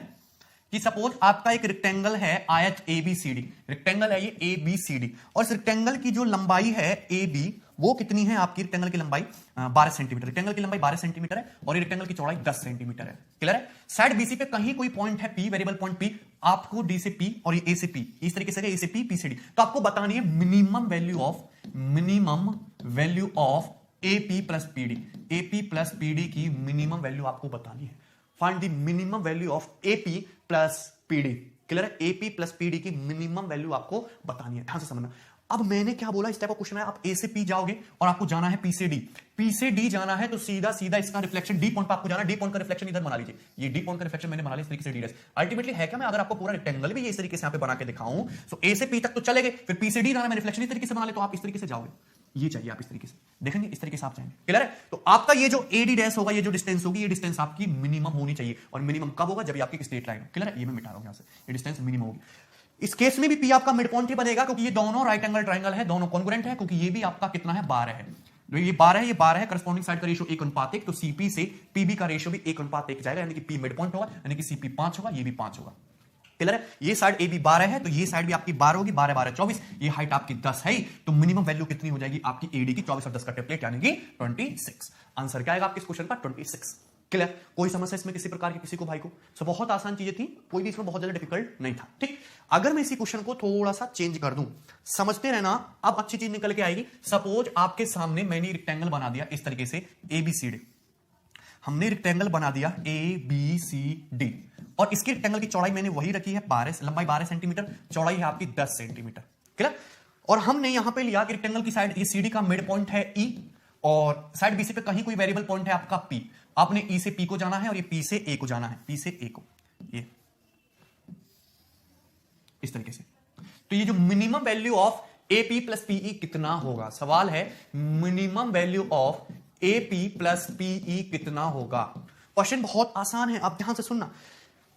A: कि सपोज आपका एक रेक्टेंगल है आयत ABCD, रेक्टेंगल है ये ABCD और इस रेक्टेंगल की जो लंबाई है AB, वो कितनी है आपकी? रेक्टेंगल की लंबाई 12 सेंटीमीटर, रेक्टेंगल की लंबाई 12 सेंटीमीटर है और ये रेक्टेंगल की चौड़ाई 10 सेंटीमीटर है। क्लियर है? साइड BC पे कहीं कोई पॉइंट है P, वेरिएबल पॉइंट P, आपको D से P और ये A से P, इस तरीके से A से P, P से D, तो आपको बतानी है minimum value of AP plus PD, AP plus PD की मिनिमम वैल्यू आपको बतानी है। Find the minimum value of AP plus PD। Clear है? AP प्लस PD की मिनिमम वैल्यू आपको बतानी है, ध्यान से समझना। अब मैंने क्या बोला, इस टाइप का क्वेश्चन है, आप A से P जाओगे और आपको जाना है P से D, P से D जाना है तो सीधा सीधा इसका रिफ्लेक्शन D पॉइंट पर आपको जाना है, D पॉइंट का रिफ्लेक्शन इधर बना लीजिए, ये D पॉइंट का रिफ्लेक्शन मैंने बना लिया इस तरीके से D'। अल्टीमेटली है क्या, मैं अगर आपको पूरा रेक्टेंगल भी इस तरीके से यहां पे बना के दिखाऊं, तो A से P तक तो चलेंगे, फिर P से D जाना, मैं रिफ्लेक्शन इस तरीके से बना ले, तो आप इस तरीके से जाओगे, ये चाहिए आप इस तरीके से देखेंगे, इस तरीके से आप जाएंगे। क्लियर है? तो आपका ये जो AD' होगा, ये जो डिस्टेंस होगी, ये डिस्टेंस आपकी मिनिमम होनी चाहिए और मिनिमम कब होगा? जब आपकी स्ट्रेट लाइन हो। क्लियर है? ये मैं मिटा रहा हूं यहां से, ये डिस्टेंस मिनिमम होगी। इस केस में भी P आपका मिड पॉइंट ही बनेगा क्योंकि ये दोनों राइट एंगल ट्रायंगल है, दोनों कॉन्ग्रुएंट है, क्योंकि ये भी आपका कितना है? 12 है, तो ये 12 है, ये 12 है, करस्पॉन्डिंग साइड का रेशियो 1:1, तो CP से PB का रेशियो भी 1:1 जाएगा, यानी कि P मिड पॉइंट होगा, यानी कि CP 5 होगा, ये भी 5 होगा। क्लियर है? ये साइड AB 12 है तो ये साइड भी आपकी 12 होगी, 12 12 24, ये हाइट आपकी 10 है, तो मिनिमम वैल्यू कितनी हो जाएगी आपकी AD की? 24 और 10 का ट्रिपलेट, यानी कि 26। आंसर क्या आएगा आपके इस क्वेश्चन का? 26। क्लियर? कोई समस्या इसमें किसी प्रकार की किसी को भाई को? सो बहुत आसान चीजें थी, कोई भी इसमें बहुत ज्यादा डिफिकल्ट नहीं था। ठीक, अगर मैं इसी क्वेश्चन को थोड़ा सा चेंज कर दूं, समझते रहना, अब अच्छी चीज निकल के आएगी। सपोज आपके सामने मैंने रेक्टेंगल बना दिया इस तरीके से ABCD, हमने रेक्टेंगल बना दिया ABCD और इसकी रेक्टेंगल की चौड़ाई मैंने वही रखी है 12, लंबाई 12 सेंटीमीटर, चौड़ाई है आपकी 10 सेंटीमीटर। क्लियर? और हमने यहां पे लिया कि रेक्टेंगल की साइड, ये CD का मिड पॉइंट है E और साइड BC पे कहीं कोई वेरिएबल पॉइंट है आपका P, आपने E से P को जाना है और ये P से A को जाना है, P से A को, ये इस तरीके से। तो ये जो minimum value of AP plus PE कितना होगा? सवाल है minimum value of AP plus PE कितना होगा। क्वेश्चन बहुत आसान है, आप ध्यान से सुनना।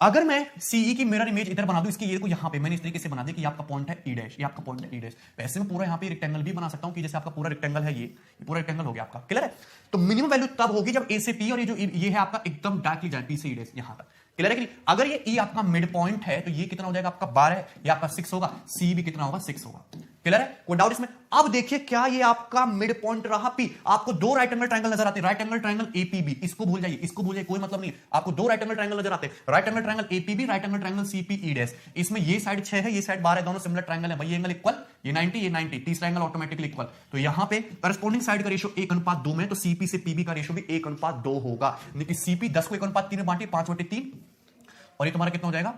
A: अगर मैं CE की मिरर इमेज इधर बना दूं, इसकी ये को यहां पे मैंने इस तरीके से बना दिया कि आपका पॉइंट है E', ये आपका पॉइंट है E'। वैसे मैं पूरा यहां पे रेक्टेंगल भी बना सकता हूं कि जैसे आपका पूरा रेक्टेंगल है, ये पूरा रेक्टेंगल हो गया आपका। क्लियर है? तो मिनिमम वैल्यू तब होगी जब A से P और ये जो ये है आपका एकदम डायरेक्टली जाए P से E' यहां तक। क्लियर है कि नहीं? अगर ये E आपका मिड पॉइंट है तो ये कितना हो जाएगा आपका? 12 है, ये आपका 6 होगा, C भी कितना होगा? 6 होगा। क्लियर है? कोई डाउट इसमें? अब देखिए क्या ये आपका मिड पॉइंट रहा P। आपको दो राइट एंगल ट्रायंगल नजर आते हैं, राइट एंगल ट्रायंगल APB, इसको भूल जाइए, इसको भूल जाइए, कोई मतलब नहीं। आपको दो राइट एंगल ट्रायंगल नजर आते हैं, right angle triangle APB, right angle triangle CPE'। इसमें ये साइड 6 है, ये साइड 12 है, दोनों सिमिलर ट्रायंगल है भाई, ये एंगल इक्वल, ये 90, ये 90, तीसरा एंगल ऑटोमेटिकली इक्वल। तो यहां पे करस्पॉन्डिंग साइड का रेशियो 1:2 में, तो CP से PB का रेशियो भी 1:2 होगा, यानी कि CP 10 को 1:3 में बांटिए, 5/3, और ये तुम्हारा कितना हो जाएगा?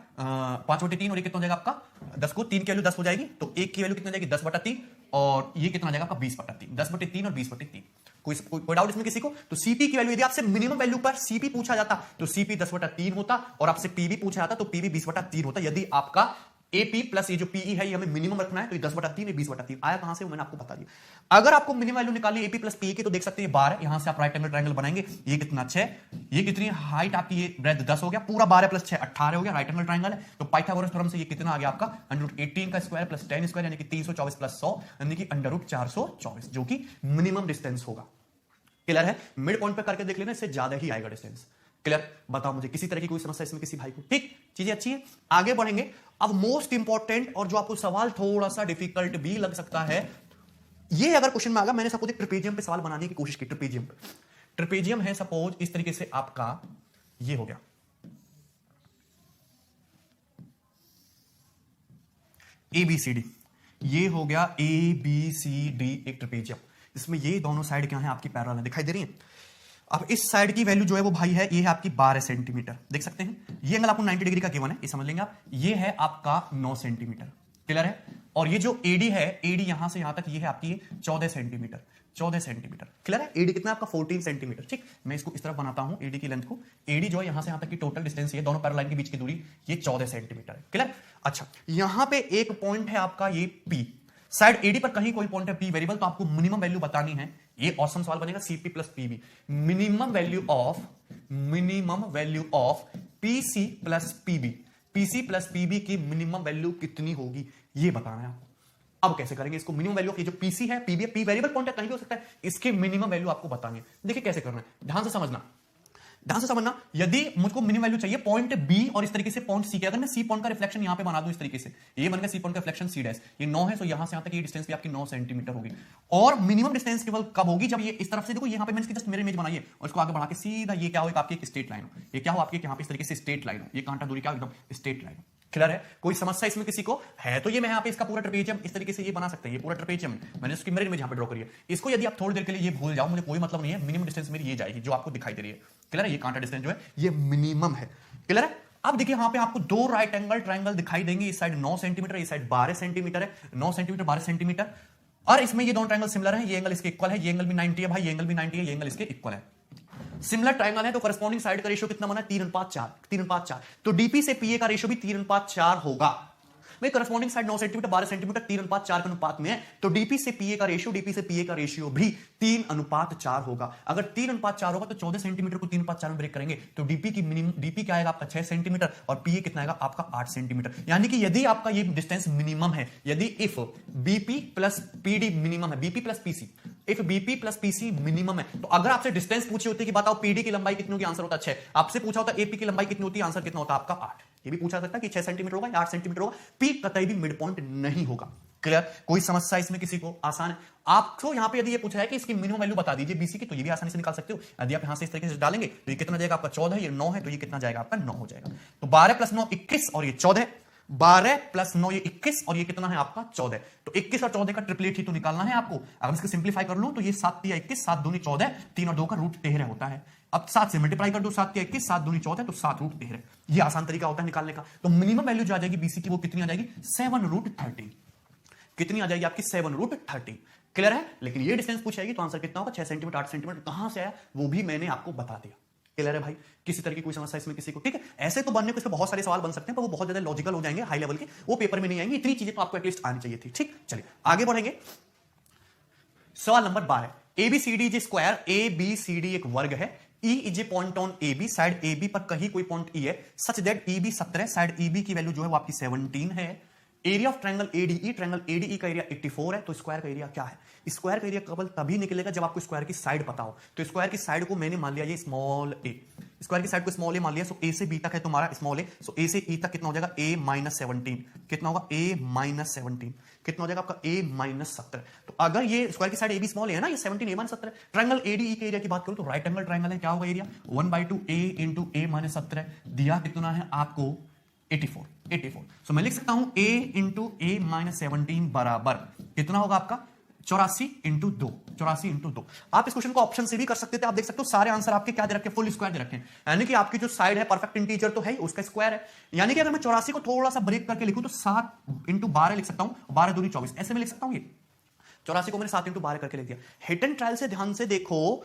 A: 5/3, और ये कितना हो जाएगा आपका? 10 को 3 की वैल्यू 10 हो जाएगी, तो 1 की वैल्यू कितना हो जाएगी? 10/3, और ये कितना हो जाएगा आपका? 20/3, 10/3 और 20/3। कोई डाउट इसमें किसी को? तो CP की वैल्यू, यदि आपसे मिनिमम वैल्यू पर CP पूछा जाता तो CP 10/3 होता, और आपसे PB पूछा जाता तो PB 20/3 होता। यदि आपका AP प्लस ये जो PE है ये हमें मिनिमम रखना है, तो ये 10/3, ये 20/3 आया कहां से? मैंने आपको बता दिया। अगर आपको मिनिमम वैल्यू निकालनी है AP प्लस PE की, तो देख सकते हैं 12, यहां से आप राइट एंगल ट्रायंगल बनाएंगे, ये कितना 6, ये कितनी हाइट आपकी, ये ब्रेथ 10 हो गया, पूरा 12 प्लस 6 18 हो गया, राइट एंगल ट्रायंगल है। तो पाइथागोरस थ्योरम से ये कितना आ गया आपका? √18 का स्क्वायर प्लस 10 स्क्वायर, यानी कि 324 प्लस 100, यानी कि √424, जो कि मिनिमम डिस्टेंस होगा। क्लियर है? मिड पॉइंट पे करके देख लेना, इससे ज्यादा ही आएगा डिस्टेंस। क्लियर? बताओ मुझे किसी तरह की कोई समस्या इसमें किसी भाई को? ठीक, चीजें अच्छी है, आगे बढ़ेंगे। अब मोस्ट इंपॉर्टेंट और जो आपको सवाल थोड़ा सा डिफिकल्ट भी लग सकता है, ये अगर क्वेश्चन में आएगा, मैंने सपोज एक ट्रेपेजियम पे सवाल बनाने की कोशिश की, ट्रेपेजियम पे। ट्रेपेजियम है सपोज इस तरीके से आपका ये हो गया, ABCD, ये हो गया ABCD एक ट्रेपेजियम। इसमें ये दोनों साइड क्या है आपकी पैरेलल है, दिखाई दे रही है। अब इस साइड की वैल्यू जो है वो भाई है, ये है आपकी 12 सेंटीमीटर, देख सकते हैं। ये एंगल आपको 90 डिग्री का गिवन है, ये समझ लेंगे आप। ये है आपका 9 सेंटीमीटर, क्लियर है। और ये जो AD है, AD यहां से यहां तक ये है आपकी 14 सेंटीमीटर, 14 सेंटीमीटर, क्लियर है। AD कितना है आपका 14 सेंटीमीटर, ठीक। मैं इसको इस तरफ बनाता हूं AD की लेंथ को। AD जो है यहां से यहां तक की टोटल डिस्टेंस, ये दोनों पैरेलल लाइन के बीच की दूरी ये 14 सेंटीमीटर है, क्लियर। अच्छा, यहां पे एक पॉइंट है आपका ये P, साइड AD पर कहीं कोई पॉइंट है P वेरिएबल, तो आपको मिनिमम वैल्यू बतानी है। ये ऑसम सवाल बनेगा, CP plus PB, minimum value of PC plus PB, PC plus PB की मिनिमम वैल्यू कितनी होगी ये बताना है आपको। अब कैसे करेंगे इसको, मिनिमम वैल्यू ऑफ ये जो PC है, PB है, P वेरिएबल पॉइंट है, कहीं भी हो सकता है, इसके मिनिमम वैल्यू आपको बतानी है। देखिए कैसे करना है, ध्यान से समझना, ध्यान से समझना। यदि मुझको मिनिमम वैल्यू चाहिए पॉइंट B और इस तरीके से पॉइंट C के, अगर मैं C पॉइंट का रिफ्लेक्शन यहां पे बना दूं इस तरीके से, ये बन गया C पॉइंट का रिफ्लेक्शन C डैश, ये 9 है, तो यहां से यहां तक ये डिस्टेंस भी आपकी 9 सेंटीमीटर होगी। और मिनिमम डिस्टेंस केवल कब होगी, जब ये इस तरफ से, देखो यहां पे मैंने इसकी जस्ट मिरर इमेज बनाई है और इसको आगे बढ़ा के सीधा ये क्या होगा आपकी एक स्ट्रेट लाइन हो, ये क्या हो आपके यहां पे इस तरीके से स्ट्रेट लाइन हो, ये कांटा दूरी क्या एकदम स्ट्रेट लाइन हो, क्लियर है। कोई समस्या इसमें किसी को है तो ये मैं यहाँ पे इसका पूरा ट्रेपेजियम इस तरीके से ये बना सकते हैं, ये पूरा ट्रेपेजियम मैंने इसकी मिरर इमेज यहाँ पे ड्रॉ करी है। इसको यदि आप थोड़ी देर के लिए ये भूल जाओ, मुझे कोई मतलब नहीं है, मिनिमम डिस्टेंस मेरी ये जाएगी जो आपको दिखाई दे रही है, क्लियर है। ये कांटा डिस्टेंस जो है ये मिनिमम है, क्लियर है। अब देखिए यहाँ पे आपको दो राइट एंगल ट्रायंगल दिखाई देंगे, इस साइड 9 सेंटीमीटर, इस साइड 12 सेंटीमीटर है, 9 सेंटीमीटर 12 सेंटीमीटर, और इसमें ये दोनों ट्रायंगल सिमिलर है, ये एंगल इसके इक्वल है, ये एंगल भी 90 है भाई, ये एंगल भी 90 है, ये एंगल इसके इक्वल है। सिमिलर ट्रायंगल है तो करस्पॉन्डिंग साइड का रेशियो कितना बना, 3:4, 3:4, तो डीपी से पीए का रेशियो भी 3:4 होगा। भाई करस्पॉन्डिंग साइड 9 सेंटीमीटर 12 सेंटीमीटर 3:4 के अनुपात में है, तो डीपी से पीए का रेशियो भी 3:4 होगा। अगर 3:4 होगा तो 14 सेंटीमीटर को 3:4 में ब्रेक करेंगे तो डीपी की मिनिमम, डीपी क्या आएगा आपका 6 सेंटीमीटर और पीए कितना आएगा आपका 8 सेंटीमीटर। यानी कि यदि आपका ये डिस्टेंस मिनिमम है, यदि if BP plus PD minimum है, BP plus PC, if BP plus PC minimum है, तो अगर आपसे डिस्टेंस पूछी होती कि बताओ पीडी की लंबाई कितनी होगी, आंसर होता 6। आपसे पूछा होता एपी की लंबाई कितनी होती है, आंसर कितना होता आपका 8। ये भी पूछा सकता है कि 6 सेंटीमीटर होगा या 8 सेंटीमीटर होगा, पी कतई भी मिड पॉइंट नहीं होगा, क्लियर। कोई समस्या इसमें किसी को, आसान है। आपको यहां पे यदि ये पूछा है कि इसकी मिनिमम वैल्यू बता दीजिए बीसी की, तो ये भी आसानी से निकाल सकते हो। यदि आप यहां से इस तरीके से डालेंगे तो ये कितना जाएगा आपका 14 है, ये 9 है, तो ये कितना जाएगा आपका 9 हो जाएगा। तो 12 + 9 21 और ये 14, 12 + 9 ये 21 और ये कितना है आपका 14। तो 21 और 14 का ट्रिपलेट ही तो निकालना है आपको। अगर इसको सिंप्लीफाई कर लूं तो ये 7 × 3 = 21, 7 × 2 = 14, 3 और 2 का रूट 13 होता है। अब 7 से मल्टीप्लाई कर दो, 7 × 3 = 21, 7 × 2 = 14, तो 7 √ 13। ये आसान तरीका होता है निकालने का। तो मिनिमम वैल्यू जो आ जाएगी बीसी की वो कितनी आ जाएगी, 7√30। कितनी आ जाएगी आपकी 7√30, क्लियर है। लेकिन ये डिस्टेंस पूछेगी तो आंसर कितना होगा, 6 सेंटीमीटर 8 सेंटीमीटर, कहां से आया वो भी मैंने आपको बता दिया, क्लियर है भाई। किसी तरह की कोई समस्या इसमें किसी को, ठीक है। ऐसे तो बनने को इस पे बहुत सारे सवाल बन सकते हैं पर वो बहुत ज्यादा लॉजिकल हो जाएंगे, हाई लेवल के, वो पेपर में नहीं आएंगे। इतनी चीजें तो आपको एटलीस्ट आनी चाहिए थी, ठीक। चलिए आगे बढ़ेंगे। सवाल number 12, ABCD is square, ABCD एक वर्ग है, E is a point on AB, side AB पर कहीं कोई पॉइंट E है, such that EB 17, side EB की वैल्यू जो है वो आपकी 17 है। Area of triangle ADE, triangle ADE का एरिया 84 है, तो स्क्वायर का एरिया क्या है। स्क्वायर का एरिया केवल तभी निकलेगा जब आपको स्क्वायर की साइड पता हो। तो स्क्वायर की साइड को मैंने मान लिया ये स्मॉल a, स्क्वायर की साइड को स्मॉल a मान लिया, सो a से b तक है तुम्हारा स्मॉल a, सो a से e तक कितना हो जाएगा a - 17, कितना होगा a - 17, कितना हो जाएगा आपका a - 17। तो अगर ये स्क्वायर की साइड AB स्मॉल है ना, ये 17 a - 17, ट्रायंगल ADE के एरिया की बात करूं तो राइट एंगल ट्रायंगल है, क्या होगा एरिया 1/2 a × a - 17, दिया कितना है आपको 84। सो मैं लिख सकता हूं a × a - 17 बराबर कितना होगा आपका 84 × 2, 84 × 2। आप इस क्वेश्चन को ऑप्शन से भी कर सकते थे, आप देख सकते हो सारे आंसर आपके क्या दे रखे, फुल स्क्वायर दे रखे हैं, यानी कि आपकी जो साइड है परफेक्ट इंटीजर तो है, उसका स्क्वायर है। यानी कि अगर मैं 84 को थोड़ा सा ब्रेक करके लिखूं तो 7 × 12 लिख सकता हूं, 12 दूनी 24, ऐसे में लिख सकता हूं। ये 84 को मैंने 7 × 12 करके लिख दिया। हिट एंड ट्रायल से ध्यान से देखो,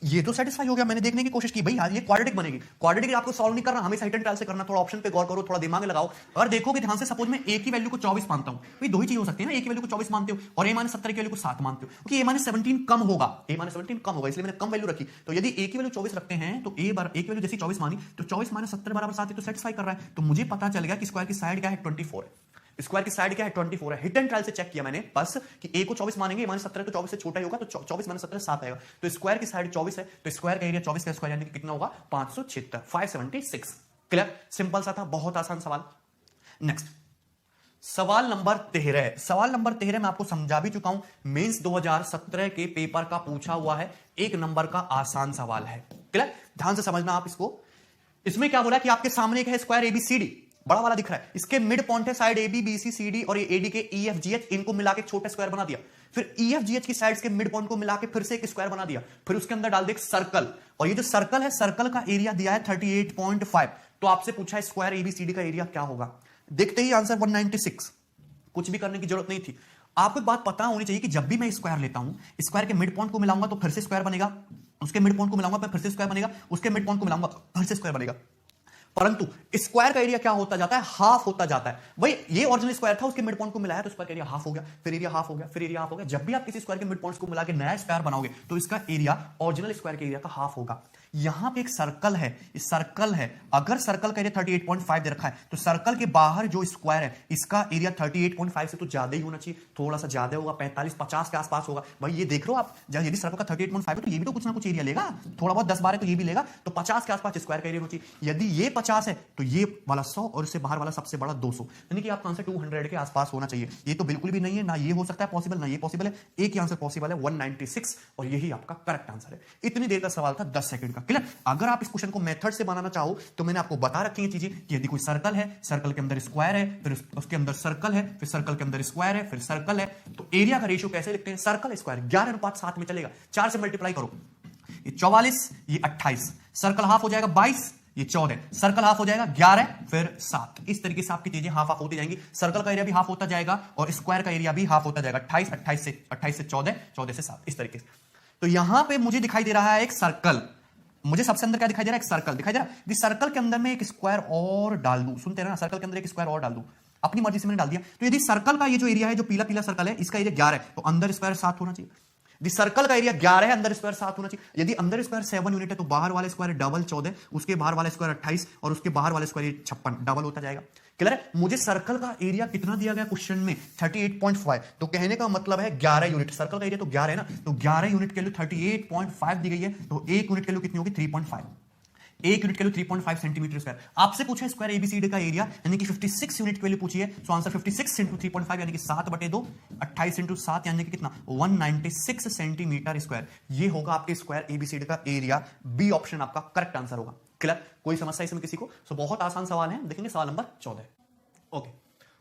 A: ये तो सेटिस्फाई हो गया, मैंने देखने की कोशिश की भाई ये क्वाड्रेटिक बनेगी। क्वाड्रेटिक आपको सॉल्व नहीं करना, हमें हिट एंड ट्रायल से करना, थोड़ा ऑप्शन पे गौर करो, थोड़ा दिमाग लगाओ। अगर देखोगे ध्यान से, सपोज मैं a की वैल्यू को 24 मानता हूं, भाई दो ही चीज हो सकती है ना, a की वैल्यू को 24 मानते हो और a - 17 की वैल्यू को 7 मानते हो, क्योंकि a - 17 कम होगा, a - 17 कम होगा, इसलिए मैंने कम वैल्यू रखी। तो यदि a की वैल्यू 24 रखते हैं तो a की वैल्यू जैसी 24 मानी तो 24 - 17 बराबर 7, तो सेटिस्फाई कर रहा है। तो मुझे पता चल गया कि स्क्वायर की साइड क्या है 24 है, स्क्वायर की साइड क्या है 24 है। हिट एंड ट्रायल से चेक किया मैंने बस कि a को 24 मानेंगे, a - 17 तो 24 से छोटा ही होगा, तो 24 - 17 7 आएगा, तो स्क्वायर की साइड 24 है, तो स्क्वायर का एरिया 24 का स्क्वायर यानी कि कितना होगा 576, 576, क्लियर। सिंपल सा था, बहुत आसान सवाल। नेक्स्ट सवाल नंबर 13। सवाल नंबर 13 मैं आपको समझा भी चुका हूं, मेंस 2017 के पेपर का पूछा हुआ है, एक नंबर का आसान सवाल है। क्लियर? ध्यान से समझना आप इसको। इसमें क्या बोला कि आपके सामने एक है स्क्वायर एबीसीडी, बड़ा वाला दिख रहा है, इसके मिड पॉइंट है साइड एबी बीसी सीडी और एडी के ईएफजीएच, इनको मिला के छोटा स्क्वायर बना दिया। फिर ईएफजीएच की साइड्स के मिड पॉइंट को मिला के फिर से एक स्क्वायर बना दिया, फिर उसके अंदर डाल दे एक सर्कल, और ये जो सर्कल है, सर्कल का एरिया दिया है 38.5। तो आपसे पूछा है स्क्वायर एबीसीडी का एरिया क्या होगा। देखते ही आंसर 196, कुछ भी करने की जरूरत नहीं थी। आपको एक बात पता होनी चाहिए कि जब भी मैं स्क्वायर लेता हूं, स्क्वायर के मिड पॉइंट को मिलाऊंगा तो फिर से स्क्वायर बनेगा, उसके मिड पॉइंट को मिलाऊंगा फिर से स्क्वायर बनेगा, उसके मिड पॉइंट को मिलाऊंगा फिर से स्क्वायर बनेगा। परंतु स्क्वायर का एरिया क्या होता जाता है, हाफ होता जाता है। भाई ये ओरिजिनल स्क्वायर था, उसके मिड पॉइंट को मिलाया तो स्क्वायर का एरिया हाफ हो गया, फिर एरिया हाफ हो गया, फिर एरिया हाफ हो गया। जब भी आप किसी स्क्वायर के मिड पॉइंट्स को मिला के नया स्क्वायर बनाओगे तो इसका एरिया ओरिजिनल स्क्वायर के एरिया का हाफ होगा। यहां पे एक सर्कल है, इस सर्कल है, अगर सर्कल का एरिया 38.5 दे रखा है तो सर्कल के बाहर जो स्क्वायर है इसका एरिया 38.5 से तो ज्यादा ही होना चाहिए, थोड़ा सा ज्यादा होगा, 45-50 के आसपास होगा। भाई ये देख लो आप, यदि सर्कल का 38.5 है तो ये भी तो कुछ ना कुछ एरिया लेगा, थोड़ा बहुत 10-12 तो ये भी लेगा, तो 50 के आसपास स्क्वायर का एरिया होना चाहिए। यदि ये 50 है तो ये वाला 100 और इससे बाहर वाला सबसे बड़ा 200, यानी कि आपका आंसर 200 के आसपास होना चाहिए। ये तो बिल्कुल भी नहीं है, ना ये हो सकता है पॉसिबल, ना ये पॉसिबल है, एक ही आंसर पॉसिबल है 196, और यही आपका करेक्ट आंसर है। इतनी देर का सवाल था 10 सेकंड का। क्लियर? अगर आप इस क्वेश्चन को मेथड से बनाना चाहो तो मैंने आपको बता रखी है चीजें कि यदि कोई सर्कल है, सर्कल के अंदर स्क्वायर है, फिर उसके अंदर सर्कल है, फिर सर्कल के अंदर स्क्वायर है, फिर सर्कल है, तो एरिया का रेशियो कैसे लिखते हैं, सर्कल स्क्वायर 11:7 में चलेगा। 4 से मल्टीप्लाई करो, ये 44, ये 28, सर्कल हाफ हो जाएगा 22, ये 14, सर्कल हाफ हो जाएगा 11, फिर 7। इस तरीके से आपकी चीजें हाफ होती जाएंगी, सर्कल का एरिया भी हाफ होता जाएगा और स्क्वायर का एरिया भी हाफ होता जाएगा। 28, 28 से 14, 14 से 7, इस तरीके से। तो यहां पे मुझे दिखाई दे रहा है एक सर्कल, मुझे सबसे अंदर क्या दिखाई दे रहा है, एक सर्कल दिखाई दे रहा है। इस सर्कल के अंदर में एक स्क्वायर और डाल दूं, सुनते हैं ना, सर्कल के अंदर एक स्क्वायर और डाल दूं, अपनी मर्जी से मैंने डाल दिया। तो यदि सर्कल का ये जो एरिया है, जो पीला पीला सर्कल है, इसका एरिया 11 है, तो अंदर स्क्वायर 7 होना चाहिए। यदि सर्कल का एरिया 11 है, अंदर स्क्वायर 7 होना चाहिए। यदि अंदर स्क्वायर 7 यूनिट है तो बाहर वाले स्क्वायर डबल 14, उसके बाहर वाले स्क्वायर 28 और उसके बाहर वाले स्क्वायर 56, डबल होता जाएगा। क्लियर है? मुझे सर्कल का एरिया कितना दिया गया क्वेश्चन में, 38.5, तो कहने का मतलब है 11 यूनिट। सर्कल का एरिया तो 11 है ना, तो 11 यूनिट के लिए 38.5 दी गई है, तो 1 यूनिट के लिए कितनी होगी, 3.5, 1 यूनिट के लिए 3.5 सेंटीमीटर स्क्वायर। आपसे पूछा स्क्वायर एबीसीडी का एरिया, यानी कि 56 यूनिट के लिए पूछी है, सो आंसर 56 इंटू 3.5 यानी कि 7/2, 28 इंटू 7 यानी कि कितना, 196 सेंटीमीटर स्क्वायर। ये होगा आपके स्क्वायर एबीसीडी का एरिया। बी ऑप्शन आपका करेक्ट आंसर होगा। क्लियर? कोई समस्या इसमें किसी को? सो बहुत आसान सवाल है, देखेंगे सवाल number 14। Okay,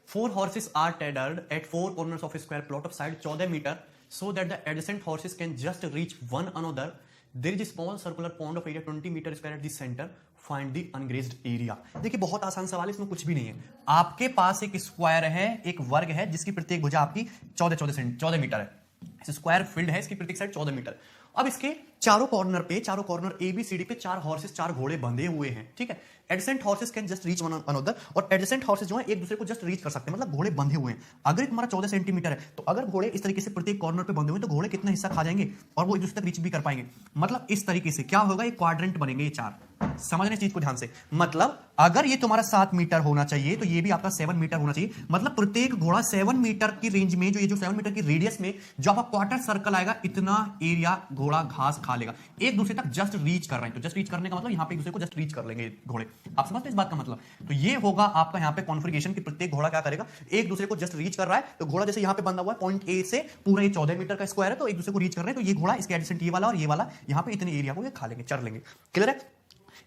A: 4 horses are tethered at 4 corners of a square plot of side 14 meter so that the adjacent horses can just reach one another. There is a small circular pond of area 20 meter square at the center. Find the ungrazed area. देखिए बहुत आसान सवाल है, इसमें कुछ भी नहीं है। आपके पास एक स्क्वायर है, एक वर्ग है जिसकी प्रत्येक भुजा आपकी 14 मीटर है। स्क्वायर फील्ड है, इसकी प्रत्येक साइड 14 मीटर। अब इसके चारों corner A B C D पे 4 हॉर्सेस, 4 घोड़े बंधे हुए हैं। ठीक है, adjacent horses can just reach one another, और एडजेसेंट हॉर्सेस जो है एक दूसरे को जस्ट रीच कर सकते हैं, मतलब घोड़े बंधे हुए हैं। अगर हमारा 14 सेंटीमीटर है तो अगर घोड़े इस तरीके से प्रत्येक कॉर्नर पे बंधे हुए हैं तो घोड़े कितना हिस्सा खा जाएंगे और वो एक दूसरे तक रीच भी कर पाएंगे। मतलब इस तरीके से क्या होगा, एक क्वाड्रेंट बनेंगे ये 4। समझने चीज को ध्यान से, मतलब अगर ये तुम्हारा 7 मीटर होना चाहिए तो ये भी आपका 7 मीटर होना चाहिए। मतलब प्रत्येक घोड़ा 7 मीटर की रेंज में, जो ये जो 7 मीटर की रेडियस में जो आपका क्वार्टर सर्कल आएगा, इतना एरिया घोड़ा घास खा लेगा। एक दूसरे तक जस्ट रीच कर रहे हैं, तो जस्ट रीच करने का मतलब यहाँ पे एक दूसरे को जस्ट रीच कर लेंगे घोड़े। आप समझते हैं इस बात का मतलब? तो ये होगा आपका यहाँ पे कॉन्फिगरेशन की प्रत्येक घोड़ा क्या करेगा, एक दूसरे को जस्ट रीच कर रहा है। तो घोड़ा जैसे यहाँ पे बंधा हुआ है पॉइंट ए से, पूरा ये 14 मीटर का स्क्वायर है, तो एक दूसरे को रीच कर रहे हैं। तो ये घोड़ा इसके एडजेसेंट ये वाला और ये वाला यहाँ पे इतने एरिया को ये खा लेंगे, चर लेंगे। क्लियर है?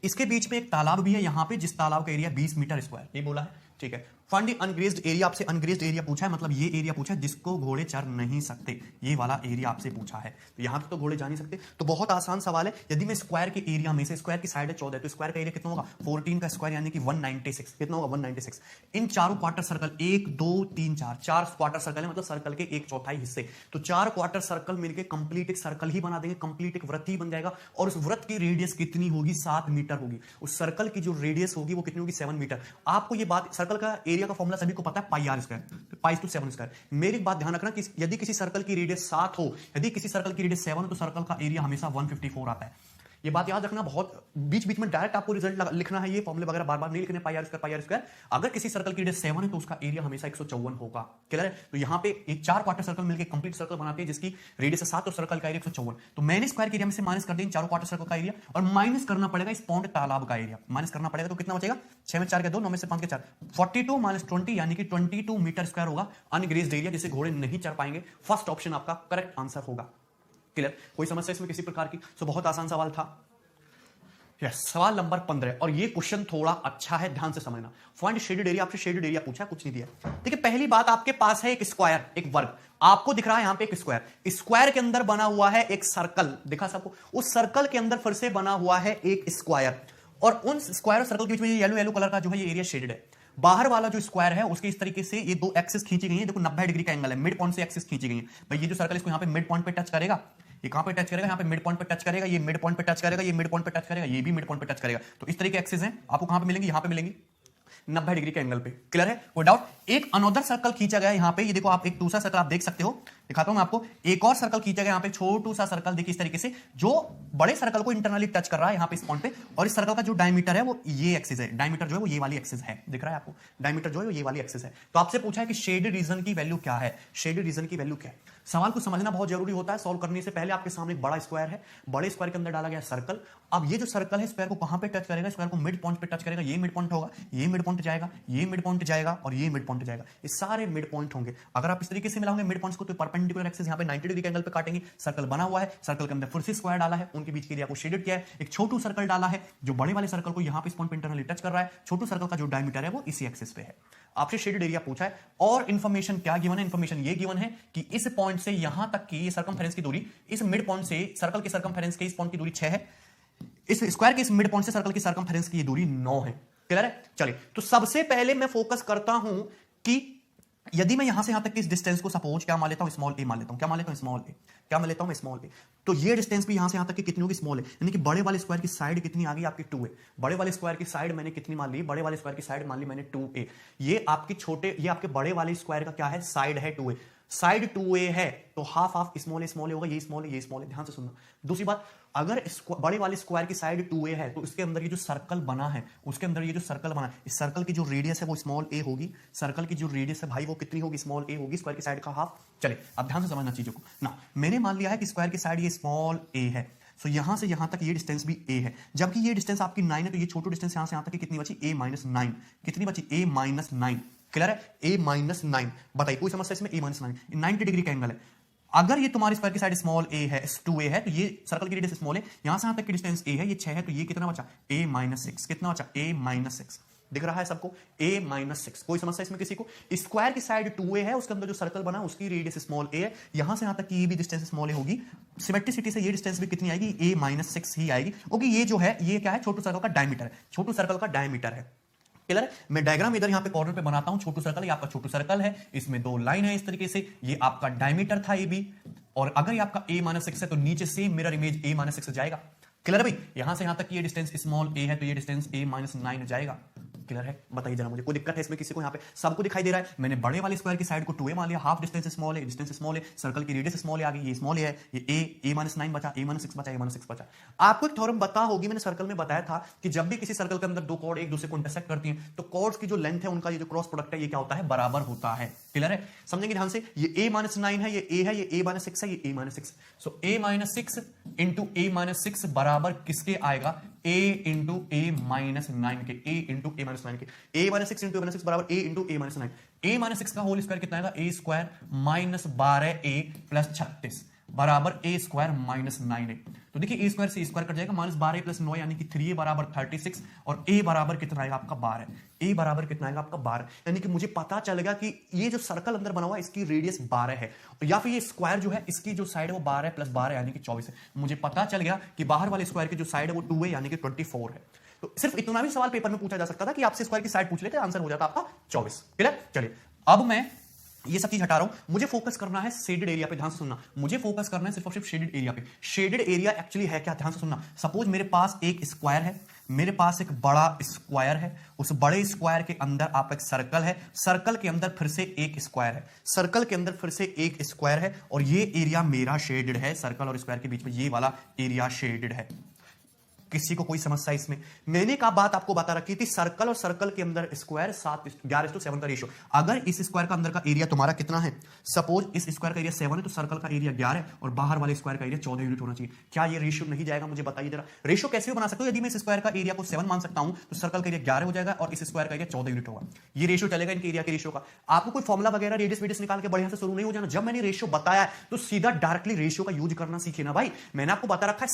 A: इसके बीच में एक तालाब भी है यहाँ पे, जिस तालाब का एरिया 20 मीटर स्क्वायर, ये बोला है। ठीक है, फाइंड द अनग्रेज्ड एरिया, आपसे अनग्रेज्ड एरिया पूछा है, मतलब ये एरिया पूछा है जिसको घोड़े चर नहीं सकते, ये वाला एरिया आपसे पूछा है। तो यहां पे तो घोड़े जा नहीं सकते, तो बहुत आसान सवाल है। यदि मैं स्क्वायर के एरिया में से, स्क्वायर की साइड है 14, तो स्क्वायर का एरिया कितना होगा, 14 का स्क्वायर यानी कि 196, कितना होगा 196। इन चारों क्वार्टर सर्कल 1 2 3 4 क्वार्टर सर्कल है, मतलब सर्कल के 1/4 हिस्से, तो 4 क्वार्टर सर्कल मिलकर कंप्लीट एक सर्कल ही बना देंगे, कंप्लीट एक वृत्त ही बन जाएगा। और उस वृत्त की रेडियस कितनी होगी, 7 मीटर होगी। उस सर्कल की जो रेडियस होगी वो कितनी होगी, 7 मीटर। आपको ये बात, सर्कल का एरिया का फॉर्मूला सभी को पता है, pi R square, pi two 7 square. मेरी बात ध्यान रखना कि यदि किसी सर्कल की रेडियस 7 हो, यदि किसी सर्कल की रेडियस 7 हो, तो सर्कल का एरिया हमेशा 154 आता है। ये बात याद रखना, बहुत बीच बीच में डायरेक्ट आपको रिजल्ट लिखना है, ये फॉर्मूले वगैरह बार बार नहीं लिखने, पाई आर स्क्वायर। अगर किसी सर्कल की रेडियस 7 है तो उसका एरिया हमेशा 154 होगा। क्लियर है? तो यहां पे एक 4 क्वार्टर सर्कल मिलकर कंप्लीट सर्कल बनाते हैं जिसकी रेडियस है 7 और सर्कल का एरिया 154। तो मैंने स्क्वायर के एरिया में से माइनस कर दें चारों क्वार्टर सर्कल का एरिया और माइनस करना पड़ेगा इस पॉन्ड तालाब का एरिया। माइनस करना पड़ेगा तो कितना बचेगा? 6 में 4 के 2, 9 में से 5 के 4, 42 माइनस 20 यानी कि 22 मीटर स्क्वायर होगा अनग्रेज्ड एरिया, जिसे घोड़े नहीं चढ़ पाएंगे। फर्स्ट ऑप्शन आपका करेक्ट आंसर होगा। क्लियर? कोई समस्या इसमें किसी प्रकार की? सो बहुत आसान सवाल था। यस, सवाल नंबर 15 और ये क्वेश्चन थोड़ा अच्छा है, ध्यान से समझना। फाइंड शेडेड एरिया, आपसे शेडेड एरिया पूछा, कुछ नहीं दिया। देखिए पहली बात, आपके पास है एक स्क्वायर, एक वर्ग, आपको दिख रहा है यहां पे एक स्क्वायर, स्क्वायर के अंदर बना हुआ है एक सर्कल, दिखा सबको, उस सर्कल के अंदर फिर से बना हुआ है एक स्क्वायर, और उन स्क्वायर और सर्कल के बीच में ये येलो येलो कलर का जो है ये एरिया शेडेड है। बाहर वाला जो स्क्वायर है उसके इस तरीके से ये दो एक्सिस खींची गई है, देखो 90 डिग्री का एंगल है, मिड पॉइंट से एक्सिस खींची गई है। भाई ये जो सर्कल इसको यहां पे मिड पॉइंट पे टच करेगा, ये कहां पे टच करेगा? यहां पे मिड पॉइंट पे टच करेगा, ये मिड पॉइंट पे टच करेगा, ये मिड पॉइंट पे टच करेगा, ये भी मिड पॉइंट पे टच करेगा। तो इस तरीके के एक्सिस हैं, आपको कहां पे मिलेंगे? यहां पे मिलेंगी 90 डिग्री के एंगल पे। क्लियर है? कोई डाउट? एक अनदर सर्कल खींचा गया यहां पे, ये देखो आप एक दूसरा सर्कल आप देख सकते हो, दिखाता हूं मैं आपको, एक और सर्कल खींचा गया यहां पे, छोटू सा सर्कल, देखिए इस तरीके से, जो बड़े सर्कल को इंटरनली टच कर रहा है यहां पे इस पॉइंट पे, और इस सर्कल का जो डायमीटर है वो ये एक्सिस है, डायमीटर जो है वो ये वाली एक्सिस है, दिख रहा है आपको? डायमीटर जो है वो ये वाली एक्सिस है। तो आपसे पूछा है कि शेडेड रीजन की वैल्यू क्या है? शेडेड रीजन की वैल्यू क्या है? सवाल को समझना बहुत जरूरी होता है। सॉल्व करने से पहले आपके सामने एक बड़ा स्क्वायर है, बड़े स्क्वायर के अंदर डाला गया सर्कल। अब ये जो सर्कल है स्क्वायर को कहां पे टच करेगा? स्क्वायर को मिड पॉइंट पे टच करेगा, ये मिड पॉइंट होगा, ये मिड पॉइंट जाएगा, ये मिड पॉइंट जाएगा और ये मिड पॉइंट जाएगा, ये सारे मिड पॉइंट होंगे। अगर आप इस तरीके से मिलाओगे मिड पॉइंट्स को तो परपेंडिकुलर एक्सिस यहां पे 90 डिग्री के एंगल पे काटेंगी। सर्कल बना हुआ है, सर्कल के अंदर फिर से स्क्वायर डाला है, उनके बीच के एरिया को शेडेड किया है। एक छोटू सर्कल डाला है जो बड़े वाले सर्कल को यहां पे इस पॉइंट पे इंटरनली टच कर रहा है, छोटू सर्कल का जो डायमीटर है वो इसी एक्सिस पे है। आपसे शेडेड एरिया पूछा है और इंफॉर्मेशन क्या गिवन है? इंफॉर्मेशन ये गिवन है कि इस पॉइंट से यहां तक की सर्कमफेरेंस की दूरी, इस मिड पॉइंट से सर्कल की सर्कमफेरेंस के इस पॉइंट की दूरी 6 है, इस स्क्वायर के इस मिड पॉइंट से सर्कल की सर्कमफेरेंस की दूरी 9 है। क्लियर है? चलिए, तो सबसे पहले मैं फोकस करता हूं कि यदि मैं यहां से यहां तक की इस डिस्टेंस को सपोज क्या मान लेता हूं? स्मॉल ए मान लेता हूं। क्या मान लेता हूं? स्मॉल ए। क्या मान लेता हूं? स्मॉल ए। तो ये डिस्टेंस भी यहां से यहां तक की कितनी होगी? स्मॉल ए। यानी कि बड़े वाले स्क्वायर की साइड कितनी आ गई आपकी? 2a। बड़े वाले स्क्वायर की साइड मैंने कितनी मान ली? बड़े वाले स्क्वायर की साइड मान ली मैंने 2a। ये आपके छोटे, ये आपके बड़े वाले स्क्वायर का क्या है? साइड है 2a। साइड 2a है तो हाफ हाफ स्मॉल ए होगा, ये स्मॉल है, ये स्मॉल है। ध्यान से सुनना। दूसरी बात, अगर बड़े वाले स्क्वायर की साइड 2a है तो इसके अंदर ये जो सर्कल बना है, उसके अंदर ये जो सर्कल बना है, इस सर्कल की जो रेडियस है वो स्मॉल a होगी। सर्कल की जो रेडियस है भाई वो कितनी होगी? स्मॉल a होगी, स्क्वायर की साइड का हाफ। चले, अब ध्यान से समझना चीजों को ना। मैंने मान लिया है कि स्क्वायर की साइड ये स्मॉल a है, सो यहां से यहां तक ये डिस्टेंस भी a है। जबकि ये डिस्टेंस आपकी 9 है तो ये छोटू डिस्टेंस यहां से यहां तक की कितनी बची? a-9। कितनी बची? a-9। क्लियर है? a-9। बताइए कोई समस्या इसमें? a-9 90 डिग्री का एंगल है। अगर ये तुम्हारे स्क्वायर की साइड स्मॉल a है, 2a है, तो ये सर्कल की रेडियस स्मॉल है, यहां से यहां तक की डिस्टेंस a है, ये 6 है, तो ये कितना बचा? a-6। कितना बचा? a-6। दिख रहा है सबको? a-6। कोई समस्या इसमें किसी को? स्क्वायर की साइड 2a है, उसके अंदर जो सर्कल बना उसकी रेडियस स्मॉल a है, यहां से यहां तक की ये भी डिस्टेंस स्मॉल a होगी। सिमेट्रिसिटी से ये डिस्टेंस भी कितनी आएगी? a-6 ही आएगी, क्योंकि ये जो है ये क्या है? छोटू सर्कल का डायमीटर है, छोटू सर्कल का डायमीटर है। क्लियर है? मैं डायग्राम इधर यहां पे कॉर्नर पे बनाता हूं। छोटू सर्कल, ये आपका छोटू सर्कल है, इसमें दो लाइन है इस तरीके से, ये आपका डायमीटर था ये भी, और अगर ये आपका a-6 है तो नीचे से मिरर इमेज a-6 जाएगा। क्लियर है भाई? यहां से यहां तक ये डिस्टेंस स्मॉल a है तो ये डिस्टेंस a-9 जाएगा। क्लियर है? बताइए जरा मुझे, कोई दिक्कत है इसमें किसी को? यहां पे सबको दिखाई दे रहा है। मैंने बड़े वाले स्क्वायर की साइड को 2a मान लिया, हाफ डिस्टेंस स्मॉल है, डिस्टेंस स्मॉल है, सर्कल की रेडियस स्मॉल आ गई, ये स्मॉल है, ये a-9 बचा, a-6 बचा, a-6 बचा। आपको एक थ्योरम पता होगी, मैंने सर्कल में बताया था कि जब भी किसी सर्कल के अंदर दो कॉर्ड एक दूसरे को इंटरसेक्ट करती हैं तो कॉर्ड्स की जो लेंथ है उनका ये जो क्रॉस प्रोडक्ट है ये क्या होता है? बराबर होता है। क्लियर है? समझेंगे ध्यान से। ये a-9 है, ये a है, ये a-6 है, ये a-6। सो a-6 इंटू a-6 बराबर किसके आएगा? a इंटू a-9 के, a इंटू a-9 के, a-6 इंटू a-6 बराबर a इंटू a-9। a-6 का होल स्क्वायर कितना आएगा? a square minus 12a plus 36 बराबर a स्क्वायर माइनस 9a। तो देखिए a स्क्वायर से स्क्वायर कट जाएगा, माइनस 12 प्लस 9 यानी कि 3a बराबर 36, और a बराबर कितना आएगा आपका? 12। a बराबर कितना आएगा आपका? 12। यानी कि मुझे पता चल गया कि ये जो सर्कल अंदर बना हुआ है इसकी रेडियस 12 है, या फिर ये स्क्वायर जो है इसकी जो साइड है वो 12 प्लस 12 यानी कि 24 है। मुझे पता चल गया कि बाहर वाले स्क्वायर की जो साइड है वो 2a यानी कि 24 है। तो सिर्फ इतना भी सवाल पेपर में पूछा जा सकता था कि आपसे स्क्वायर की साइड पूछ लेते, आंसर हो जाता आपका 24। क्लियर? चलिए, अब मैं ये सब चीज हटा रहा हूं, मुझे फोकस करना है शेडेड एरिया पे। ध्यान से सुनना, मुझे फोकस करना है सिर्फ और सिर्फ शेडेड एरिया पे। शेडेड एरिया एक्चुअली है क्या? ध्यान से सुनना। सपोज मेरे पास एक स्क्वायर है, मेरे पास एक बड़ा स्क्वायर है, उस बड़े स्क्वायर के अंदर आप एक सर्कल है, सर्कल के अंदर फिर से एक स्क्वायर है, सर्कल के अंदर फिर से एक स्क्वायर है, और ये एरिया मेरा शेडेड है, सर्कल और स्क्वायर के बीच में ये वाला एरिया शेडेड है। किसी को कोई समस्या इसमें? मैंने का बात आपको बता रखी थी, सर्कल और सर्कल के अंदर स्क्वायर 11:7 का रेशियो। अगर इस स्क्वायर का अंदर का एरिया तुम्हारा कितना है, सपोज इस स्क्वायर का एरिया 7 है, तो सर्कल का एरिया 11 है और बाहर वाले स्क्वायर का एरिया 14 यूनिट होना चाहिए। क्या ये रेशियो नहीं जाएगा? मुझे बताइए जरा। रेशियो कैसे बना सकते हो? यदि मैं इस स्क्वायर का एरिया को 7 मान सकता हूं तो सर्कल का एरिया 11 हो जाएगा और इस स्क्वायर का एरिया 14 यूनिट होगा। ये रेशियो चलेगा इनके एरिया के रेशियो का। आपको कोई फॉर्मुला वगैरह रेडियस वेडियस निकाल के बढ़िया से शुरू नहीं हो जाना। जब मैंने रेशियो बताया तो सीधा डायरेक्टली रेशियो का यूज करना सीखे ना भाई। मैंने आपको बता रखा है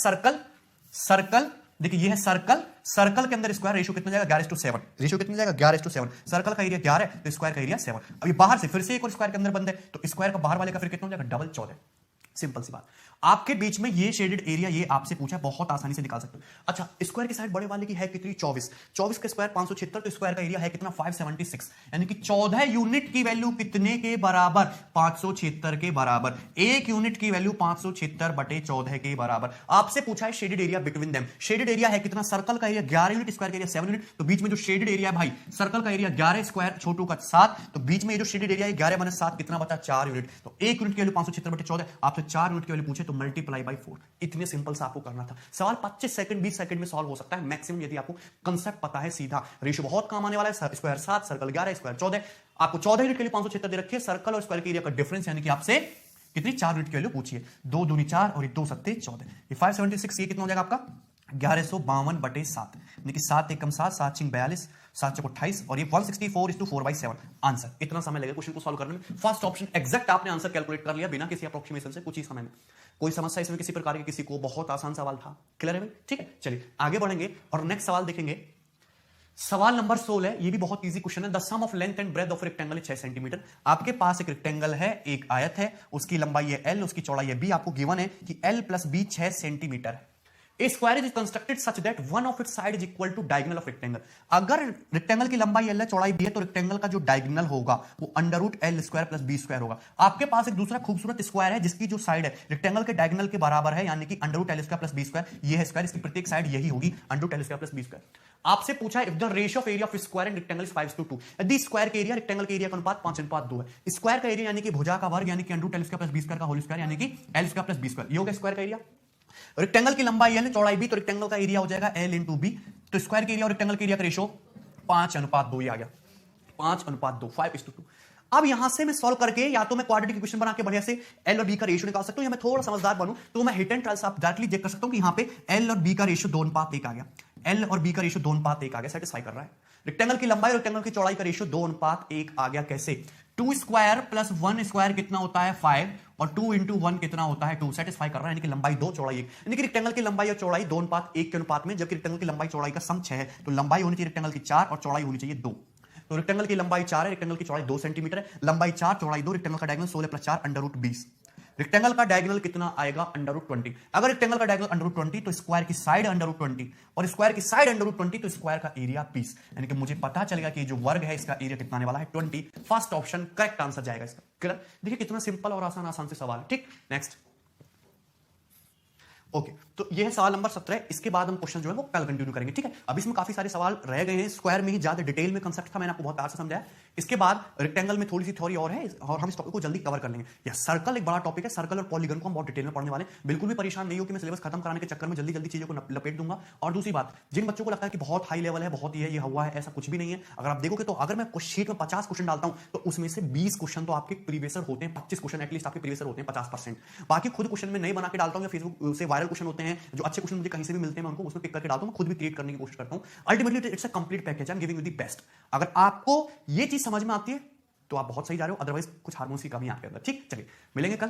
A: सर्कल देखिए ये है सर्कल के अंदर स्क्वायर रेशियो कितना जाएगा? 11:7। रेशियो कितना जाएगा? 11:7। सर्कल का एरिया 11 है तो स्क्वायर का एरिया 7। अभी बाहर से फिर से एक और स्क्वायर के अंदर बंद है तो स्क्वायर का बाहर वाले का फिर कितना हो जाएगा? डबल 14। सिंपल सी बात। आपके बीच में ये शेडेड एरिया ये आपसे पूछा है, बहुत आसानी से निकाल सकते हो। अच्छा, स्क्वायर की साइड बड़े वाले की है कितनी? 24। 24 के स्क्वायर 576, तो स्क्वायर का एरिया है कितना? 576। यानी कि 14 यूनिट की वैल्यू कितने के बराबर? 576 के बराबर। एक यूनिट की वैल्यू 576/14 के बराबर। आपसे पूछा है shaded area between them. Shaded area है कितना? सर्कल का एरिया 11 यूनिट, स्क्वायर का एरिया 7 यूनिट। तो बीच में जो शेडेड एरिया है भाई, सर्कल का एरिया 11, स्क्वायर छोटू का 7, तो बीच में जो शेडेड एरिया है 11 - 7 कितना बचा? 4 यूनिट। तो एक यूनिट की वैल्यू 576/14। आपसे 4 यूनिट की वैल्यू पूछे तो मल्टीप्लाई बाय 4। इतने सिंपल सा आपको करना था। सवाल 25 सेकंड 20 सेकंड में सॉल्व हो सकता है मैक्सिमम, यदि आपको कांसेप्ट पता है सीधा। रेशियो बहुत काम आने वाला है। Square 7, circle 11, square 14। आपको 14 यूनिट के लिए 576 दे रखी है। सर्कल और स्क्वायर के एरिया का डिफरेंस यानी कि आपसे कितनी? 4 यूनिट की वैल्यू पूछिए। 2 दूनी 4 और 2 सत्ते 14। ये 576 ये कितना हो जाएगा आपका? 1152/7। यानी कि 7 एकम 7, 7 छिंग 42, 7 चौक 28 और ये 164:4/7 आंसर। इतना समय लगेगा क्वेश्चन को सॉल्व करने में। फर्स्ट ऑप्शन एग्जैक्ट आपने आंसर कैलकुलेट कर लिया बिना किसी अप्रोक्सीमेशन से, कुछ ही समय में। कोई समस्या इसमें किसी प्रकार की किसी को? बहुत आसान सवाल था। क्लियर है भाई? ठीक है, चलिए आगे बढ़ेंगे और नेक्स्ट सवाल देखेंगे। सवाल नंबर 16, ये भी बहुत इजी क्वेश्चन है। The sum of length and breadth of rectangle 6 centimetre. आपके पास एक रेक्टेंगल है, एक आयत है, उसकी लंबाई है l, उसकी चौड़ाई है b। आपको गिवन है कि l + b 6 सेंटीमीटर है। A square is constructed such that one of its side is equal to diagonal of rectangle। अगर रेक्टेंगल की लंबाई l है, चौड़ाई b है, तो रेक्टेंगल का जो डायगोनल होगा वो √L² + b² होगा। आपके पास एक दूसरा खूबसूरत स्क्वायर है जिसकी जो साइड है रेक्टेंगल के डायगोनल के बराबर है, यानी कि √L² + b²। ये है स्क्वायर, इसकी प्रत्येक साइड यही होगी √L² + b²। आपसे पूछा है if the ratio of area of square and rectangle is 5:2। यदि स्क्वायर के एरिया रेक्टेंगल के एरिया का अनुपात 5:2 है। स्क्वायर का एरिया यानी कि भुजा का वर्ग, यानी कि √L² + b² का होल स्क्वायर, यानी कि L² + b²। ये हो गया स्क्वायर का एरिया। रेक्टेंगल की लंबाई l, चौड़ाई b, तो रेक्टेंगल का एरिया हो जाएगा l × b। तो स्क्वायर के एरिया और रेक्टेंगल के एरिया का रेशियो 5:2 ही आ गया। 5:2, 5:2। अब यहां से मैं सॉल्व करके या तो मैं क्वाड्रेटिक इक्वेशन बना के बढ़िया से l और b का रेशियो निकाल सकता हूं, या मैं थोड़ा समझदार बनूं तो मैं हिट एंड ट्रायल से आप डायरेक्टली चेक कर सकता हूं कि यहां पे l और b का रेशियो 2:1 आ गया। l और b का रेशियो 2:1 आ गया, सेटिस्फाई कर रहा है। रेक्टेंगल की लंबाई और रेक्टेंगल की चौड़ाई का रेशियो 2:1 आ गया। कैसे? 2 स्क्वायर + 1 स्क्वायर कितना होता है? 5 और 2 × 1 कितना होता है? 2। सेटिस्फाई कर रहा है, यानी कि लंबाई 2, चौड़ाई 1। यानी कि रेक्टेंगल की लंबाई और चौड़ाई 2:1 के अनुपात में, जबकि रेक्टेंगल की लंबाई चौड़ाई का सम 6 है, तो लंबाई होनी चाहिए रेक्टेंगल की 4 और चौड़ाई होनी चाहिए 2। तो रेक्टेंगल की लंबाई 4 है, रेक्टेंगल की चौड़ाई 2 सेंटीमीटर है। लंबाई 4, चौड़ाई 2, रेक्टेंगल का डायगोनल 16 + 4 √20। रेक्टेंगल का डायगोनल कितना आएगा? √20। अगर रेक्टेंगल का डायगोनल √20 तो स्क्वायर की साइड √20 और स्क्वायर की साइड √20 तो स्क्वायर का एरिया 20। यानी कि मुझे पता चलेगा कि जो वर्ग है इसका एरिया कितना आने वाला है? 20। फर्स्ट ऑप्शन करेक्ट आंसर जाएगा इसका। क्लियर? देखिए कितना सिंपल और आसान से सवाल है। ठीक, नेक्स्ट। ओके, तो ये है सवाल नंबर 17। इसके बाद हम क्वेश्चन जो है वो कल कंटिन्यू करेंगे। ठीक है, अब इसमें काफी सारे सवाल रह गए हैं। स्क्वायर में ही ज्यादा डिटेल में कंसेप्ट था, मैंने आपको बहुत प्यार से समझाया। इसके बाद रेक्टेंगल में थोड़ी सी थ्योरी और है और हम इस टॉपिक को जल्दी कवर कर लेंगे। या सर्कल एक बड़ा टॉपिक है, सर्कल और पॉलीगन को हम बहुत डिटेल में पढ़ने वाले हैं। बिल्कुल भी परेशान नहीं हो कि मैं सिलेबस खत्म कराने के चक्कर में जल्दी चीजों को लपेट दूंगा। और दूसरी बात, जिन बच्चों को लगता है कि बहुत हाई लेवल है, बहुत ये हुआ है, ऐसा कुछ भी नहीं है। अगर आप देखोगे तो अगर मैं शीट में 50 क्वेश्चन डालता हूं तो उसमें से 20 क्वेश्चन तो आपके प्रीवियस होते हैं, 25 क्वेश्चन एटलीस्ट आपके प्रीवियस होते हैं 50%। बाकी खुद क्वेश्चन में नहीं बना के डालता हूं, या फेसबुक से वायरल क्वेश्चन होते हैं जो अच्छे क्वेश्चन मुझे कहीं से भी मिलते हैं, मैं उनको उसमें पिक करके डालता हूं, खुद भी क्रिएट करने की कोशिश करता हूं। Ultimately it's a complete package, I am giving you the best. अगर आपको ये चीज समझ में आती है तो आप बहुत सही जा रहे हो, अदरवाइज कुछ हार्मोन्स की कमी है आपके अंदर। ठीक, चलिए मिलेंगे कल।